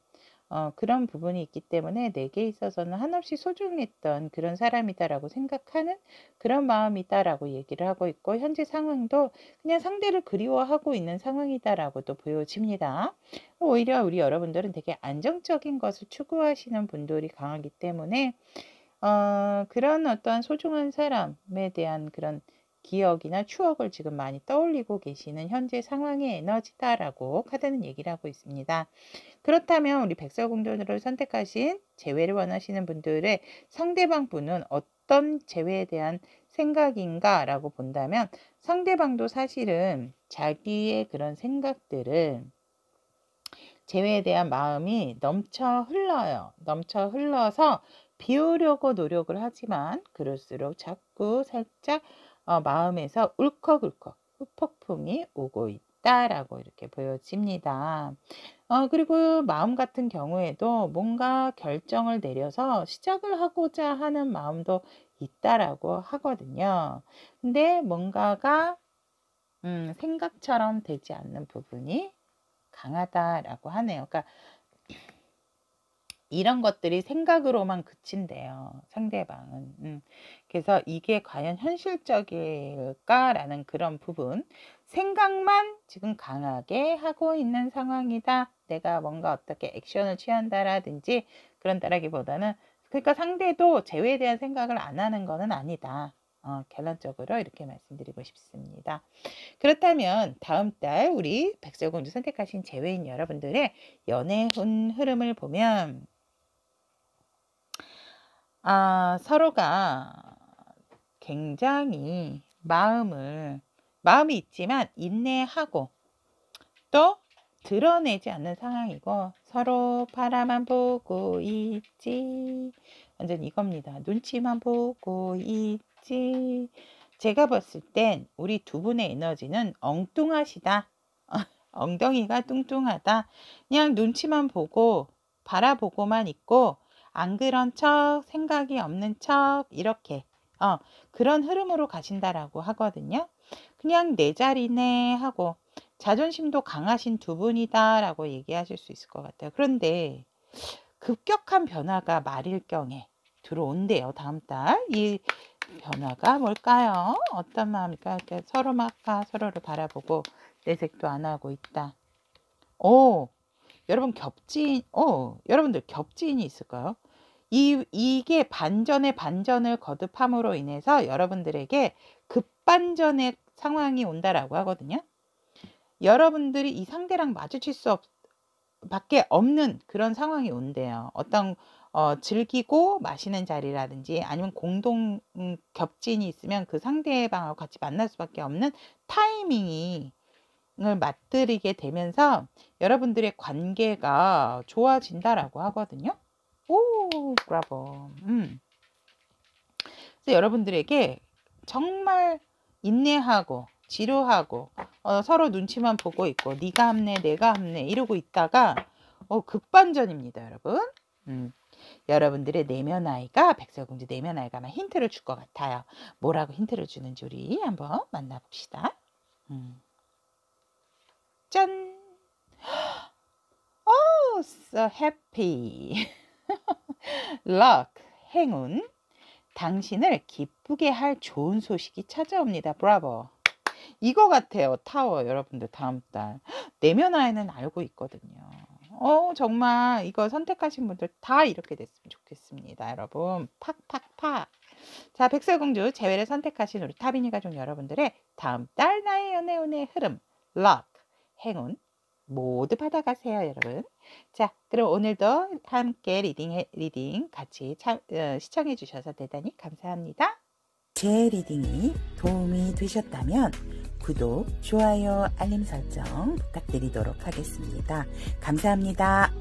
그런 부분이 있기 때문에 내게 있어서는 한없이 소중했던 그런 사람이다라고 생각하는 그런 마음이다라고 얘기를 하고 있고, 현재 상황도 그냥 상대를 그리워하고 있는 상황이다라고 또 보여집니다. 오히려 우리 여러분들은 되게 안정적인 것을 추구하시는 분들이 강하기 때문에 그런 어떤 소중한 사람에 대한 그런 기억이나 추억을 지금 많이 떠올리고 계시는 현재 상황의 에너지다라고 카드는 얘기를 하고 있습니다. 그렇다면 우리 백설공주를 선택하신 재회를 원하시는 분들의 상대방 분은 어떤 재회에 대한 생각인가 라고 본다면 상대방도 사실은 자기의 그런 생각들을 재회에 대한 마음이 넘쳐 흘러요. 넘쳐 흘러서 비우려고 노력을 하지만 그럴수록 자꾸 살짝 마음에서 울컥울컥 후폭풍이 오고 있다라고 이렇게 보여집니다. 그리고 마음 같은 경우에도 뭔가 결정을 내려서 시작을 하고자 하는 마음도 있다라고 하거든요. 근데 뭔가가 생각처럼 되지 않는 부분이 강하다라고 하네요. 그러니까 이런 것들이 생각으로만 그친대요, 상대방은. 그래서 이게 과연 현실적일까라는 그런 부분, 생각만 지금 강하게 하고 있는 상황이다. 내가 뭔가 어떻게 액션을 취한다라든지 그런다라기보다는, 그러니까 상대도 재회에 대한 생각을 안 하는 것은 아니다. 결론적으로 이렇게 말씀드리고 싶습니다. 그렇다면 다음 달 우리 백설공주 선택하신 재회인 여러분들의 연애운 흐름을 보면 서로가 굉장히 마음이 있지만 인내하고 또 드러내지 않는 상황이고 서로 바라만 보고 있지. 완전 이겁니다. 눈치만 보고 있지. 제가 봤을 땐 우리 두 분의 에너지는 엉뚱하시다. 엉덩이가 뚱뚱하다. 그냥 눈치만 보고 바라보고만 있고 안 그런 척, 생각이 없는 척, 이렇게 그런 흐름으로 가신다라고 하거든요. 그냥 내 자리네 하고 자존심도 강하신 두 분이다라고 얘기하실 수 있을 것 같아요. 그런데 급격한 변화가 말일경에 들어온대요. 다음 달. 이 변화가 뭘까요? 어떤 마음일까? 이렇게 서로가 서로를 바라보고 내색도 안 하고 있다. 어, 여러분 여러분들 겹지인이 있을까요? 이게 반전에 반전을 거듭함으로 인해서 여러분들에게 급반전의 상황이 온다라고 하거든요. 여러분들이 이 상대랑 마주칠 수 밖에 없는 그런 상황이 온대요. 어떤 즐기고 마시는 자리라든지 아니면 공동 겹진이 있으면 그 상대방하고 같이 만날 수밖에 없는 타이밍이 을 맞들이게 되면서 여러분들의 관계가 좋아진다라고 하거든요. 오, 브라보. 그래서 여러분들에게 정말 인내하고 지루하고 서로 눈치만 보고 있고 네가 합네 내가 합네 이러고 있다가 급반전입니다, 여러분. 여러분들의 내면 아이가 백설공주 내면 아이가 아마 힌트를 줄 것 같아요. 뭐라고 힌트를 주는지 우리 한번 만나봅시다. 짠! Oh, so happy. luck, 행운. 당신을 기쁘게 할 좋은 소식이 찾아옵니다. 브라보. 이거 같아요. 타워 여러분들 다음 달. 내면 아이는 알고 있거든요. 정말 이거 선택하신 분들 다 이렇게 됐으면 좋겠습니다. 여러분. 팍팍팍. 자, 백설공주 재회를 선택하신 우리 타비니 가족 여러분들의 다음 달 나의 연애운의 흐름. luck, 행운. 모두 받아가세요, 여러분. 자, 그럼 오늘도 함께 리딩 같이 시청해 주셔서 대단히 감사합니다. 제 리딩이 도움이 되셨다면 구독, 좋아요, 알림 설정 부탁드리도록 하겠습니다. 감사합니다.